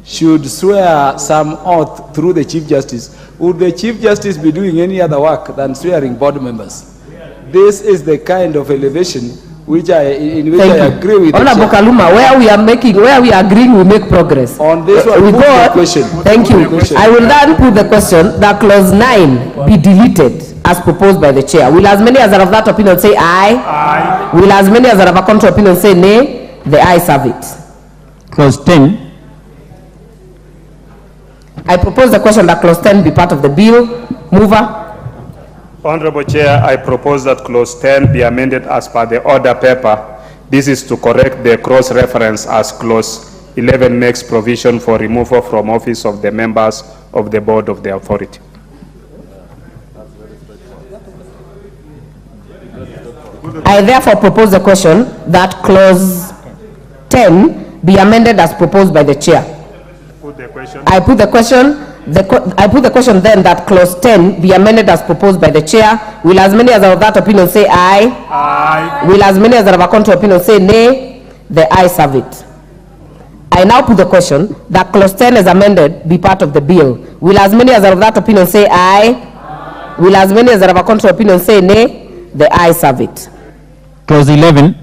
should swear some oath through the Chief Justice, would the Chief Justice be doing any other work than swearing board members? This is the kind of elevation which I agree with. Honorable Kaluma, where we are agreeing, we make progress. On this one, we put go the question. Thank you. I will then put the question that clause 9 be deleted as proposed by the chair. Will as many as are of that opinion say aye? Aye. Will as many as are of a contrary opinion say nay? The ayes have it. Clause 10. I propose the question that clause 10 be part of the bill. Mover. Honorable Chair, I propose that clause 10 be amended as per the order paper. This is to correct the cross-reference as clause 11 makes provision for removal from office of the members of the board of the authority. I therefore propose the question that clause 10 be amended as proposed by the chair. I put the question then that clause 10 be amended as proposed by the chair. Will as many as are of that opinion say aye? Aye. Will as many as are of a contrary opinion say nay? The ayes have it. I now put the question that clause 10 as amended be part of the bill. Will as many as are of that opinion say aye? Aye. Will as many as are of a contrary opinion say nay? The ayes have it. Clause 11.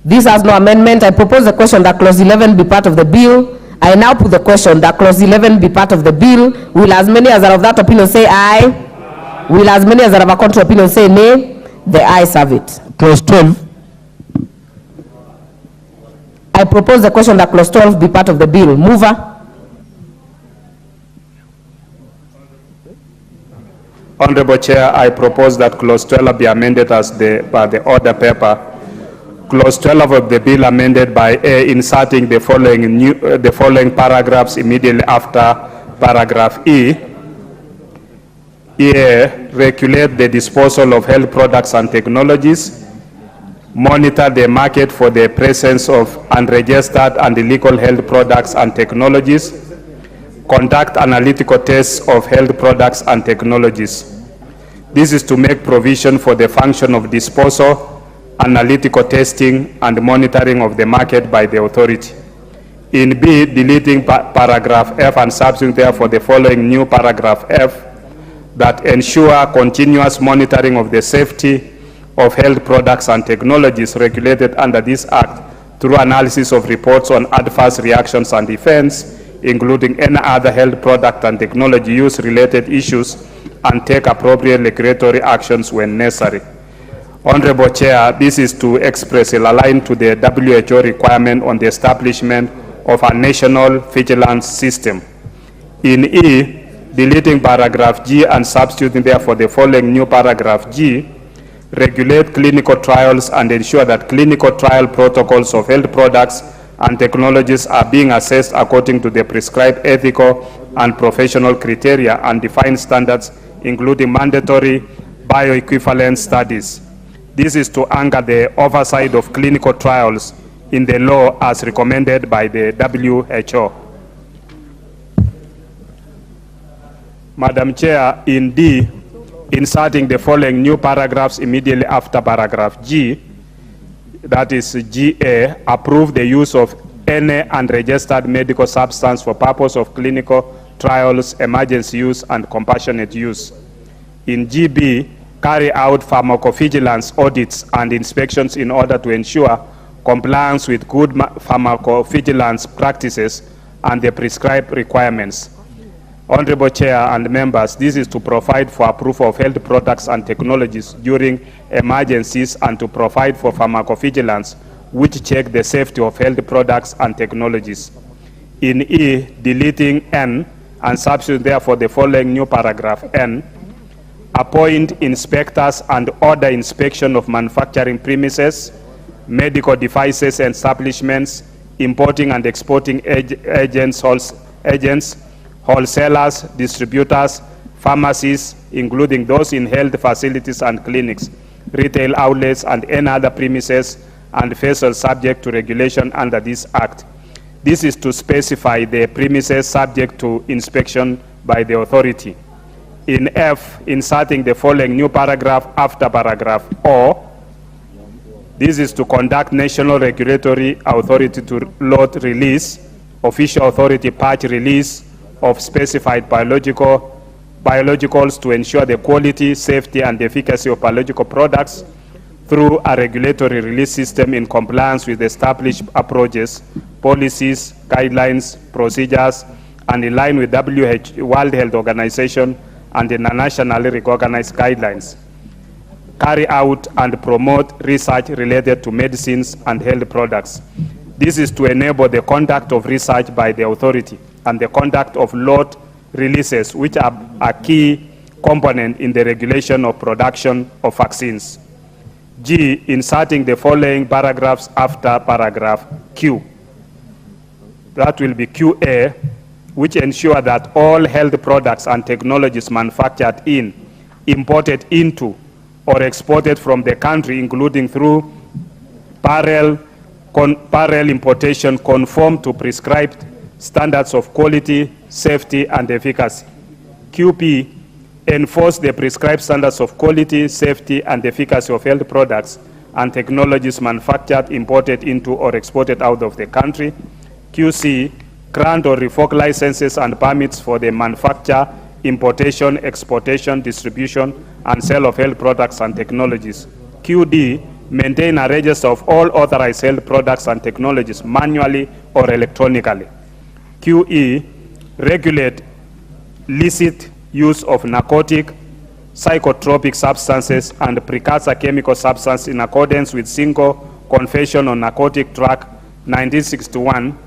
This has no amendment. I propose the question that clause 11 be part of the bill. I now put the question that clause 11 be part of the bill. Will as many as are of that opinion say aye? Aye. Will as many as are of a contrary opinion say nay? The ayes have it. Clause 12. I propose the question that clause 12 be part of the bill. Mover. Honorable Chair, I propose that clause 12 be amended as by the order paper. Clause 12 of the bill amended by A, inserting the following paragraphs immediately after paragraph E. A, regulate the disposal of health products and technologies, monitor the market for the presence of unregistered and illegal health products and technologies, conduct analytical tests of health products and technologies. This is to make provision for the function of disposal, analytical testing, and monitoring of the market by the authority. In B, deleting paragraph F and substituting therefore the following new paragraph F that ensure continuous monitoring of the safety of health products and technologies regulated under this Act through analysis of reports on adverse reactions and effects, including any other health product and technology use related issues, and take appropriate regulatory actions when necessary. Honorable Chair, this is to expressly align to the WHO requirement on the establishment of a national vigilance system. In E, deleting paragraph G and substituting therefore the following new paragraph G, regulate clinical trials and ensure that clinical trial protocols of health products and technologies are being assessed according to the prescribed ethical and professional criteria and defined standards, including mandatory bioequivalence studies. This is to anchor the oversight of clinical trials in the law as recommended by the WHO. Madam Chair, in D, inserting the following new paragraphs immediately after paragraph G, that is GA, approve the use of any unregistered medical substance for purpose of clinical trials, emergency use, and compassionate use. In GB, carry out pharmacovigilance audits and inspections in order to ensure compliance with good pharmacovigilance practices and the prescribed requirements. Honorable Chair and members, this is to provide for approval of health products and technologies during emergencies and to provide for pharmacovigilance, which check the safety of health products and technologies. In E, deleting N and substituting therefore the following new paragraph N, appoint inspectors and order inspection of manufacturing premises, medical devices and establishments, importing and exporting agents, wholesalers, distributors, pharmacies, including those in health facilities and clinics, retail outlets, and any other premises and vessels subject to regulation under this Act. This is to specify the premises subject to inspection by the authority. In F, inserting the following new paragraph after paragraph O, this is to conduct national regulatory authority to lot release, official authority patch release of specified biologicals to ensure the quality, safety, and efficacy of biological products through a regulatory release system in compliance with established approaches, policies, guidelines, procedures, and in line with WHO, World Health Organization, and internationally recognized guidelines. Carry out and promote research related to medicines and health products. This is to enable the conduct of research by the authority and the conduct of lot releases, which are a key component in the regulation of production of vaccines. G, inserting the following paragraphs after paragraph Q. That will be QA, which ensure that all health products and technologies manufactured in, imported into, or exported from the country, including through parallel importation, conform to prescribed standards of quality, safety, and efficacy. QP, enforce the prescribed standards of quality, safety, and efficacy of health products and technologies manufactured, imported into, or exported out of the country. QC, grant or revoke licenses and permits for the manufacture, importation, exportation, distribution, and sale of health products and technologies. QD, maintain a register of all authorized health products and technologies manually or electronically. QE, regulate licit use of narcotic, psychotropic substances, and precursor chemical substances in accordance with Single Convention on Narcotic Drug 1961,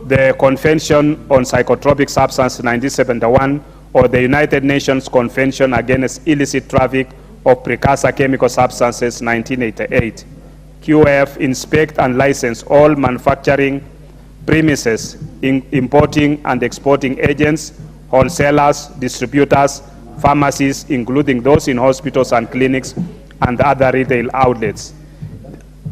the Convention on Psychotropic Substances 1971, or the United Nations Convention Against Illicit Traffic of Precursor Chemical Substances 1988. QF, inspect and license all manufacturing premises, importing and exporting agents, wholesalers, distributors, pharmacies, including those in hospitals and clinics and other retail outlets.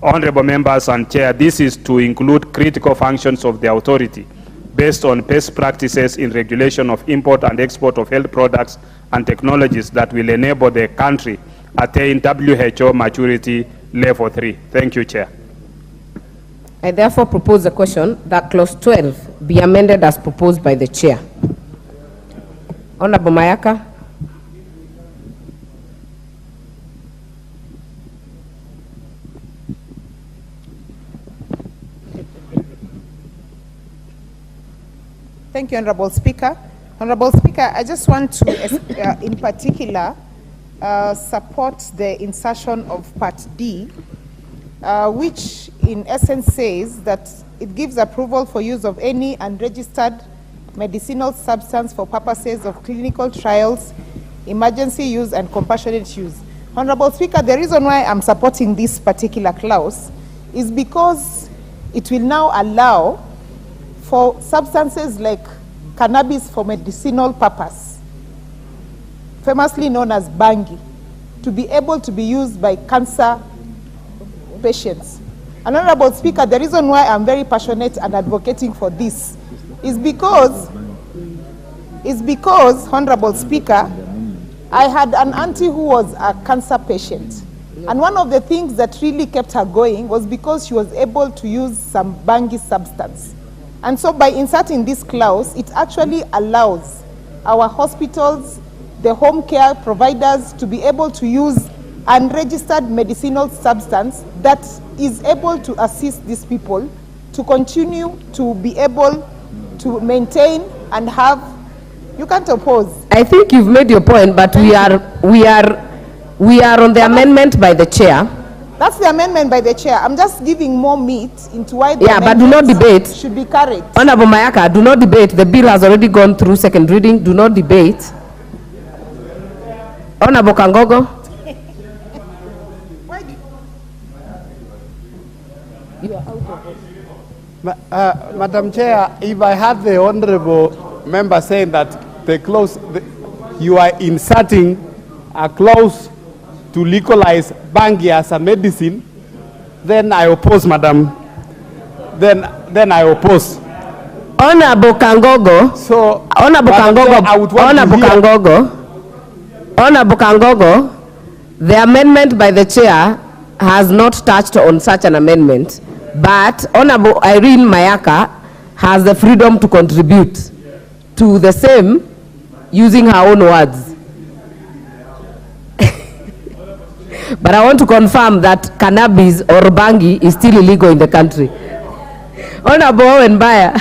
Honorable members and chair, this is to include critical functions of the authority based on best practices in regulation of import and export of health products and technologies that will enable the country attain WHO maturity level 3. Thank you, Chair. I therefore propose a question that clause 12 be amended as proposed by the chair. Honorable Mayaka. Thank you, Honorable Speaker. Honorable Speaker, I just want to, in particular, support the insertion of Part D, which in essence says that it gives approval for use of any unregistered medicinal substance for purposes of clinical trials, emergency use, and compassionate use. Honorable Speaker, the reason why I'm supporting this particular clause is because it will now allow for substances like cannabis for medicinal purpose, famously known as bangi, to be able to be used by cancer patients. And Honorable Speaker, the reason why I'm very passionate and advocating for this is because, Honorable Speaker, I had an auntie who was a cancer patient. And one of the things that really kept her going was because she was able to use some bangi substance. And so by inserting this clause, it actually allows our hospitals, the home care providers to be able to use unregistered medicinal substance that is able to assist these people to continue to be able to maintain and have. You can't oppose. I think you've made your point, but we are on the amendment by the chair. That's the amendment by the chair. I'm just giving more meat into why the but do not debate. Should be carried. Honorable Mayaka, do not debate. The bill has already gone through second reading. Do not debate. Honorable Kangogo. Madam Chair, if I had the honorable member saying that the clause, you are inserting a clause to legalize bangi as a medicine, then I oppose, madam. Then I oppose. Honorable Kangogo. So, Honorable Kangogo, the amendment by the chair has not touched on such an amendment, but Honorable Irene Mayaka has the freedom to contribute to the same using her own words. But I want to confirm that cannabis or bangi is still illegal in the country. Honorable Owen Baya.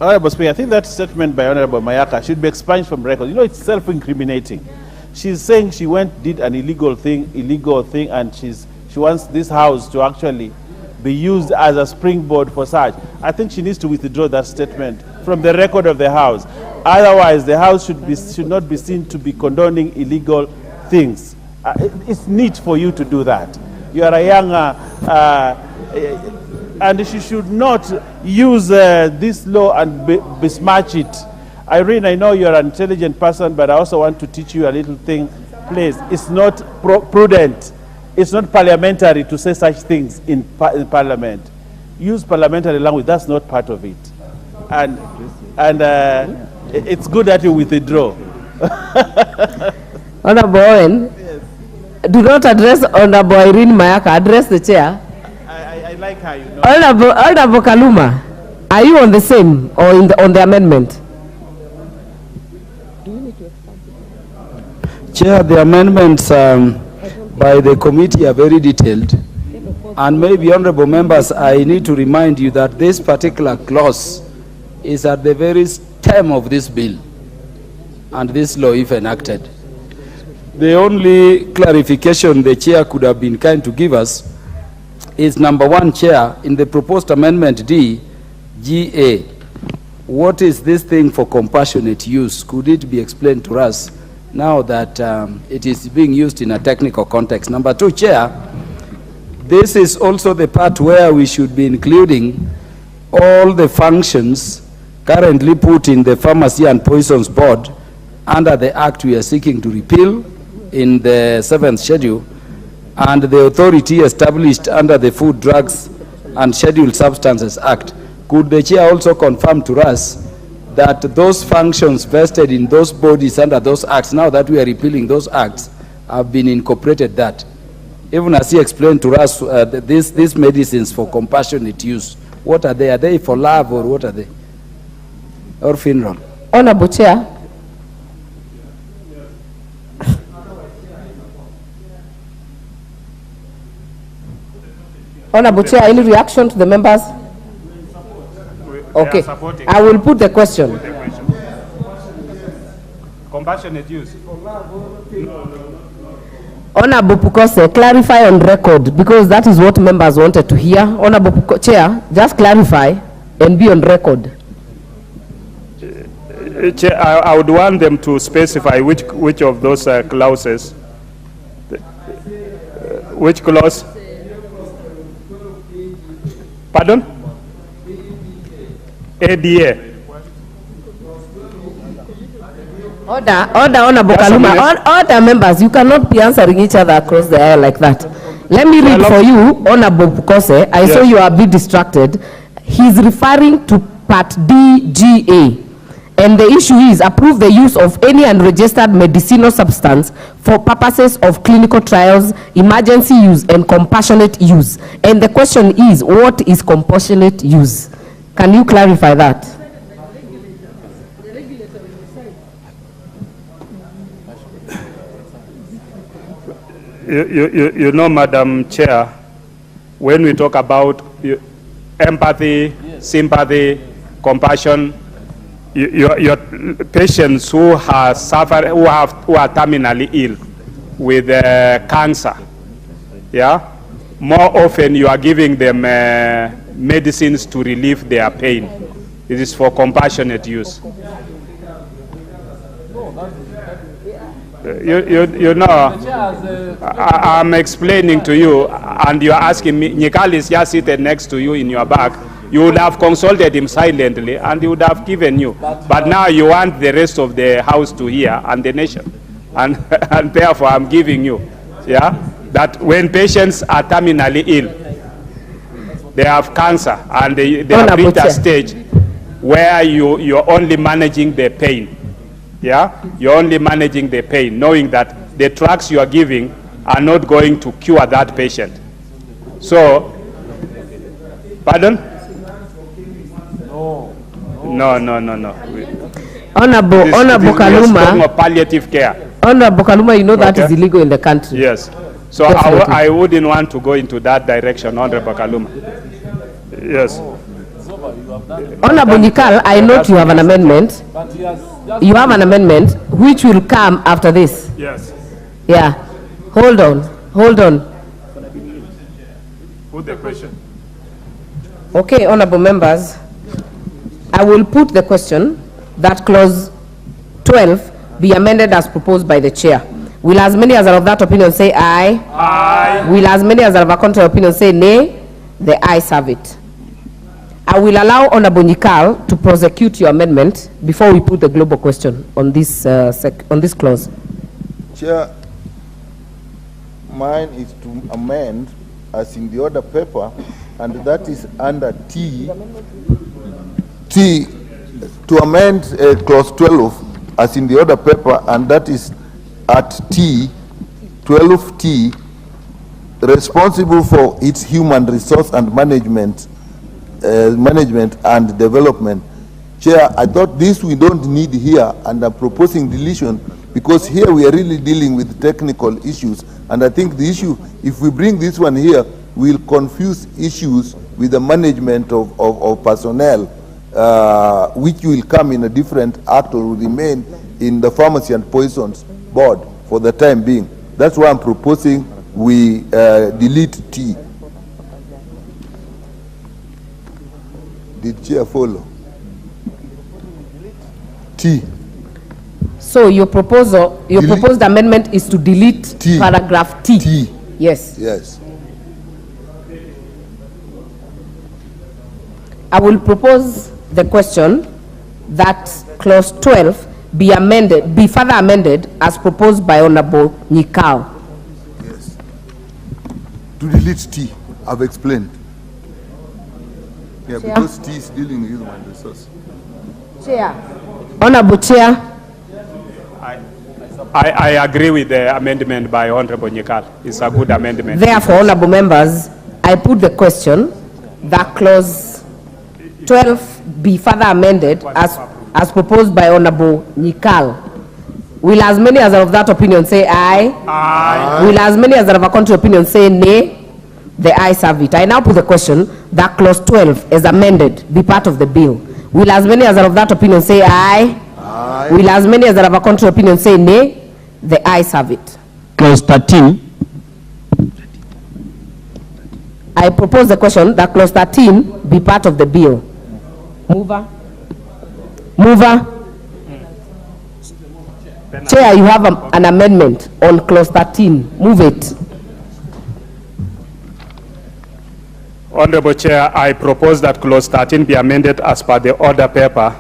Honorable Speaker, I think that statement by Honorable Mayaka should be expunged from record. You know, it's self-incriminating. She's saying she did an illegal thing, and she wants this house to actually be used as a springboard for such. I think she needs to withdraw that statement from the record of the House. Otherwise, the House should not be seen to be condoning illegal things. It's neat for you to do that. You are a young, and you should not use this law and besmirch it. Irene, I know you're an intelligent person, but I also want to teach you a little thing. Please, it's not prudent. It's not parliamentary to say such things in Parliament. Use parliamentary language. That's not part of it. And it's good that you withdraw. Honorable Owen, do not address Honorable Irene Mayaka. Address the chair. I like how you know. Honorable Kaluma, are you on the same or on the amendment? Chair, the amendments by the committee are very detailed. And maybe, honorable members, I need to remind you that this particular clause is at the very stem of this bill and this law, if enacted. The only clarification the chair could have been kind to give us is number one, Chair, in the proposed amendment D, GA, what is this thing for compassionate use? Could it be explained to us now that it is being used in a technical context? Number two, Chair, this is also the part where we should be including all the functions currently put in the Pharmacy and Poisons Board under the act we are seeking to repeal in the 7th schedule, and the authority established under the Food, Drugs and Scheduled Substances Act. Could the chair also confirm to us that those functions vested in those bodies under those acts, now that we are repealing those acts, have been incorporated that? Even as he explained to us, these medicines for compassionate use, what are they? Are they for love or what are they? Or funeral? Honorable Chair. Honorable Chair, any reaction to the members? Okay, I will put the question. Compassionate use. Honorable Pukose, clarify on record, because that is what members wanted to hear. Honorable Chair, just clarify and be on record. Chair, I would want them to specify which of those clauses. Which clause? Pardon? ADA. Order, Honorable Kaluma. Order, members, you cannot be answering each other across the aisle like that. Let me read for you, Honorable Pukose. I saw you are a bit distracted. He's referring to Part D, GA. And the issue is approve the use of any unregistered medicinal substance for purposes of clinical trials, emergency use, and compassionate use. And the question is, what is compassionate use? Can you clarify that? You know, Madam Chair, when we talk about empathy, sympathy, compassion, your patients who are suffering, who are terminally ill with cancer, yeah, more often you are giving them medicines to relieve their pain. It is for compassionate use. You know, I'm explaining to you, and you're asking me. Nyikal is just seated next to you in your back. You would have consulted him silently, and he would have given you. But now you want the rest of the house to hear, and the nation, and therefore I'm giving you, yeah, that when patients are terminally ill, they have cancer, and they have reached a stage where you're only managing the pain. Yeah, you're only managing the pain, knowing that the drugs you are giving are not going to cure that patient. So, pardon? No. Honorable Kaluma. Of palliative care. Honorable Kaluma, you know that is illegal in the country. Yes. So I wouldn't want to go into that direction, Honorable Kaluma. Yes. Honorable Nyikal, I note you have an amendment. You have an amendment which will come after this. Yes. Yeah. Hold on. Put the question. Okay, honorable members, I will put the question that clause 12 be amended as proposed by the chair. Will as many as are of that opinion say aye? Aye. Will as many as are of a contrary opinion say nay? The ayes have it. I will allow Honorable Nyikal to prosecute your amendment before we put the global question on this clause. Chair, mine is to amend as in the order paper, and that is under T, to amend clause 12 as in the order paper, and that is at T, 12T, responsible for its human resource and management and development. Chair, I thought this we don't need here, and I'm proposing deletion because here we are really dealing with technical issues, and I think the issue, if we bring this one here, we'll confuse issues with the management of personnel, which will come in a different act or will remain in the Pharmacy and Poisons Board for the time being. That's why I'm proposing we delete T. Did Chair follow? T. So your proposed amendment is to delete T. Paragraph T. T. Yes. Yes. I will propose the question that clause 12 be further amended as proposed by Honorable Nyikal. Yes. To delete T, I've explained. Yeah, because T is dealing with human resource. Chair. Honorable Chair. I agree with the amendment by Honorable Nyikal. It's a good amendment. Therefore, honorable members, I put the question that clause 12 be further amended as proposed by Honorable Nyikal. Will as many as are of that opinion say aye? Aye. Will as many as are of a contrary opinion say nay? The ayes have it. I now put the question that clause 12 is amended be part of the bill. Will as many as are of that opinion say aye? Aye. Will as many as are of a contrary opinion say nay? The ayes have it. Clause 13. I propose the question that clause 13 be part of the bill. Mover. Chair, you have an amendment on clause 13. Move it. Honorable Chair, I propose that clause 13 be amended as per the order paper.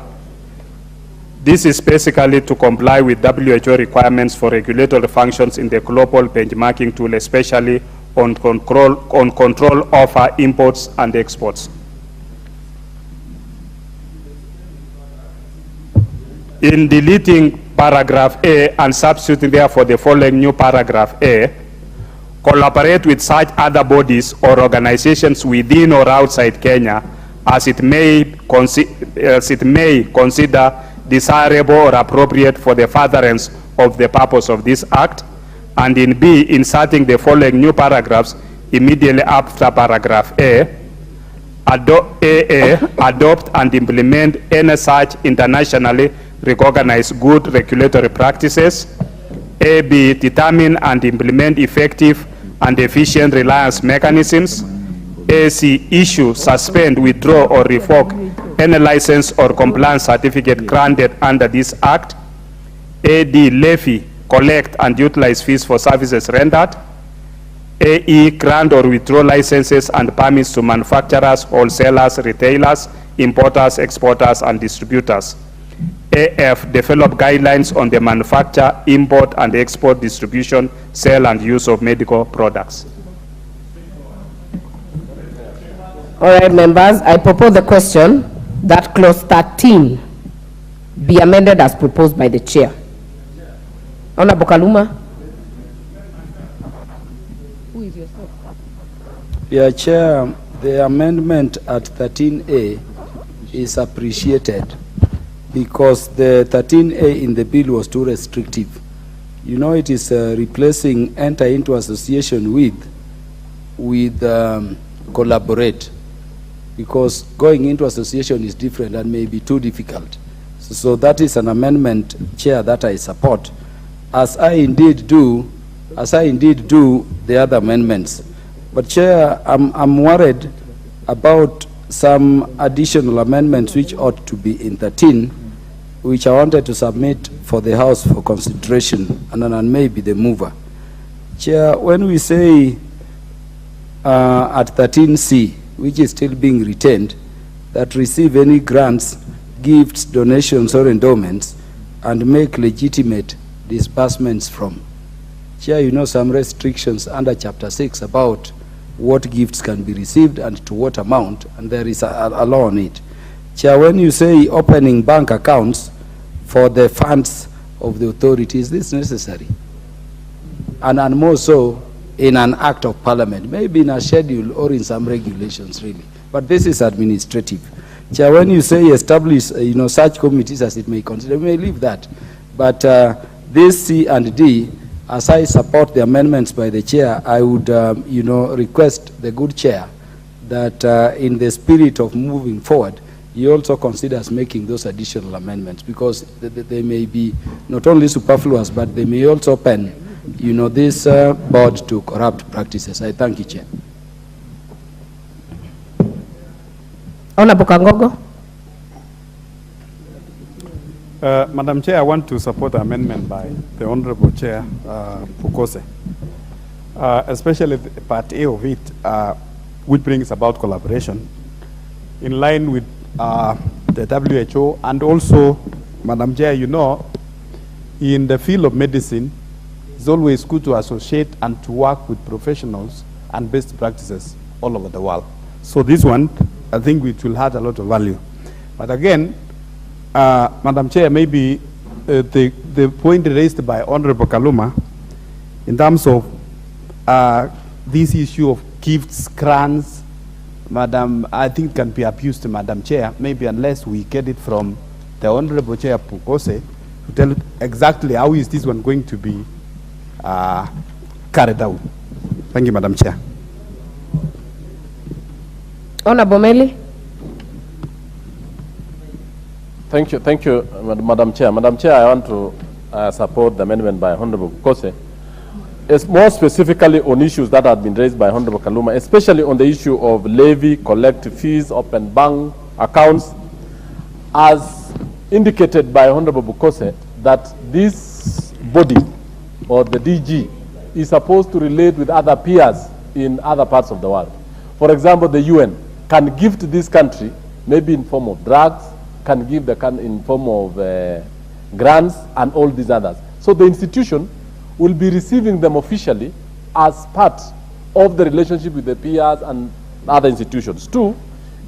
This is basically to comply with WHO requirements for regulatory functions in the global benchmarking tool, especially on control of imports and exports. In deleting paragraph A and substituting therefore the following new paragraph A, collaborate with such other bodies or organizations within or outside Kenya as it may consider desirable or appropriate for the furtherance of the purpose of this act, and in B, inserting the following new paragraphs immediately after paragraph A, adopt and implement any such internationally recognized good regulatory practices. B, determine and implement effective and efficient reliance mechanisms. C, issue, suspend, withdraw, or revoke any license or compliance certificate granted under this act. D, levy, collect, and utilize fees for services rendered. E, grant or withdraw licenses and permits to manufacturers, wholesalers, retailers, importers, exporters, and distributors. F, develop guidelines on the manufacture, import, and export, distribution, sale, and use of medical products. All right, members, I propose the question that clause 13 be amended as proposed by the chair. Honorable Kaluma. Who is yourself? Yeah, Chair, the amendment at 13A is appreciated because the 13A in the bill was too restrictive. You know, it is replacing enter into association with collaborate, because going into association is different and may be too difficult. So that is an amendment, Chair, that I support, as I indeed do the other amendments. But Chair, I'm worried about some additional amendments which ought to be in 13, which I wanted to submit for the House for consideration, and I may be the mover. Chair, when we say at 13C, which is still being retained, that receive any grants, gifts, donations, or endowments, and make legitimate disbursements from. Chair, you know some restrictions under Chapter 6 about what gifts can be received and to what amount, and there is a law on it. Chair, when you say opening bank accounts for the funds of the authority, is this necessary? And more so in an act of parliament, maybe in a schedule or in some regulations, really. But this is administrative. Chair, when you say establish, such committees as it may consider, we may leave that. But this C and D, as I support the amendments by the chair, I would, request the good chair that in the spirit of moving forward, he also considers making those additional amendments, because they may be not only superfluous, but they may also open, this board to corrupt practices. I thank you, Chair. Honorable Kangogo. Madam Chair, I want to support the amendment by the Honorable Chair Pukose, especially Part A of it, which brings about collaboration in line with the WHO, and also, Madam Chair, in the field of medicine, it's always good to associate and to work with professionals and best practices all over the world. So this one, I think it will have a lot of value. But again, Madam Chair, maybe the point raised by Honorable Kaluma in terms of this issue of gifts, grants, Madam, I think can be abused, Madam Chair, maybe unless we get it from the Honorable Chair Pukose to tell exactly how is this one going to be carried out. Thank you, Madam Chair. Honorable Meli. Thank you, Madam Chair. Madam Chair, I want to support the amendment by Honorable Pukose. It's more specifically on issues that have been raised by Honorable Kaluma, especially on the issue of levy, collect fees, open bank accounts, as indicated by Honorable Pukose, that this body or the DG is supposed to relate with other peers in other parts of the world. For example, the UN can gift this country, maybe in form of drugs, can give the in form of grants and all these others. So the institution will be receiving them officially as part of the relationship with the peers and other institutions. Two,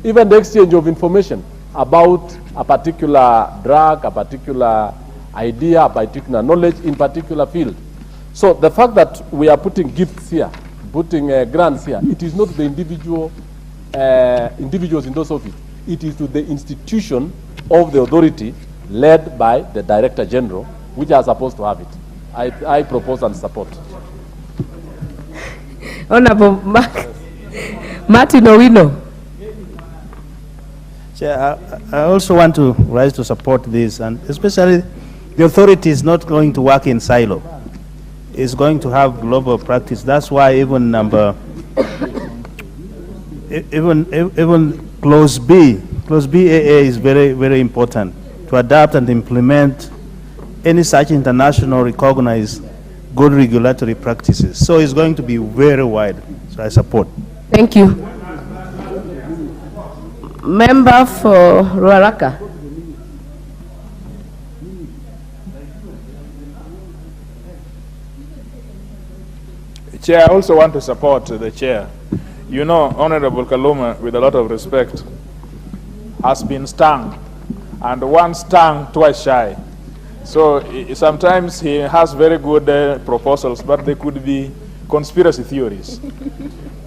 even the exchange of information about a particular drug, a particular idea, a particular knowledge in particular field. So the fact that we are putting gifts here, putting grants here, it is not the individuals in those offices. It is to the institution of the authority led by the Director General, which are supposed to have it. I propose and support. Honorable Martin Owino. Chair, I also want to rise to support this, and especially the authority is not going to work in silo. It's going to have global practice. That's why even even clause B AA is very, very important to adapt and implement any such international recognized good regulatory practices. So it's going to be very wide. So I support. Thank you. Member for Ruaraka. Chair, I also want to support the chair. You know, Honorable Kaluma, with a lot of respect, has been stung, and once stung, twice shy. So sometimes he has very good proposals, but they could be conspiracy theories.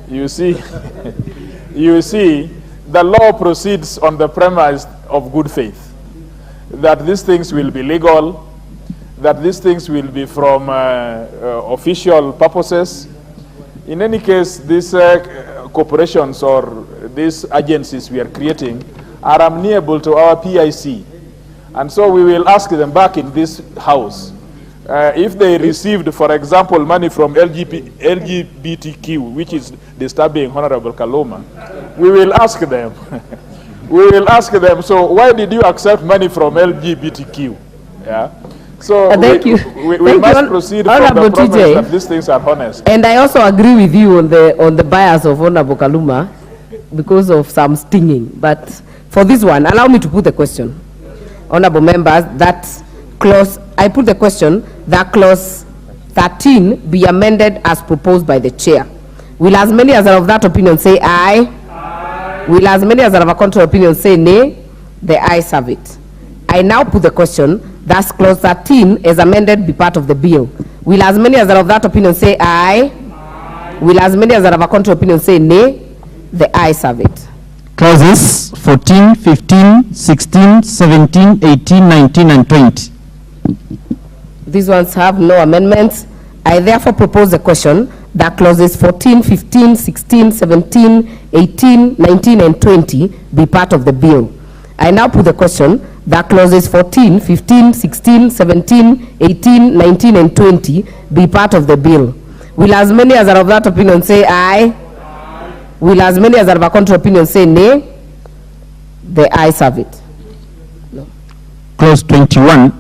You see, the law proceeds on the premise of good faith, that these things will be legal, that these things will be from official purposes. In any case, these corporations or these agencies we are creating are amenable to our PIC. And so we will ask them back in this house, if they received, for example, money from LGBTQ, which is disturbing Honorable Kaloma, we will ask them we will ask them, so why did you accept money from LGBTQ? Yeah. So thank you. We must proceed from the promise that these things are honest. And I also agree with you on the bias of Honorable Kaluma because of some stinging. But for this one, allow me to put the question. Honorable members, that clause, I put the question, that clause 13 be amended as proposed by the chair. Will as many as are of that opinion say aye? Aye. Will as many as are of a contrary opinion say nay? The ayes have it. I now put the question, that clause 13 is amended be part of the bill. Will as many as are of that opinion say aye? Aye. Will as many as are of a contrary opinion say nay? The ayes have it. Clauses 14, 15, 16, 17, 18, 19, and 20. These ones have no amendments. I therefore propose the question that clauses 14, 15, 16, 17, 18, 19, and 20 be part of the bill. I now put the question that clauses 14, 15, 16, 17, 18, 19, and 20 be part of the bill. Will as many as are of that opinion say aye? Aye. Will as many as are of a contrary opinion say nay? The ayes have it. No. Clause 21.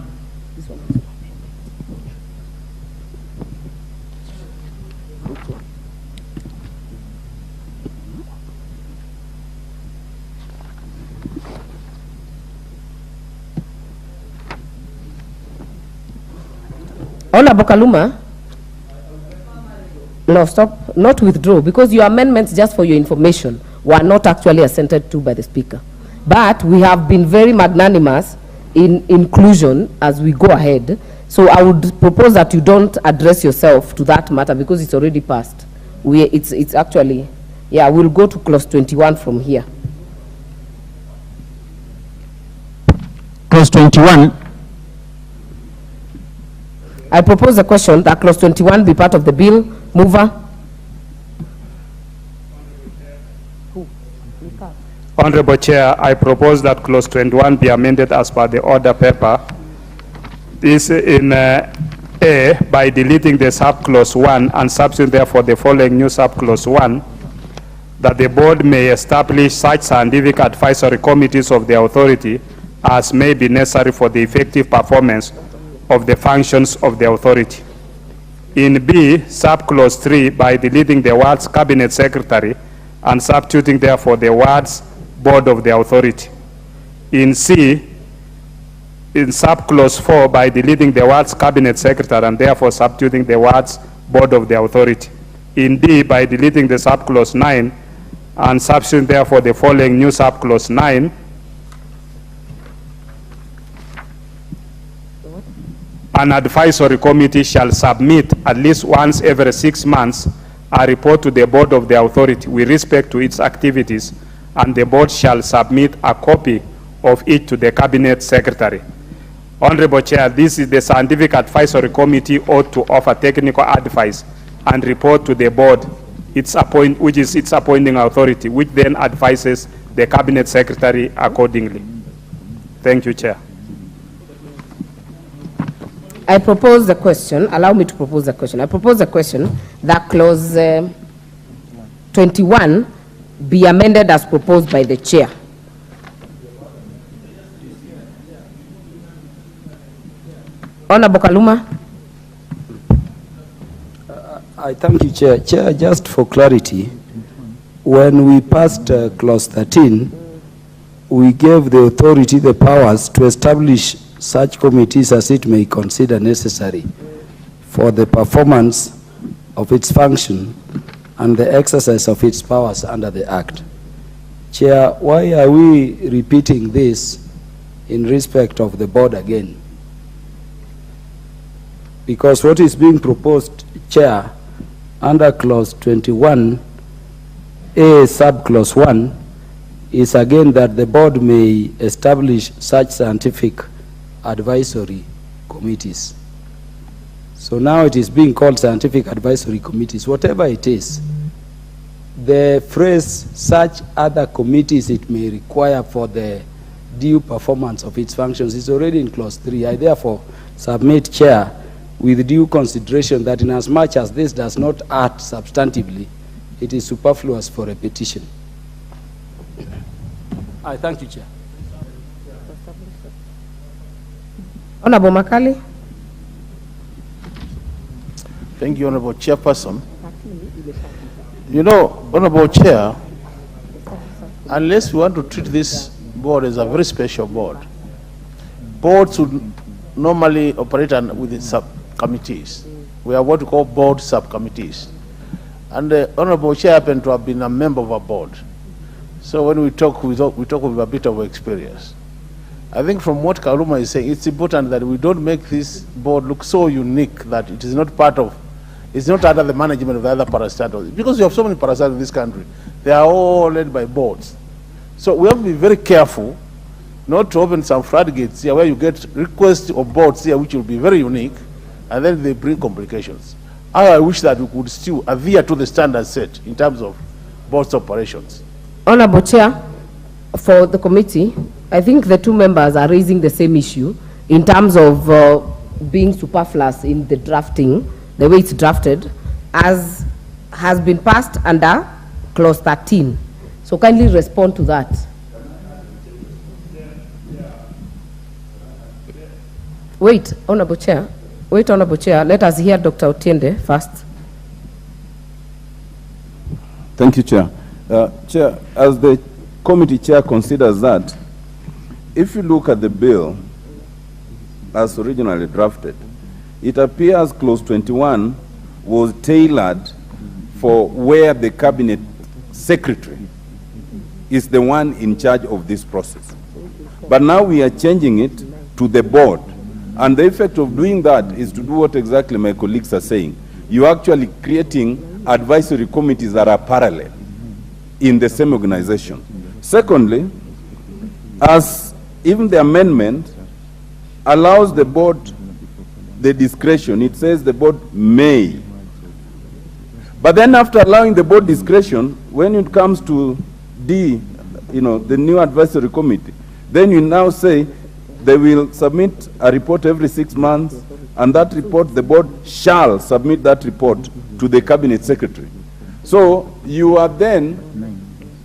Honorable Kaluma, no, stop, not withdraw, because your amendments, just for your information, were not actually assented to by the Speaker. But we have been very magnanimous in inclusion as we go ahead. So I would propose that you don't address yourself to that matter because it's already passed. It's actually, yeah, we'll go to clause 21 from here. Clause 21. I propose the question that clause 21 be part of the bill. Mover. Honorable Chair, I propose that clause 21 be amended as per the order paper. This in A, by deleting the subclause 1 and substituting therefore the following new subclause 1, that the board may establish such scientific advisory committees of the authority as may be necessary for the effective performance of the functions of the authority. In B, subclause 3, by deleting the words cabinet secretary and substituting therefore the words board of the authority. In C, in subclause 4, by deleting the words cabinet secretary and therefore substituting the words board of the authority. In D, by deleting the subclause 9 and substituting therefore the following new subclause 9. An advisory committee shall submit at least once every 6 months a report to the board of the authority with respect to its activities, and the board shall submit a copy of it to the cabinet secretary. Honorable Chair, this is the scientific advisory committee ought to offer technical advice and report to the board, which is its appointing authority, which then advises the cabinet secretary accordingly. Thank you, Chair. I propose the question, allow me to propose the question. I propose the question that clause 21 be amended as proposed by the chair. Honorable Kaluma. I thank you, Chair. Chair, just for clarity, when we passed clause 13, we gave the authority the powers to establish such committees as it may consider necessary for the performance of its function and the exercise of its powers under the Act. Chair, why are we repeating this in respect of the board again? Because what is being proposed, Chair, under clause 21, A subclause 1, is again that the board may establish such scientific advisory committees. So now it is being called scientific advisory committees. Whatever it is, the phrase such other committees it may require for the due performance of its functions is already in clause 3. I therefore submit, Chair, with due consideration that in as much as this does not add substantively, it is superfluous for repetition. I thank you, Chair. Honorable Makali. Thank you, Honorable Chairperson. You know, Honorable Chair, unless we want to treat this board as a very special board, boards would normally operate with its subcommittees. We are what we call board subcommittees. And the Honorable Chair happened to have been a member of a board. So when we talk with a bit of experience. I think from what Kaluma is saying, it's important that we don't make this board look so unique that it is not part of, it's not under the management of the other parastatals. Because we have so many parastatals in this country, they are all led by boards. So we have to be very careful not to open some floodgates here where you get requests of boards here which will be very unique, and then they bring complications. I wish that we could still adhere to the standards set in terms of board's operations. Honorable Chair, for the committee, I think the two members are raising the same issue in terms of being superfluous in the drafting, the way it's drafted, as has been passed under clause 13. So kindly respond to that. Wait, Honorable Chair. Wait, Honorable Chair. Let us hear Dr. Otiende first. Thank you, Chair. Chair, as the committee chair considers that, if you look at the bill as originally drafted, it appears clause 21 was tailored for where the cabinet secretary is the one in charge of this process. But now we are changing it to the board. And the effect of doing that is to do what exactly my colleagues are saying. You're actually creating advisory committees that are parallel in the same organization. Secondly, as even the amendment allows the board the discretion, it says the board may. But then after allowing the board discretion, when it comes to the new advisory committee, then you now say they will submit a report every 6 months, and that report, the board shall submit that report to the cabinet secretary. So you are then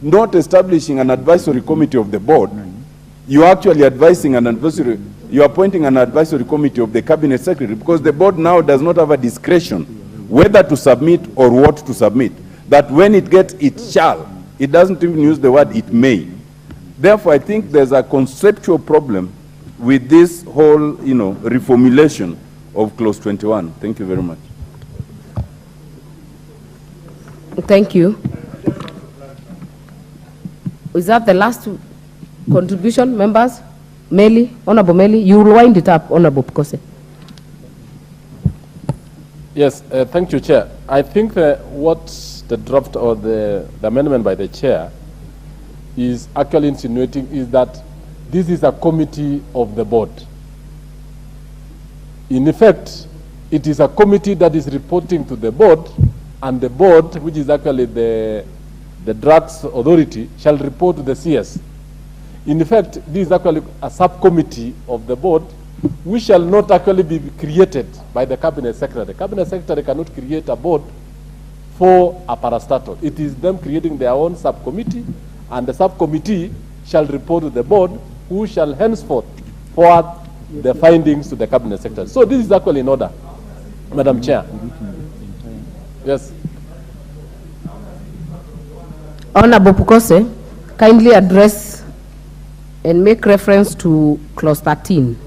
not establishing an advisory committee of the board. You are actually advising an advisory, you are appointing an advisory committee of the cabinet secretary, because the board now does not have a discretion whether to submit or what to submit. That when it gets it shall, it doesn't even use the word it may. Therefore, I think there's a conceptual problem with this whole, reformulation of clause 21. Thank you very much. Thank you. Is that the last contribution, members? Meli, Honorable Meli, you will wind it up, Honorable Pukose. Yes, thank you, Chair. I think what the draft or the amendment by the Chair is actually insinuating is that this is a committee of the board. In effect, it is a committee that is reporting to the board, and the board, which is actually the drugs authority, shall report to the CS. In effect, this is actually a subcommittee of the board, which shall not actually be created by the cabinet secretary. The cabinet secretary cannot create a board for a parastatal. It is them creating their own subcommittee, and the subcommittee shall report to the board, who shall henceforth forward the findings to the cabinet secretary. So this is actually in order, Madam Chair. Yes. Honorable Pukose, kindly address and make reference to clause 13.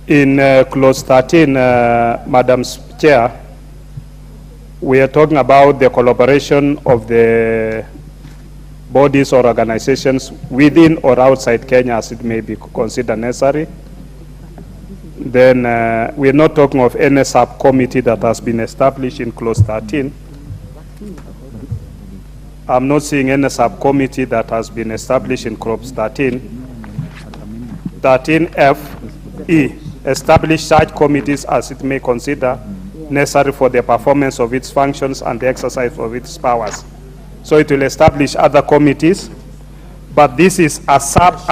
In clause 13, Madam Chair, we are talking about the collaboration of the bodies or organizations within or outside Kenya as it may be considered necessary. Then we are not talking of any subcommittee that has been established in clause 13. I'm not seeing any subcommittee that has been established in clause 13. 13F, E. Establish such committees as it may consider necessary for the performance of its functions and the exercise of its powers. So it will establish other committees, but this is a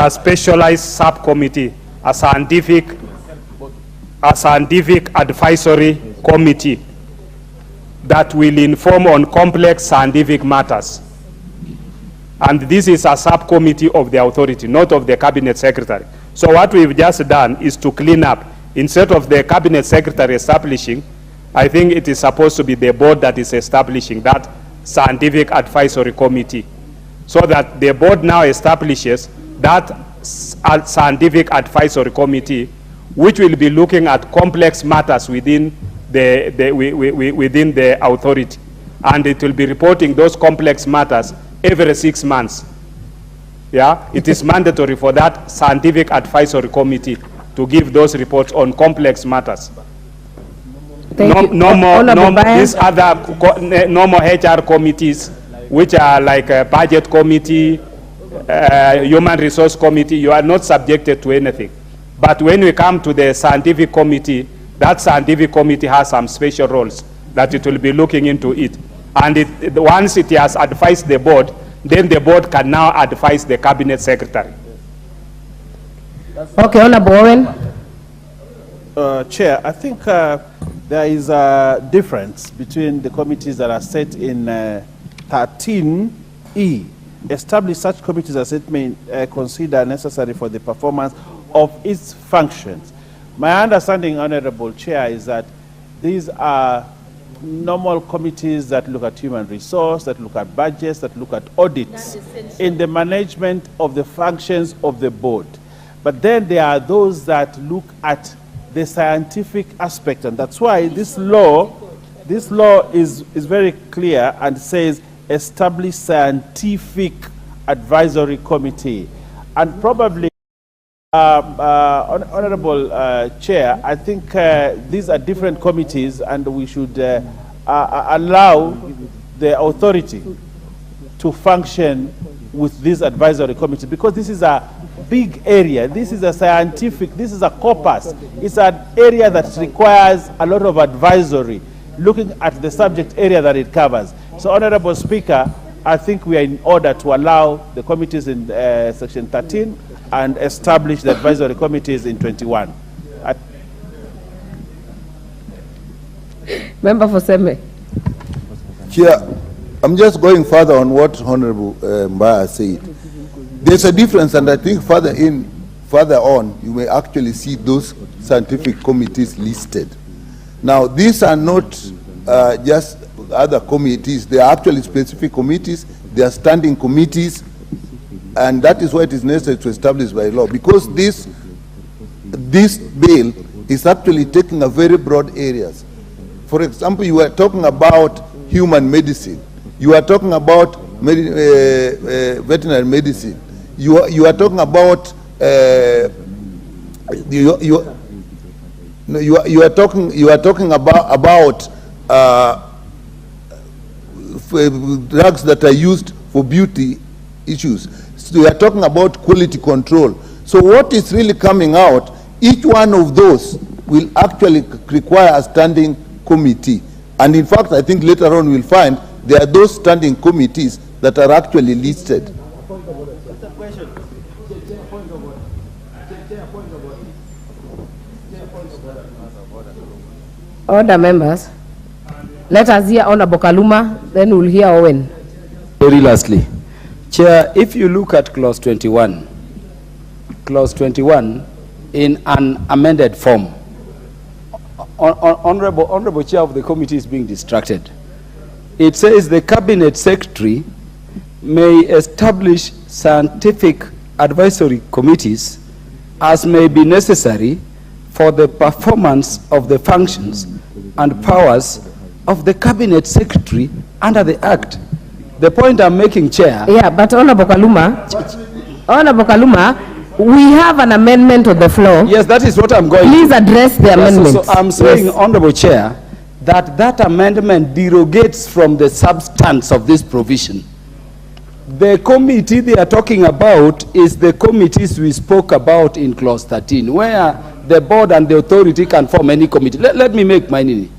specialized subcommittee, a scientific advisory committee that will inform on complex scientific matters. And this is a subcommittee of the authority, not of the cabinet secretary. So what we've just done is to clean up. Instead of the cabinet secretary establishing, I think it is supposed to be the board that is establishing that scientific advisory committee, so that the board now establishes that scientific advisory committee, which will be looking at complex matters within the authority, and it will be reporting those complex matters every 6 months. Yeah, it is mandatory for that scientific advisory committee to give those reports on complex matters. No more these other normal HR committees, which are like a budget committee, human resource committee. You are not subjected to anything. But when we come to the scientific committee, that scientific committee has some special roles that it will be looking into it. And once it has advised the board, then the board can now advise the cabinet secretary. Okay, Honorable Owen. Chair, I think there is a difference between the committees that are set in 13E. Establish such committees as it may consider necessary for the performance of its functions. My understanding, Honorable Chair, is that these are normal committees that look at human resource, that look at budgets, that look at audits in the management of the functions of the board. But then there are those that look at the scientific aspect, and that's why this law is very clear and says establish scientific advisory committee. And probably, Honorable Chair, I think these are different committees, and we should allow the authority to function with this advisory committee, because this is a big area. This is a scientific, this is a corpus. It's an area that requires a lot of advisory, looking at the subject area that it covers. So, Honorable Speaker, I think we are in order to allow the committees in Section 13 and establish the advisory committees in 21. Member for Seme. Chair, I'm just going further on what Honorable Mbaya said. There's a difference, and I think further on, you may actually see those scientific committees listed. Now, these are not just other committees. They are actually specific committees. They are standing committees, and that is why it is necessary to establish by law, because this bill is actually taking a very broad areas. For example, you are talking about human medicine. You are talking about veterinary medicine. You are talking about you are talking about drugs that are used for beauty issues. So you are talking about quality control. So what is really coming out, each one of those will actually require a standing committee. And in fact, I think later on we'll find there are those standing committees that are actually listed. Order, members. Let us hear Honorable Kaluma, then we'll hear Owen. Very lastly, Chair, if you look at clause 21 in an amended form, Honorable Chair of the committee is being distracted. It says the Cabinet Secretary may establish scientific advisory committees as may be necessary for the performance of the functions and powers of the Cabinet Secretary under the Act. The point I'm making, Chair... Yeah, but Honorable Kaluma, we have an amendment on the floor. Yes, that is what I'm going Please address the amendment. So I'm saying, yes, Honorable Chair, that amendment derogates from the substance of this provision. The committee they are talking about is the committees we spoke about in clause 13, where the board and the authority can form any committee. Let me make mine.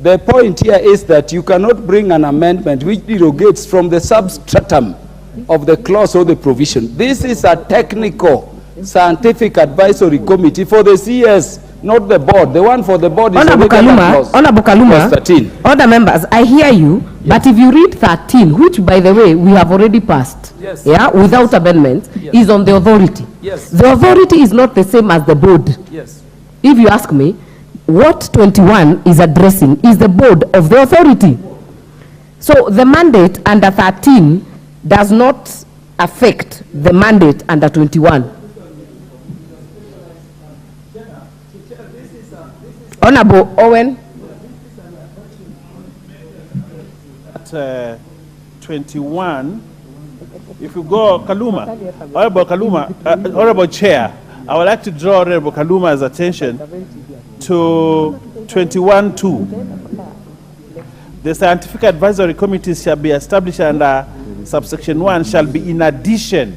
The point here is that you cannot bring an amendment which derogates from the substratum of the clause or the provision. This is a technical scientific advisory committee for the CS, not the board. The one for the board is Honorable Kaluma, 13. Other members, I hear you, but if you read 13, which by the way we have already passed, Yes. yeah, without amendments, Yes. is on the authority. Yes. The authority is not the same as the board. Yes. If you ask me, what 21 is addressing is the board of the authority. So the mandate under 13 does not affect the mandate under 21. Honorable Owen. At 21, if you go Kaluma, Honorable Kaluma, Honorable Chair, I would like to draw Honorable Kaluma's attention to 21.2. The scientific advisory committees shall be established under subsection 1 shall be in addition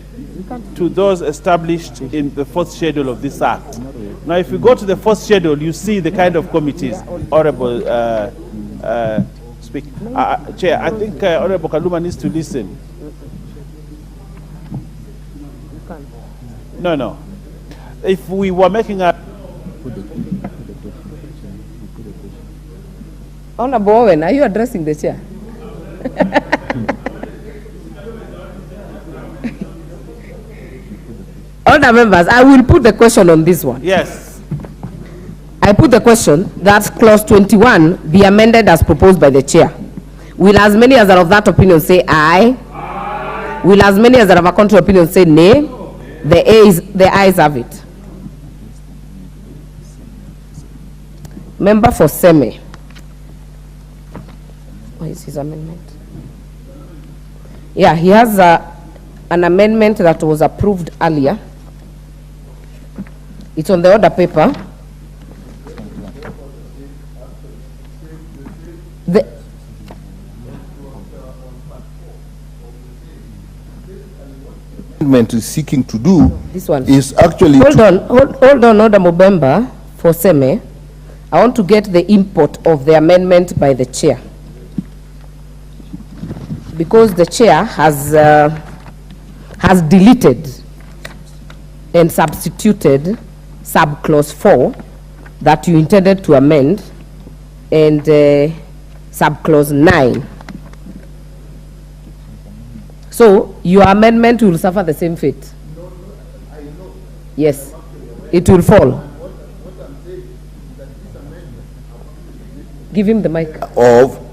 to those established in the fourth schedule of this act. Now, if you go to the fourth schedule, you see the kind of committees. Honorable Chair, I think Honorable Kaluma needs to listen. No. If we were making a... Honorable Owen, are you addressing the chair? Other members, I will put the question on this one. Yes. I put the question that clause 21 be amended as proposed by the chair. Will as many as are of that opinion say aye? Aye. Will as many as are of a contrary opinion say nay? The ayes have it. Member for Seme. What is his amendment? Yeah, he has an amendment that was approved earlier. It's on the order paper. The amendment is seeking to do this one is actually hold on, Honorable Member for Seme. I want to get the import of the amendment by the chair, because the chair has deleted and substituted subclause 4 that you intended to amend and subclause 9. So your amendment will suffer the same fate. Yes, it will fall. Give him the mic.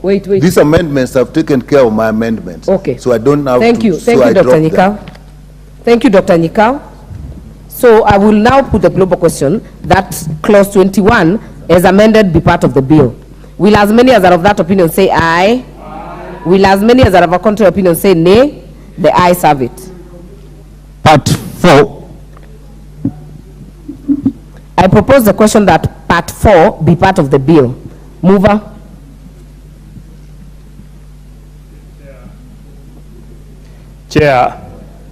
Wait. These amendments have taken care of my amendments. Okay. So I don't have Thank to. you, Dr. Nyikao. Thank you, Dr. Nyikao. So I will now put the global question that clause 21 as amended be part of the bill. Will as many as are of that opinion say aye? Aye. Will as many as are of a contrary opinion say nay? The ayes have it. Part 4. I propose the question that part 4 be part of the bill. Mover. Chair,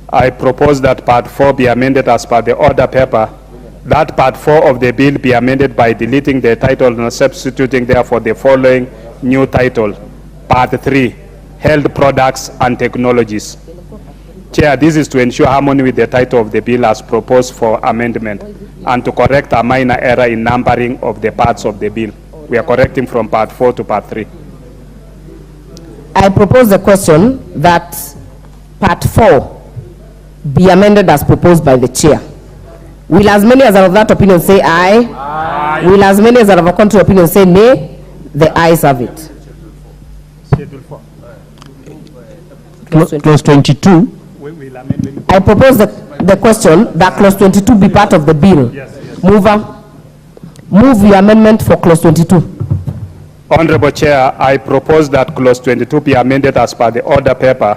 I propose that part 4 be amended as per the order paper. That part 4 of the bill be amended by deleting the title and substituting therefore the following new title. Part 3, Held Products and Technologies. Chair, this is to ensure harmony with the title of the bill as proposed for amendment and to correct a minor error in numbering of the parts of the bill. We are correcting from part 4 to part 3. I propose the question that part 4 be amended as proposed by the chair. Will as many as are of that opinion say aye? Aye. Will as many as are of a contrary opinion say nay? The ayes have it. Clause 22. I propose the question that clause 22 be part of the bill. Yes. Mover, move your amendment for clause 22. Honorable Chair, I propose that clause 22 be amended as per the order paper.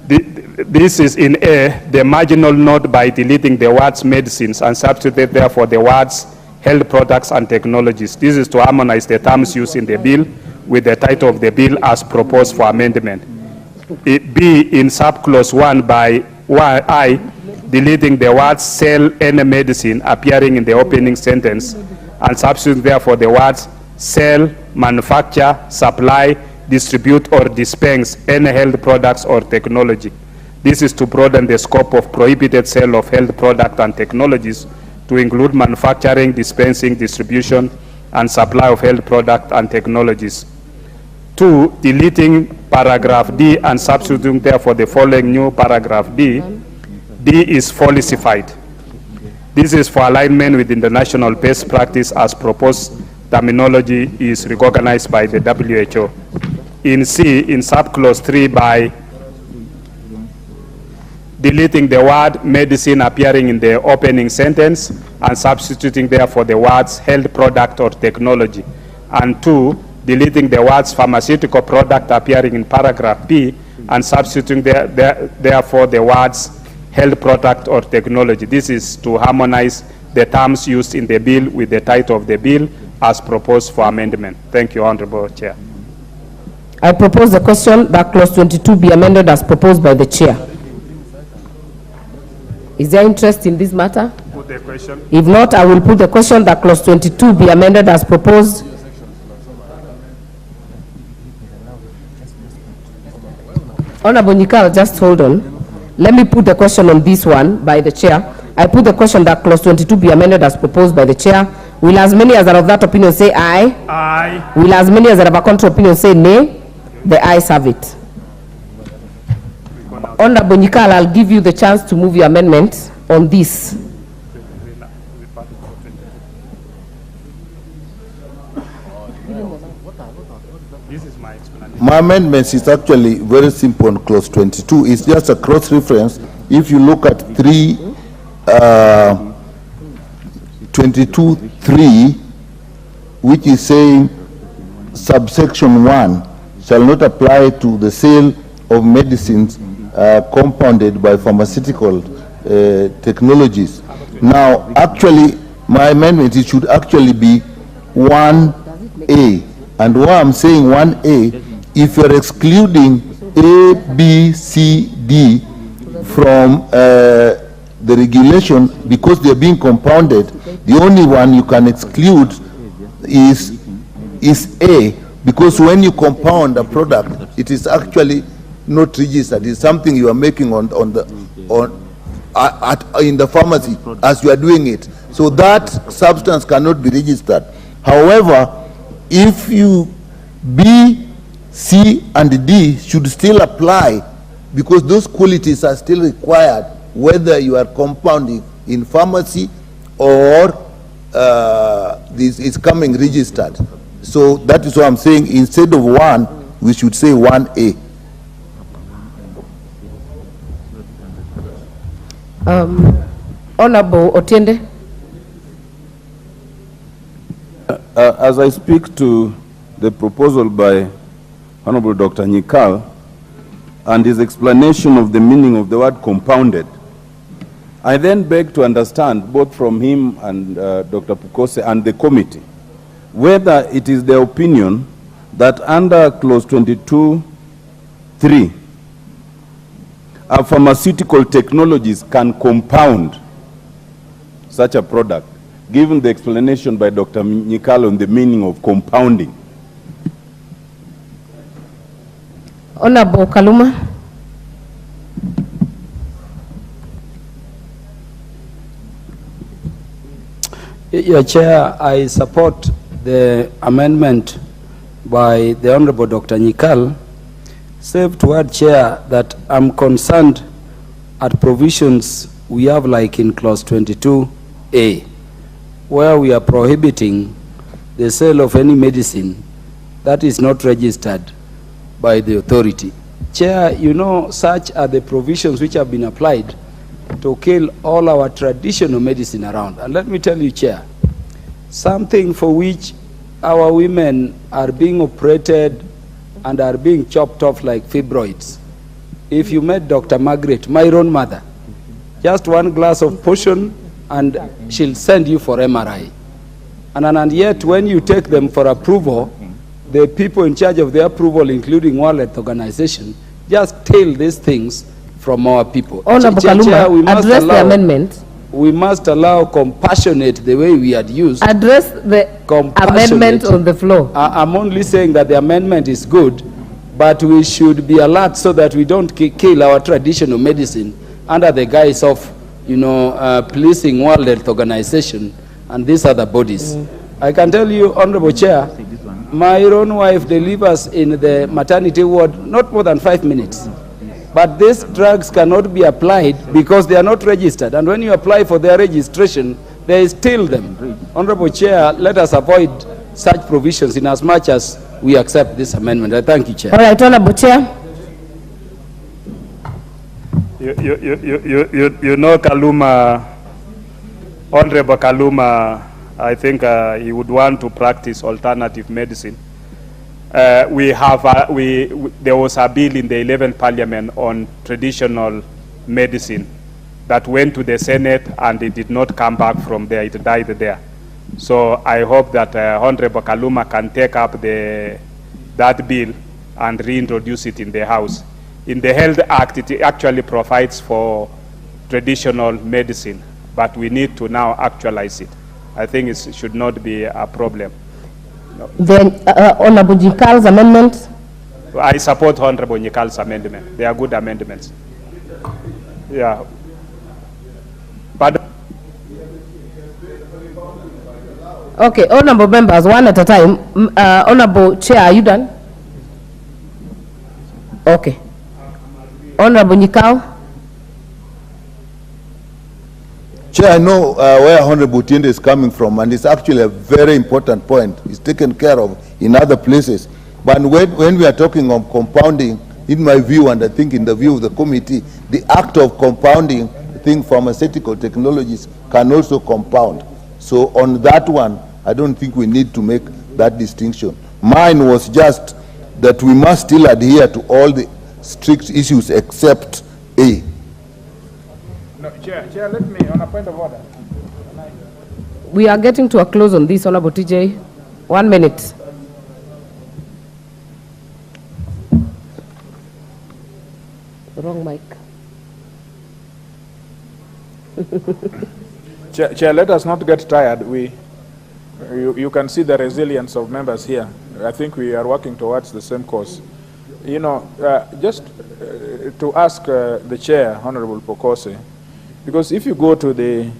This is in A, the marginal note by deleting the words medicines and substitute therefore the words health products and technologies. This is to harmonize the terms used in the bill with the title of the bill as proposed for amendment. B, in subclause 1 by I, deleting the words sell any medicine appearing in the opening sentence and substitute therefore the words sell manufacture, supply, distribute, or dispense any health products or technology. This is to broaden the scope of prohibited sale of health products and technologies to include manufacturing, dispensing, distribution, and supply of health products and technologies. 2, deleting paragraph D and substituting therefore the following new paragraph D. D is falsified. This is for alignment with international best practice as proposed terminology is recognized by the WHO. In C, in subclause 3, by deleting the word medicine appearing in the opening sentence and substituting therefore the words health product or technology. And 2, deleting the words pharmaceutical product appearing in paragraph B and substituting therefore the words health product or technology. This is to harmonize the terms used in the bill with the title of the bill as proposed for amendment. Thank you, Honorable Chair. I propose the question that clause 22 be amended as proposed by the chair. Is there interest in this matter? Put the question. If not, I will put the question that clause 22 be amended as proposed. Honorable Nyikal, just hold on. Let me put the question on this one by the chair. I put the question that clause 22 be amended as proposed by the chair. Will as many as are of that opinion say aye? Aye. Will as many as are of a contrary opinion say nay? The ayes have it. Honorable Nyikal, I'll give you the chance to move your amendment on this. My amendment is actually very simple on clause 22. It's just a cross-reference. If you look at 22.3, which is saying subsection 1 shall not apply to the sale of medicines compounded by pharmaceutical technologies. Now, actually, my amendment, it should actually be 1A. And why I'm saying 1A, if you're excluding A, B, C, D from the regulation because they're being compounded, the only one you can exclude is A, because when you compound a product, it is actually not registered. It's something you are making in the pharmacy as you are doing it. So that substance cannot be registered. However, if you B, C, and D should still apply because those qualities are still required whether you are compounding in pharmacy or this is coming registered. So that is what I'm saying. Instead of 1, we should say 1A. Honorable Otiende. As I speak to the proposal by Honorable Dr. Nyikal and his explanation of the meaning of the word compounded, I then beg to understand, both from him and Dr. Pukose and the committee, whether it is their opinion that under clause 22.3, pharmaceutical technologies can compound such a product, given the explanation by Dr. Nyikal on the meaning of compounding. Honorable Kaluma. Your Chair, I support the amendment by the Honorable Dr. Nyikal, save to add, Chair, that I'm concerned at provisions we have like in clause 22A, where we are prohibiting the sale of any medicine that is not registered by the authority. Chair, you know, such are the provisions which have been applied to kill all our traditional medicine around. And let me tell you, Chair, something for which our women are being operated and are being chopped off like fibroids. If you met Dr. Margaret, my own mother, just one glass of potion and she'll send you for MRI. And yet when you take them for approval, the people in charge of the approval, including World Health Organization, just tail these things from our people. Honorable Kaluma, we must address allow the amendment. we must allow compassionate the way we had used. Address the amendment on the floor. I'm only saying that the amendment is good, but we should be alert so that we don't kill our traditional medicine under the guise of, policing World Health Organization and these other bodies. I can tell you, Honorable Chair, my own wife delivers in the maternity ward not more than 5 minutes. But these drugs cannot be applied because they are not registered. And when you apply for their registration, they steal them. Honorable Chair, let us avoid such provisions in as much as we accept this amendment. I thank you, Chair. All right, Honorable Chair. You know Kaluma, Honorable Kaluma, I think he would want to practice alternative medicine. There was a bill in the 11th Parliament on traditional medicine that went to the Senate and it did not come back from there, it died there. So I hope that Honorable Kaluma can take up that bill and reintroduce it in the House. In the Health Act, it actually provides for traditional medicine, but we need to now actualize it. I think it should not be a problem. Then Honorable Nyikal's amendment. I support Honorable Nyikal's amendment. They are good amendments. Yeah. Pardon? Okay, honorable members, one at a time. Honorable Chair, are you done? Okay. Honorable Nyikal. Chair, I know where Honorable Tiende is coming from, and it's actually a very important point. It's taken care of in other places. But when we are talking of compounding, in my view, and I think in the view of the committee, the act of compounding, I think pharmaceutical technologies can also compound. So on that one, I don't think we need to make that distinction. Mine was just that we must still adhere to all the strict issues except A. No, Chair, let me, on a point of order. We are getting to a close on this, Honorable TJ. 1 minute. Wrong mic. Chair, let us not get tired. You can see the resilience of members here. I think we are working towards the same cause. You know, just to ask the Chair, Honorable Pokose, because if you go to the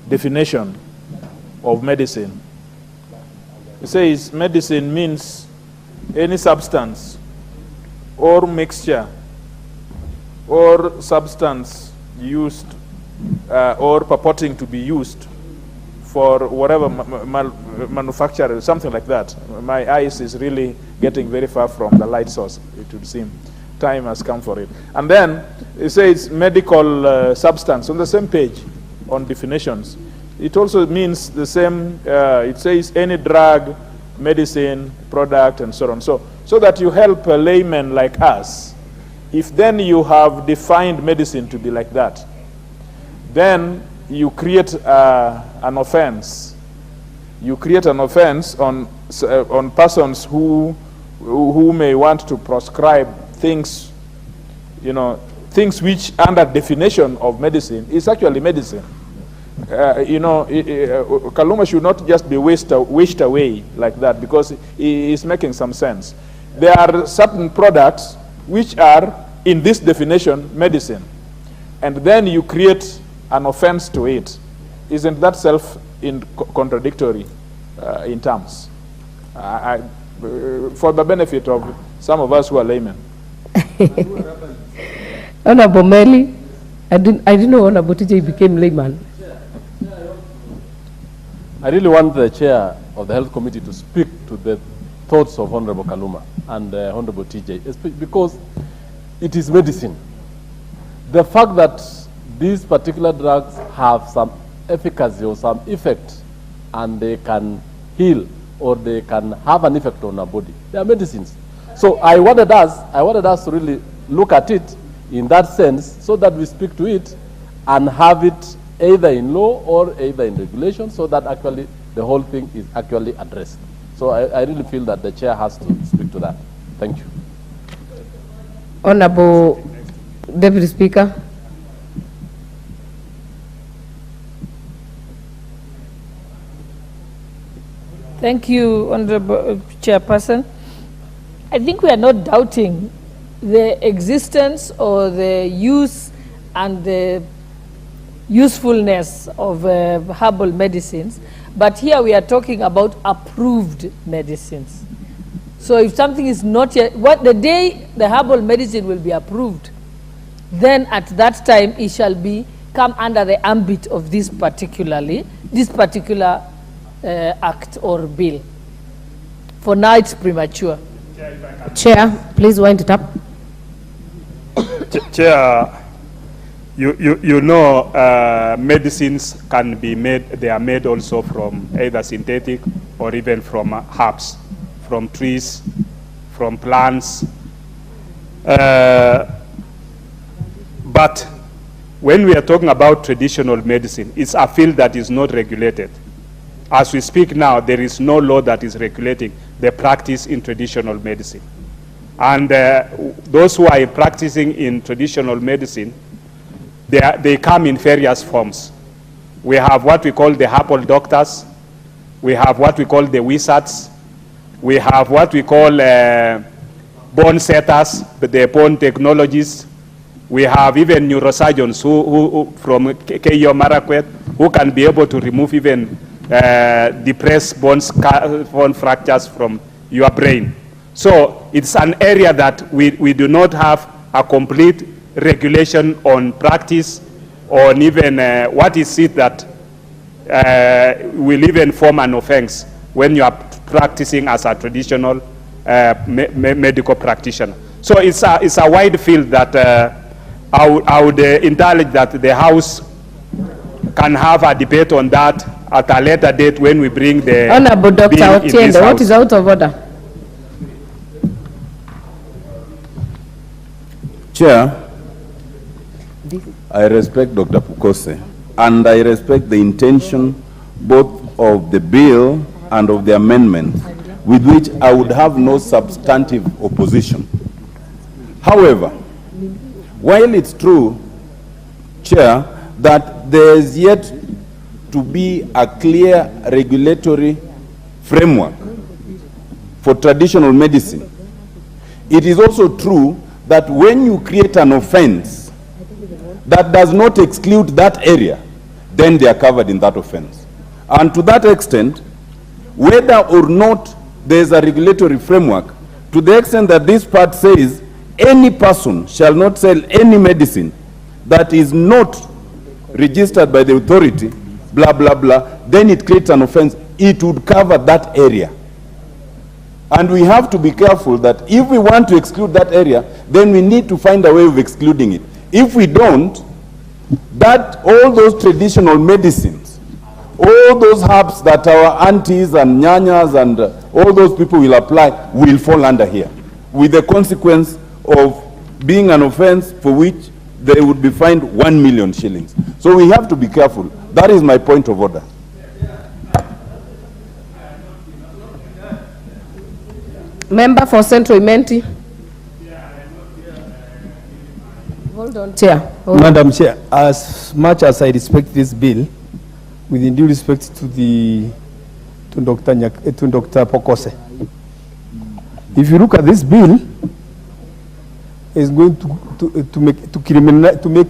definition of medicine, it says medicine means any substance or mixture or substance used or purporting to be used for whatever manufacture, something like that. My eyes is really getting very far from the light source, it would seem. Time has come for it. And then it says medical substance on the same page on definitions. It also means the same, it says any drug, medicine, product, and so on. So that you help a layman like us, if then you have defined medicine to be like that, then you create an offense. You create an offense on persons who may want to prescribe things, you know, things which under definition of medicine is actually medicine. You know, Kaluma should not just be wished away like that, because he is making some sense. There are certain products which are in this definition medicine, and then you create an offense to it. Isn't that self-contradictory in terms? For the benefit of some of us who are laymen. Honorable Meli, I didn't know Honorable TJ became layman. I really want the chair of the Health Committee to speak to the thoughts of Honorable Kaluma and Honorable TJ, because it is medicine. The fact that these particular drugs have some efficacy or some effect, and they can heal or they can have an effect on our body, they are medicines. So I wanted us to really look at it in that sense, so that we speak to it and have it either in law or either in regulation, so that actually the whole thing is actually addressed. So I really feel that the chair has to speak to that. Thank you. Honorable Deputy Speaker. Thank you, Honorable Chairperson. I think we are not doubting the existence or the use and the usefulness of herbal medicines, but here we are talking about approved medicines. So if something is not yet, the day the herbal medicine will be approved, then at that time it shall come under the ambit of this particular act or bill. For now, it's premature. Chair, please wind it up. Chair, you know medicines can be made, they are made also from either synthetic or even from herbs, from trees, from plants. But when we are talking about traditional medicine, it's a field that is not regulated. As we speak now, there is no law that is regulating the practice in traditional medicine. And those who are practicing in traditional medicine, they come in various forms. We have what we call the herbal doctors. We have what we call the wizards. We have what we call bone setters, the bone technologists. We have even neurosurgeons who from KO Marakwet, who can be able to remove even depressed bone fractures from your brain. So it's an area that we do not have a complete regulation on practice, on even what is it that will even form an offense when you are practicing as a traditional medical practitioner. So it's a wide field that I would encourage that the House can have a debate on that at a later date when we bring the Honorable Dr. Otiende, what is out of order? Chair, I respect Dr. Pukose, and I respect the intention both of the bill and of the amendment, with which I would have no substantive opposition. However, while it's true, Chair, that there is yet to be a clear regulatory framework for traditional medicine, it is also true that when you create an offense that does not exclude that area, then they are covered in that offense. And to that extent, whether or not there is a regulatory framework, to the extent that this part says any person shall not sell any medicine that is not registered by the authority, blah, blah, blah, then it creates an offense. It would cover that area. And we have to be careful that if we want to exclude that area, then we need to find a way of excluding it. If we don't, that all those traditional medicines, all those herbs that our aunties and nyanyas and all those people will apply will fall under here, with the consequence of being an offense for which they would be fined 1 million shillings. So we have to be careful. That is my point of order. Member for Central Imenti. Hold on, Chair. Hold Madam on. Chair, as much as I respect this bill, with due respect to Dr. Pokose, if you look at this bill, it's going to make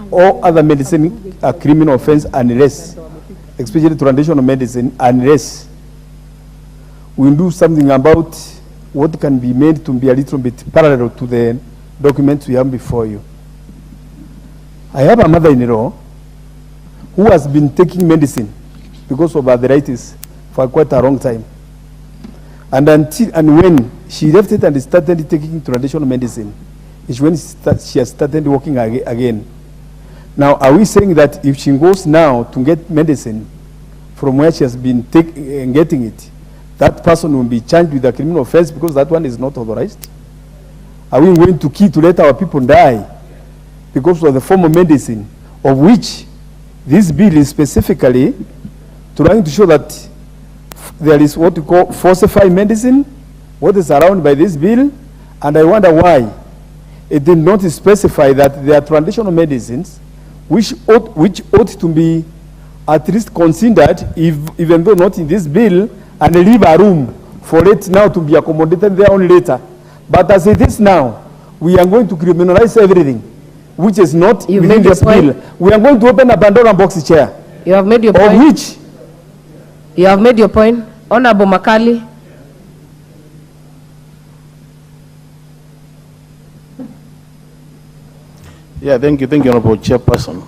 all other medicine a criminal offense unless, especially traditional medicine, unless we do something about what can be made to be a little bit parallel to the documents we have before you. I have a mother-in-law who has been taking medicine because of arthritis for quite a long time. And when she left it and started taking traditional medicine, is when she has started working again. Now, are we saying that if she goes now to get medicine from where she has been getting it, that person will be charged with a criminal offense because that one is not authorized? Are we going to let our people die because of the form of medicine of which this bill is specifically trying to show that there is what we call falsified medicine, what is around by this bill? And I wonder why it did not specify that there are traditional medicines which ought to be at least considered, even though not in this bill, and leave a room for it now to be accommodated there on later. But as it is now, we are going to criminalize everything, which is not within this bill. We are going to open a Pandora box, Chair. You have made your point. Of which? You have made your point. Honorable Makali. Yeah, thank you, Honorable Chairperson.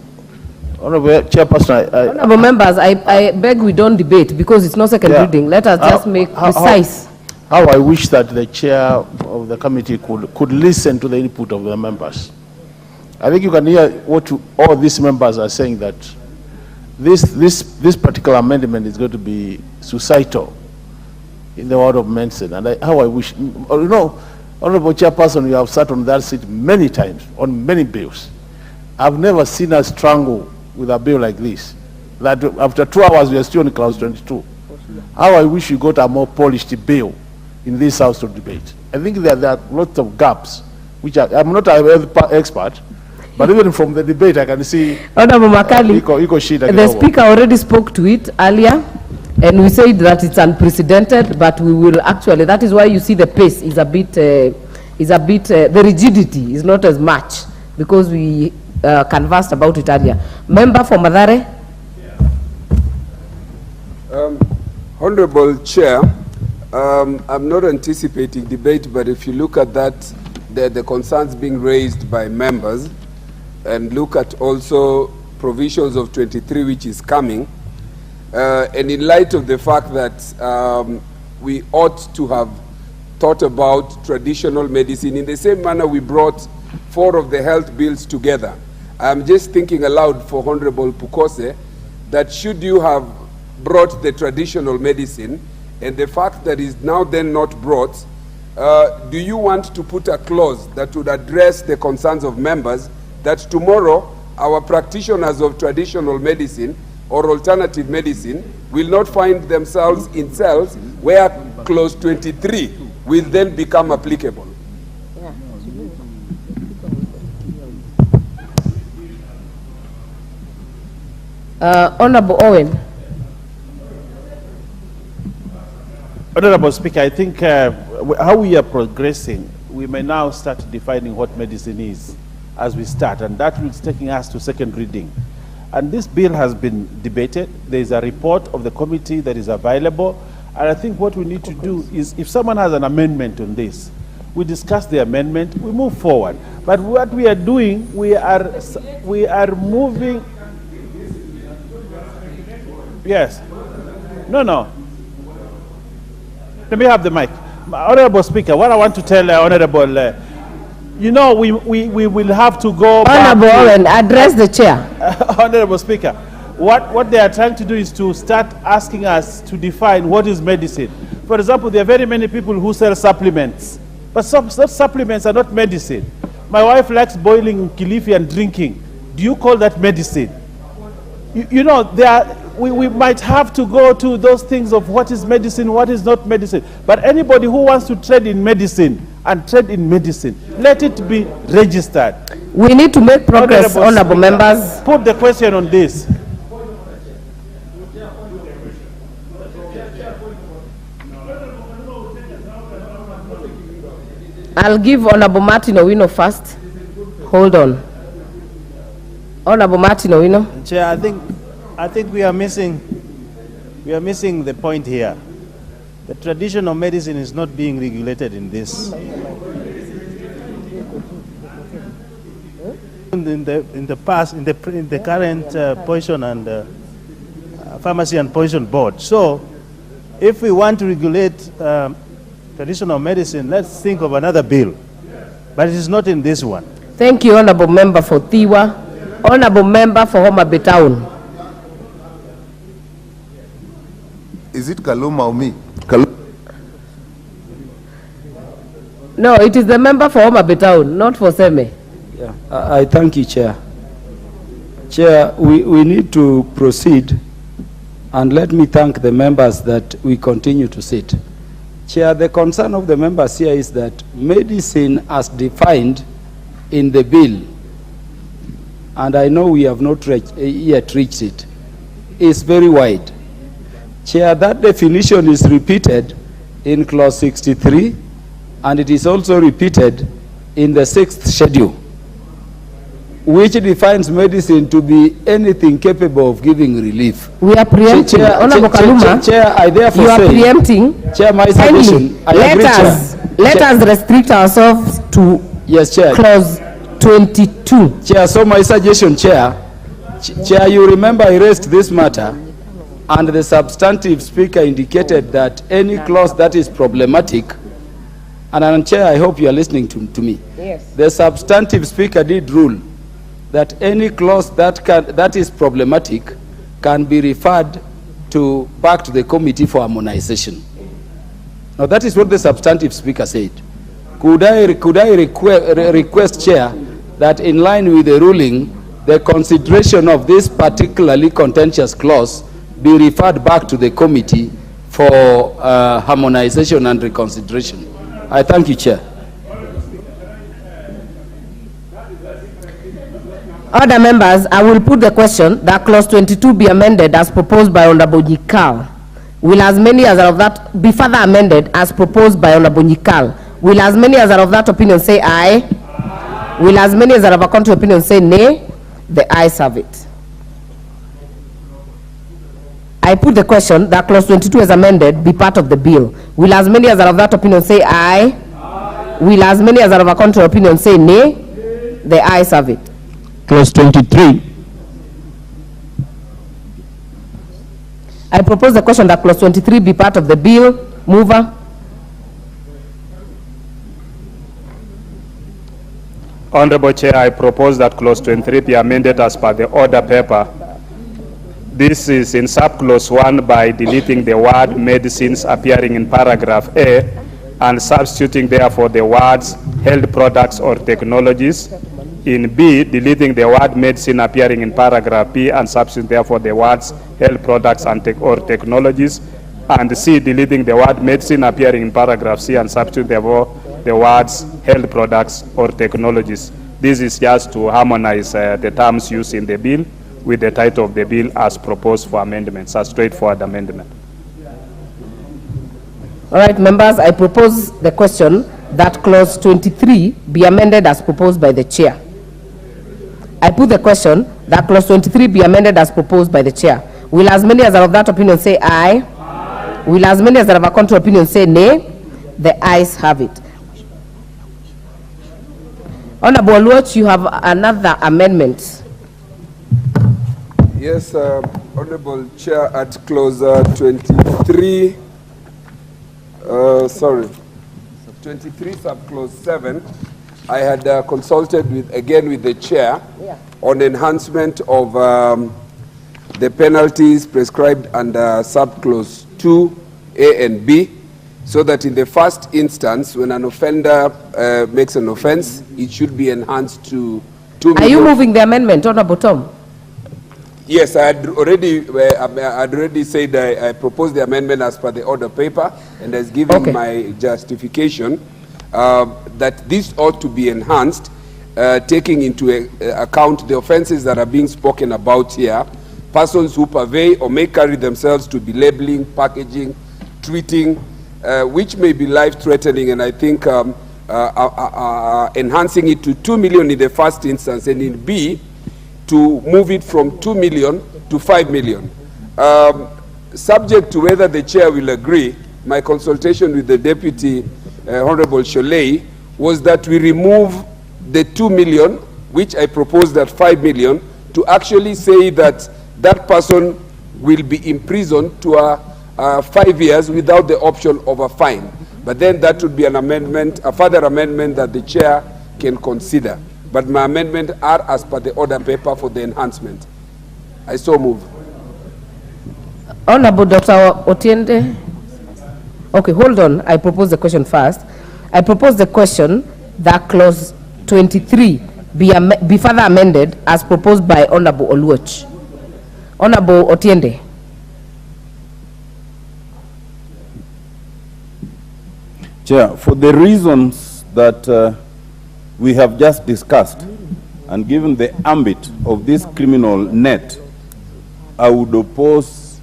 Honorable Chairperson, Honorable members, I beg we don't debate because it's not second reading. Let us just make precise. How I wish that the chair of the committee could listen to the input of the members. I think you can hear what all these members are saying, that this particular amendment is going to be suicidal in the word of medicine. And how I wish, you know, Honorable Chairperson, you have sat on that seat many times on many bills. I've never seen us struggle with a bill like this, that after 2 hours we are still on clause 22. How I wish you got a more polished bill in this house of debate. I think there are lots of gaps, which I'm not an expert, but even from the debate I can see. Honorable Makali, the Speaker already spoke to it earlier, and we said that it's unprecedented, but we will actually, that is why you see the pace is a bit, the rigidity is not as much, because we conversed about it earlier. Member for Madare. Honorable Chair, I'm not anticipating debate, but if you look at that, the concerns being raised by members, and look at also provisions of 23 which is coming, and in light of the fact that we ought to have thought about traditional medicine in the same manner we brought 4 of the health bills together. I'm just thinking aloud for Honorable Pukose that should you have brought the traditional medicine, and the fact that is now then not brought, do you want to put a clause that would address the concerns of members that tomorrow our practitioners of traditional medicine or alternative medicine will not find themselves in cells where clause 23 will then become applicable? Honorable Owen. Honorable Speaker, I think how we are progressing, we may now start defining what medicine is as we start, and that is taking us to second reading. And this bill has been debated. There is a report of the committee that is available, and I think what we need to do is, if someone has an amendment on this, we discuss the amendment, we move forward. But what we are doing, we are moving. Yes. No. Let me have the mic. Honorable Speaker, what I want to tell Honorable, you know, we will have to go Honorable Owen, address the chair. Honorable Speaker, what they are trying to do is to start asking us to define what is medicine. For example, there are very many people who sell supplements, but some supplements are not medicine. My wife likes boiling kilifi and drinking. Do you call that medicine? You know, we might have to go to those things of what is medicine, what is not medicine. But anybody who wants to trade in medicine and trade in medicine, let it be registered. We need to make progress, honorable members. Put the question on this. I'll give Honorable Martin Owino first. Hold on. Honorable Martin Owino. Chair, I think we are missing the point here. The traditional medicine is not being regulated in this. In the past, in the current poison and pharmacy and poison board. So, if we want to regulate traditional medicine, let's think of another bill. But it is not in this one. Thank you, Honorable Member for Thiwa. Honorable Member for Homa Bay Town. Is it Kaluma or me? No, it is the member for Homa Bay Town, not for Seme. Yeah, I thank you, Chair. Chair, we need to proceed, and let me thank the members that we continue to sit. Chair, the concern of the members here is that medicine as defined in the bill, and I know we have not yet reached it, is very wide. Chair, that definition is repeated in clause 63, and it is also repeated in the 6th schedule, which defines medicine to be anything capable of giving relief. We are preempting. Honorable Kaluma, Chair, I therefore you are say, preempting. Chair, my suggestion, Let us restrict ourselves to yes, Chair. clause 22. Chair, so my suggestion, Chair, Chair, you remember I raised this matter, and the substantive speaker indicated that any clause that is problematic, and Chair, I hope you are listening to me. Yes. The substantive speaker did rule that any clause that is problematic can be referred back to the committee for harmonization. Now that is what the substantive speaker said. Could I request, Chair, that in line with the ruling, the consideration of this particularly contentious clause be referred back to the committee for harmonization and reconsideration? I thank you, Chair. Other members, I will put the question that clause 22 be amended as proposed by Honorable Nyikal. Will as many as are of that be further amended as proposed by Honorable Nyikal? Will as many as are of that opinion say aye? Aye. Will as many as are of a contrary opinion say nay? The ayes have it. I put the question that clause 22 as amended be part of the bill. Will as many as are of that opinion say aye? Aye. Will as many as are of a contrary opinion say nay? The ayes have it. Clause 23. I propose the question that clause 23 be part of the bill. Mover. Honorable Chair, I propose that clause 23 be amended as per the order paper. This is in subclause 1 by deleting the word medicines appearing in paragraph A and substituting therefore the words held products or technologies. In B, deleting the word medicine appearing in paragraph B and substituting therefore the words health products and or technologies. And C, deleting the word medicine appearing in paragraph C and substituting therefore the words health products or technologies. This is just to harmonize the terms used in the bill with the title of the bill as proposed for amendments, a straightforward amendment. All right, members, I propose the question that clause 23 be amended as proposed by the chair. I put the question that clause 23 be amended as proposed by the chair. Will as many as are of that opinion say aye? Aye. Will as many as are of a contrary opinion say nay? The ayes have it. Honorable Oluoch, you have another amendment. Yes, Honorable Chair, at clause 23, 23 subclause 7, I had consulted with the chair on enhancement of the penalties prescribed under subclause 2A and B, so that in the first instance, when an offender makes an offense, it should be enhanced to 2 million. Are you moving the amendment, Honorable Tom? Yes, I had already said I proposed the amendment as per the order paper, and has given my justification that this ought to be enhanced, taking into account the offenses that are being spoken about here, persons who purvey or may carry themselves to be labeling, packaging, treating, which may be life-threatening, and I think enhancing it to 2 million in the first instance, and in B, to move it from 2 million to 5 million. Subject to whether the chair will agree, my consultation with the Deputy Honorable Sholei was that we remove the 2 million, which I proposed at 5 million, to actually say that that person will be imprisoned to 5 years without the option of a fine. But then that would be an amendment, a further amendment that the chair can consider. But my amendment are as per the order paper for the enhancement. I so move. Honorable Dr. Otiende. Okay, hold on. I propose the question first. I propose the question that clause 23 be further amended as proposed by Honorable Oluoch. Honorable Otiende. Chair, for the reasons that we have just discussed, and given the ambit of this criminal net, I would oppose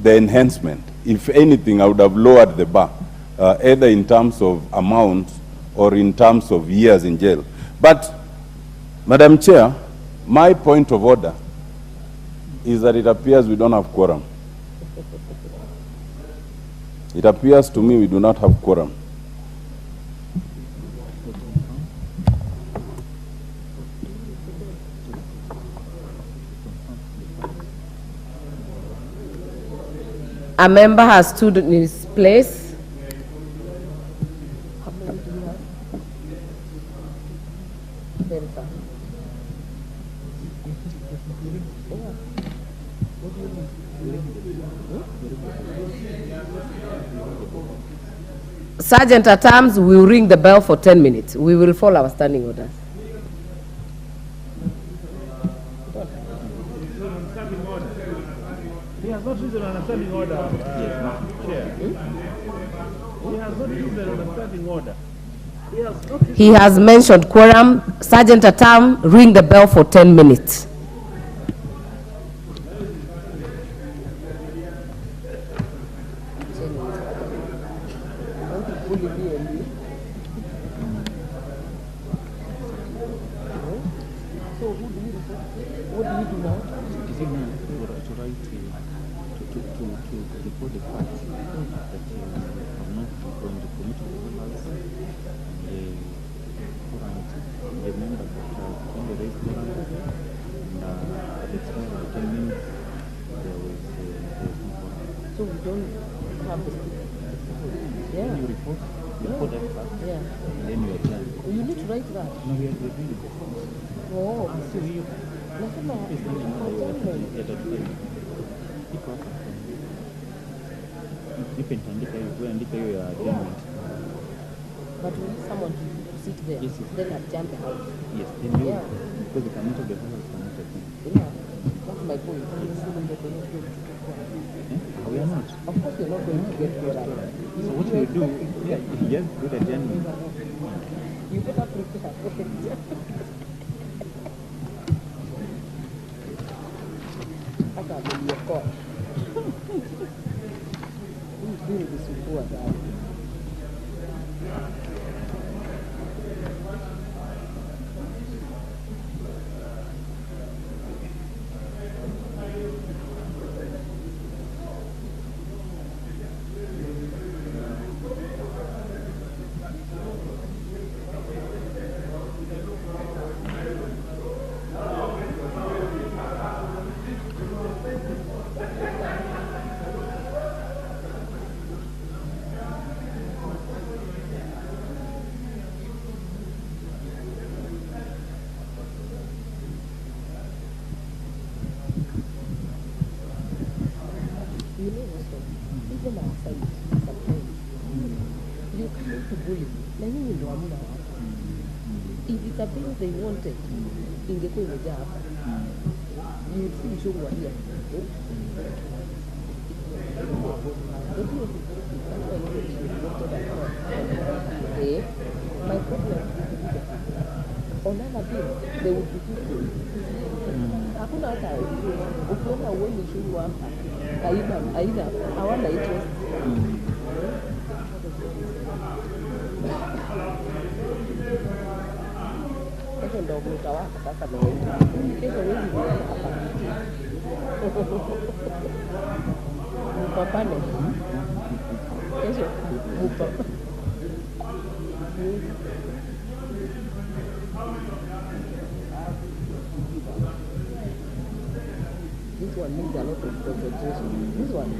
the enhancement. If anything, I would have lowered the bar, either in terms of amount or in terms of years in jail. But, Madam Chair, my point of order is that it appears we don't have quorum. It appears to me we do not have quorum. A member has stood in his place. Sergeant, at times we will ring the bell for 10 minutes. We will follow our standing orders. He has not risen on a standing order, Chair. He has not risen on a standing order. He has mentioned quorum. Sergeant Atam, ring the bell for 10 minutes. So we don't have the yeah. You report that fact, yeah. And then you adjourn. You need to write that. No, we are doing it. Oh, so you nasema andika hiyo ya agreement. But we need someone to sit there. Yes, then adjourn the house. Yes, then you, yeah. Because the committee of the house cannot attend. Yeah, that's my point. We are not. Of course, you're not going to get quorum. So what you do, yeah, you just do the adjournment. You better prepare. Hata ameniokoa. Hii nisumbua sana. If it's a bill they wanted, ingekuwa imejaa hapa. You would see show what here. My problem on other bills, they would be people. Hakuna hata ukiona uone ushuru hapa, aidha hawana interest. Kesho ndo mtawaka sasa ndio. Kesho wezi hapa. Mpapane. Kesho mpapa. This one needs a lot of concentration. This one,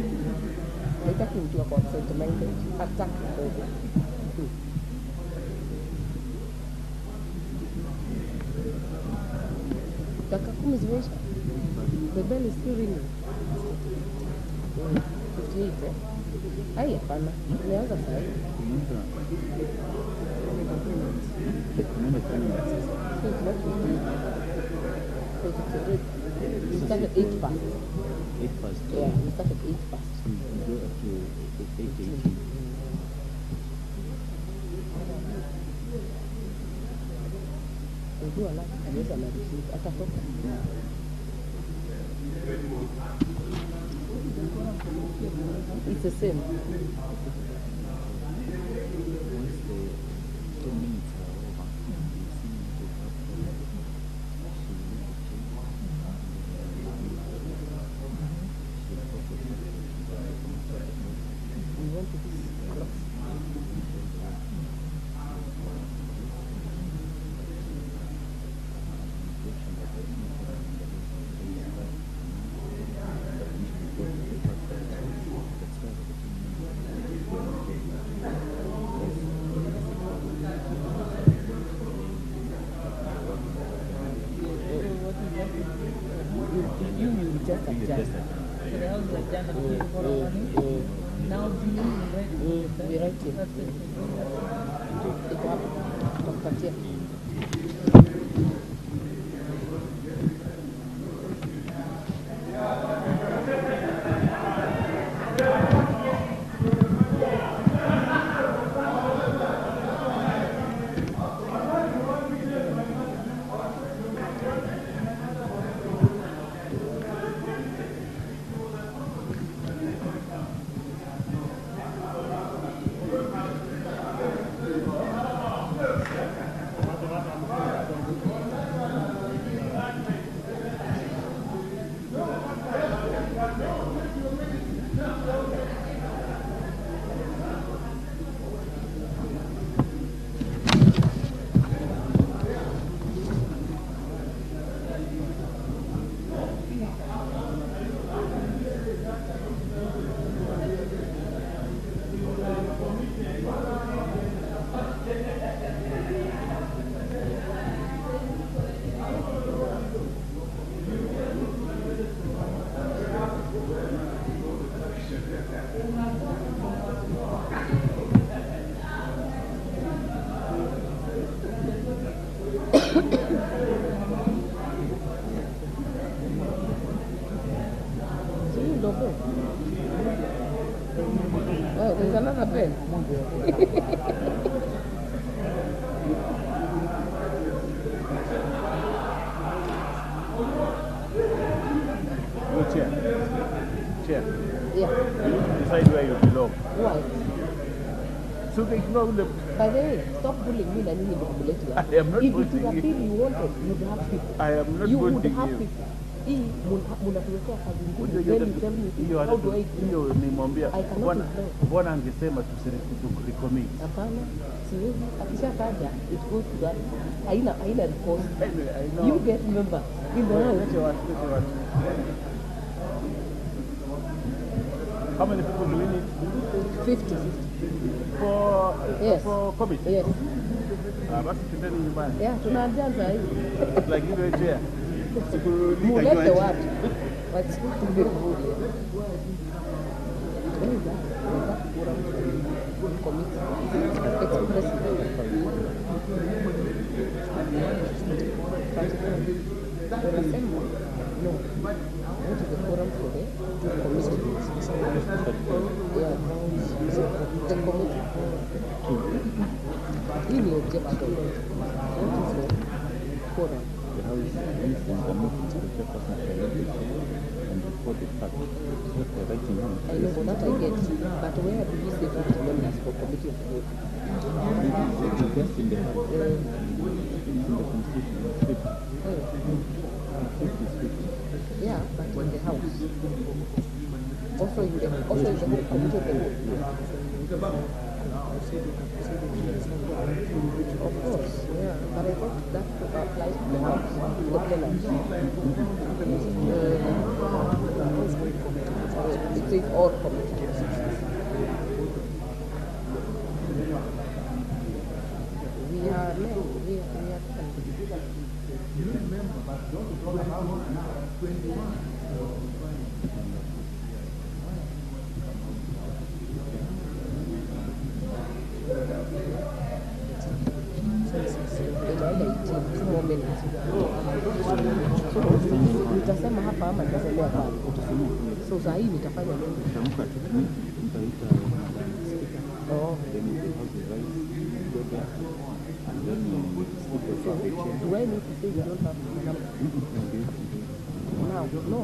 I take into account sentimental attack over. Dakika 10 zimeisha. The bell is still ringing. 58, eh? Hai, hapana. Nimeanza saa hii. We started 8 past. 8 past? Yeah, we started 8 past. So you go up to 8:18. Ndio alafu anaweza na receive atatoka. It's the same. Oh, there's another pen. Chair. Chair. Yeah. You decide where you belong. Why? So they ignore the... By the way, stop bullying me and you manipulate you. I am not If it is bullying a you. bill you wanted, you'd have people. I am not You would bullying have you. people. Hii munatuwekea kazi ngumu. Unajua Then you tell me, hiyo how do I hiyo nimwambia I cannot bwana ignore. bwana angesema tusirecommit. Hapana, siwezi. Akishataja, it goes to that. Haina report. Anyway, I know. You get member in the house. Let your what. How many people do we need? 50. For Yes. for committee? Yes. Basi tendeni nyumbani. Yeah, tunaanza hii. Like hiyo chair. Mulete watu. Wachukue bure. Hii ni objection. Quorum. The House listens the motion to the chairperson for legislation and report the fact. It's what they're writing down. I know that I get, but where do you say 50 members for committee of vote? It's just in the House. It's in the Constitution. It's 50. 50 is 50. Yeah, but in the House. Also in the whole committee of the vote. Of course, yeah, but I thought that applies to the House, the plenary. It says all committees. We are nitasema hapa ama nitasemea pale. So saa hii nitafanya nini? Tamka tu. Mtaita Oh. then the House is right. Go there. And then speak So, of the chair. do I need to say you don't have the number? Now, no.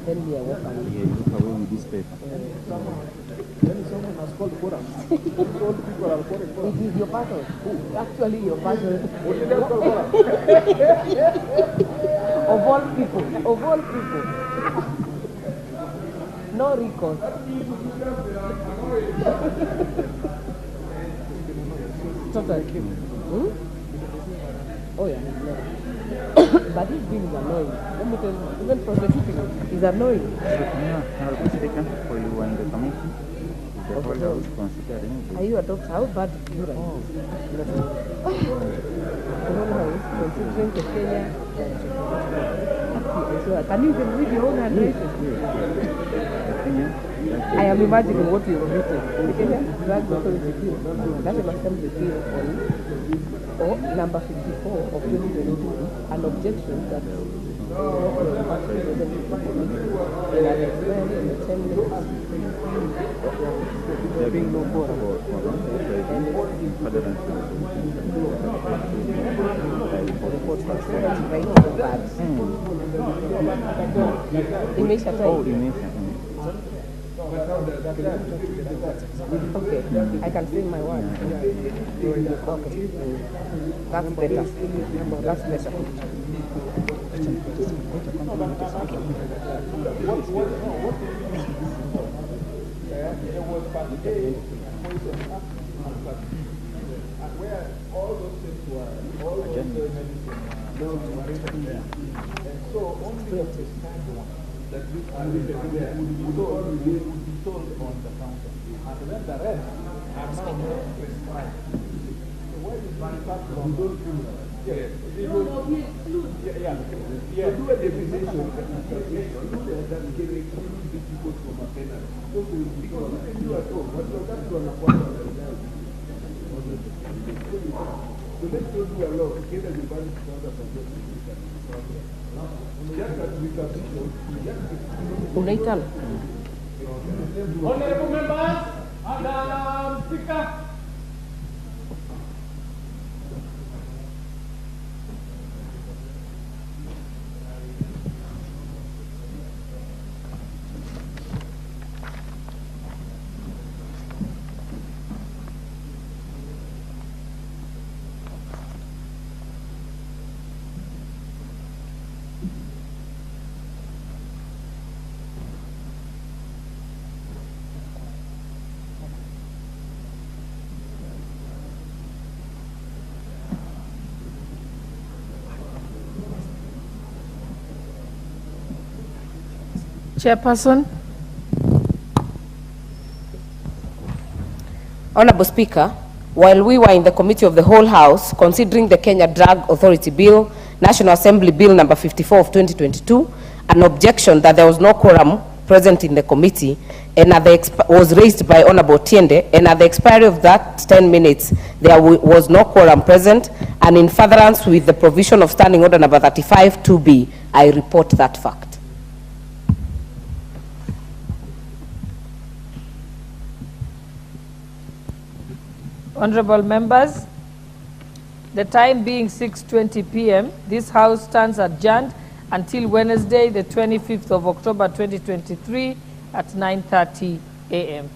Then we are welcome. Yeah, you look away with this paper. Someone has called for us. It is your battle. Actually, your battle. Of all people. Of all people. No recourse. Totally. Oh yeah. But this bill is annoying. Let me tell you, even prosecuting is annoying. Honorable Speaker, for you and the committee, the whole House considering this. Are you a doctor? How bad do you write? The whole House considering the Kenya. Can you even read your own handwriting? I am imagining what you have written. The Kenya Drug Authority Bill, National Assembly Bill or number 54 of 2022, an objection that there being no quorum. Okay, I can say my word. Okay, that's better. That's better. Where all those things were, all those so only the second one that you would be told on the counter. And then the rest are now not prescribed. So where is my part from? You don't do that. Yes. Yeah. Do a definition that can be difficult for my penalty. Because you can do at all. But that's what I'm so let's go do a law together with other Unaitana. Honorable members, Madam Speaker. Chairperson. Honorable Speaker, while we were in the Committee of the Whole House considering the Kenya Drug Authority Bill, National Assembly Bill number 54 of 2022, an objection that there was no quorum present in the committee and was raised by Honorable Tiende, and at the expiry of that 10 minutes, there was no quorum present, and in furtherance with the provision of Standing Order number 35 2B, I report that fact. Honorable members, the time being 6:20 p.m., this House stands adjourned until Wednesday, the 25th of October 2023 at 9:30 a.m.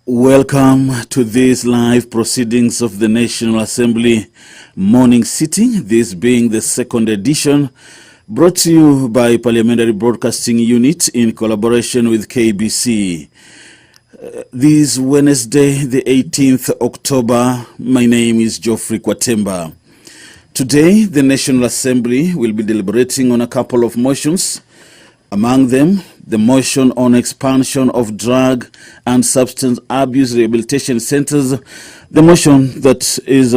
Welcome to these live proceedings of the National Assembly morning sitting, this being the second edition, brought to you by Parliamentary Broadcasting Unit in collaboration with KBC. This Wednesday, the 18th October, my name is Geoffrey Kwatemba. Today, the National Assembly will be deliberating on a couple of motions. Among them, the motion on expansion of drug and substance abuse rehabilitation centers, the motion that is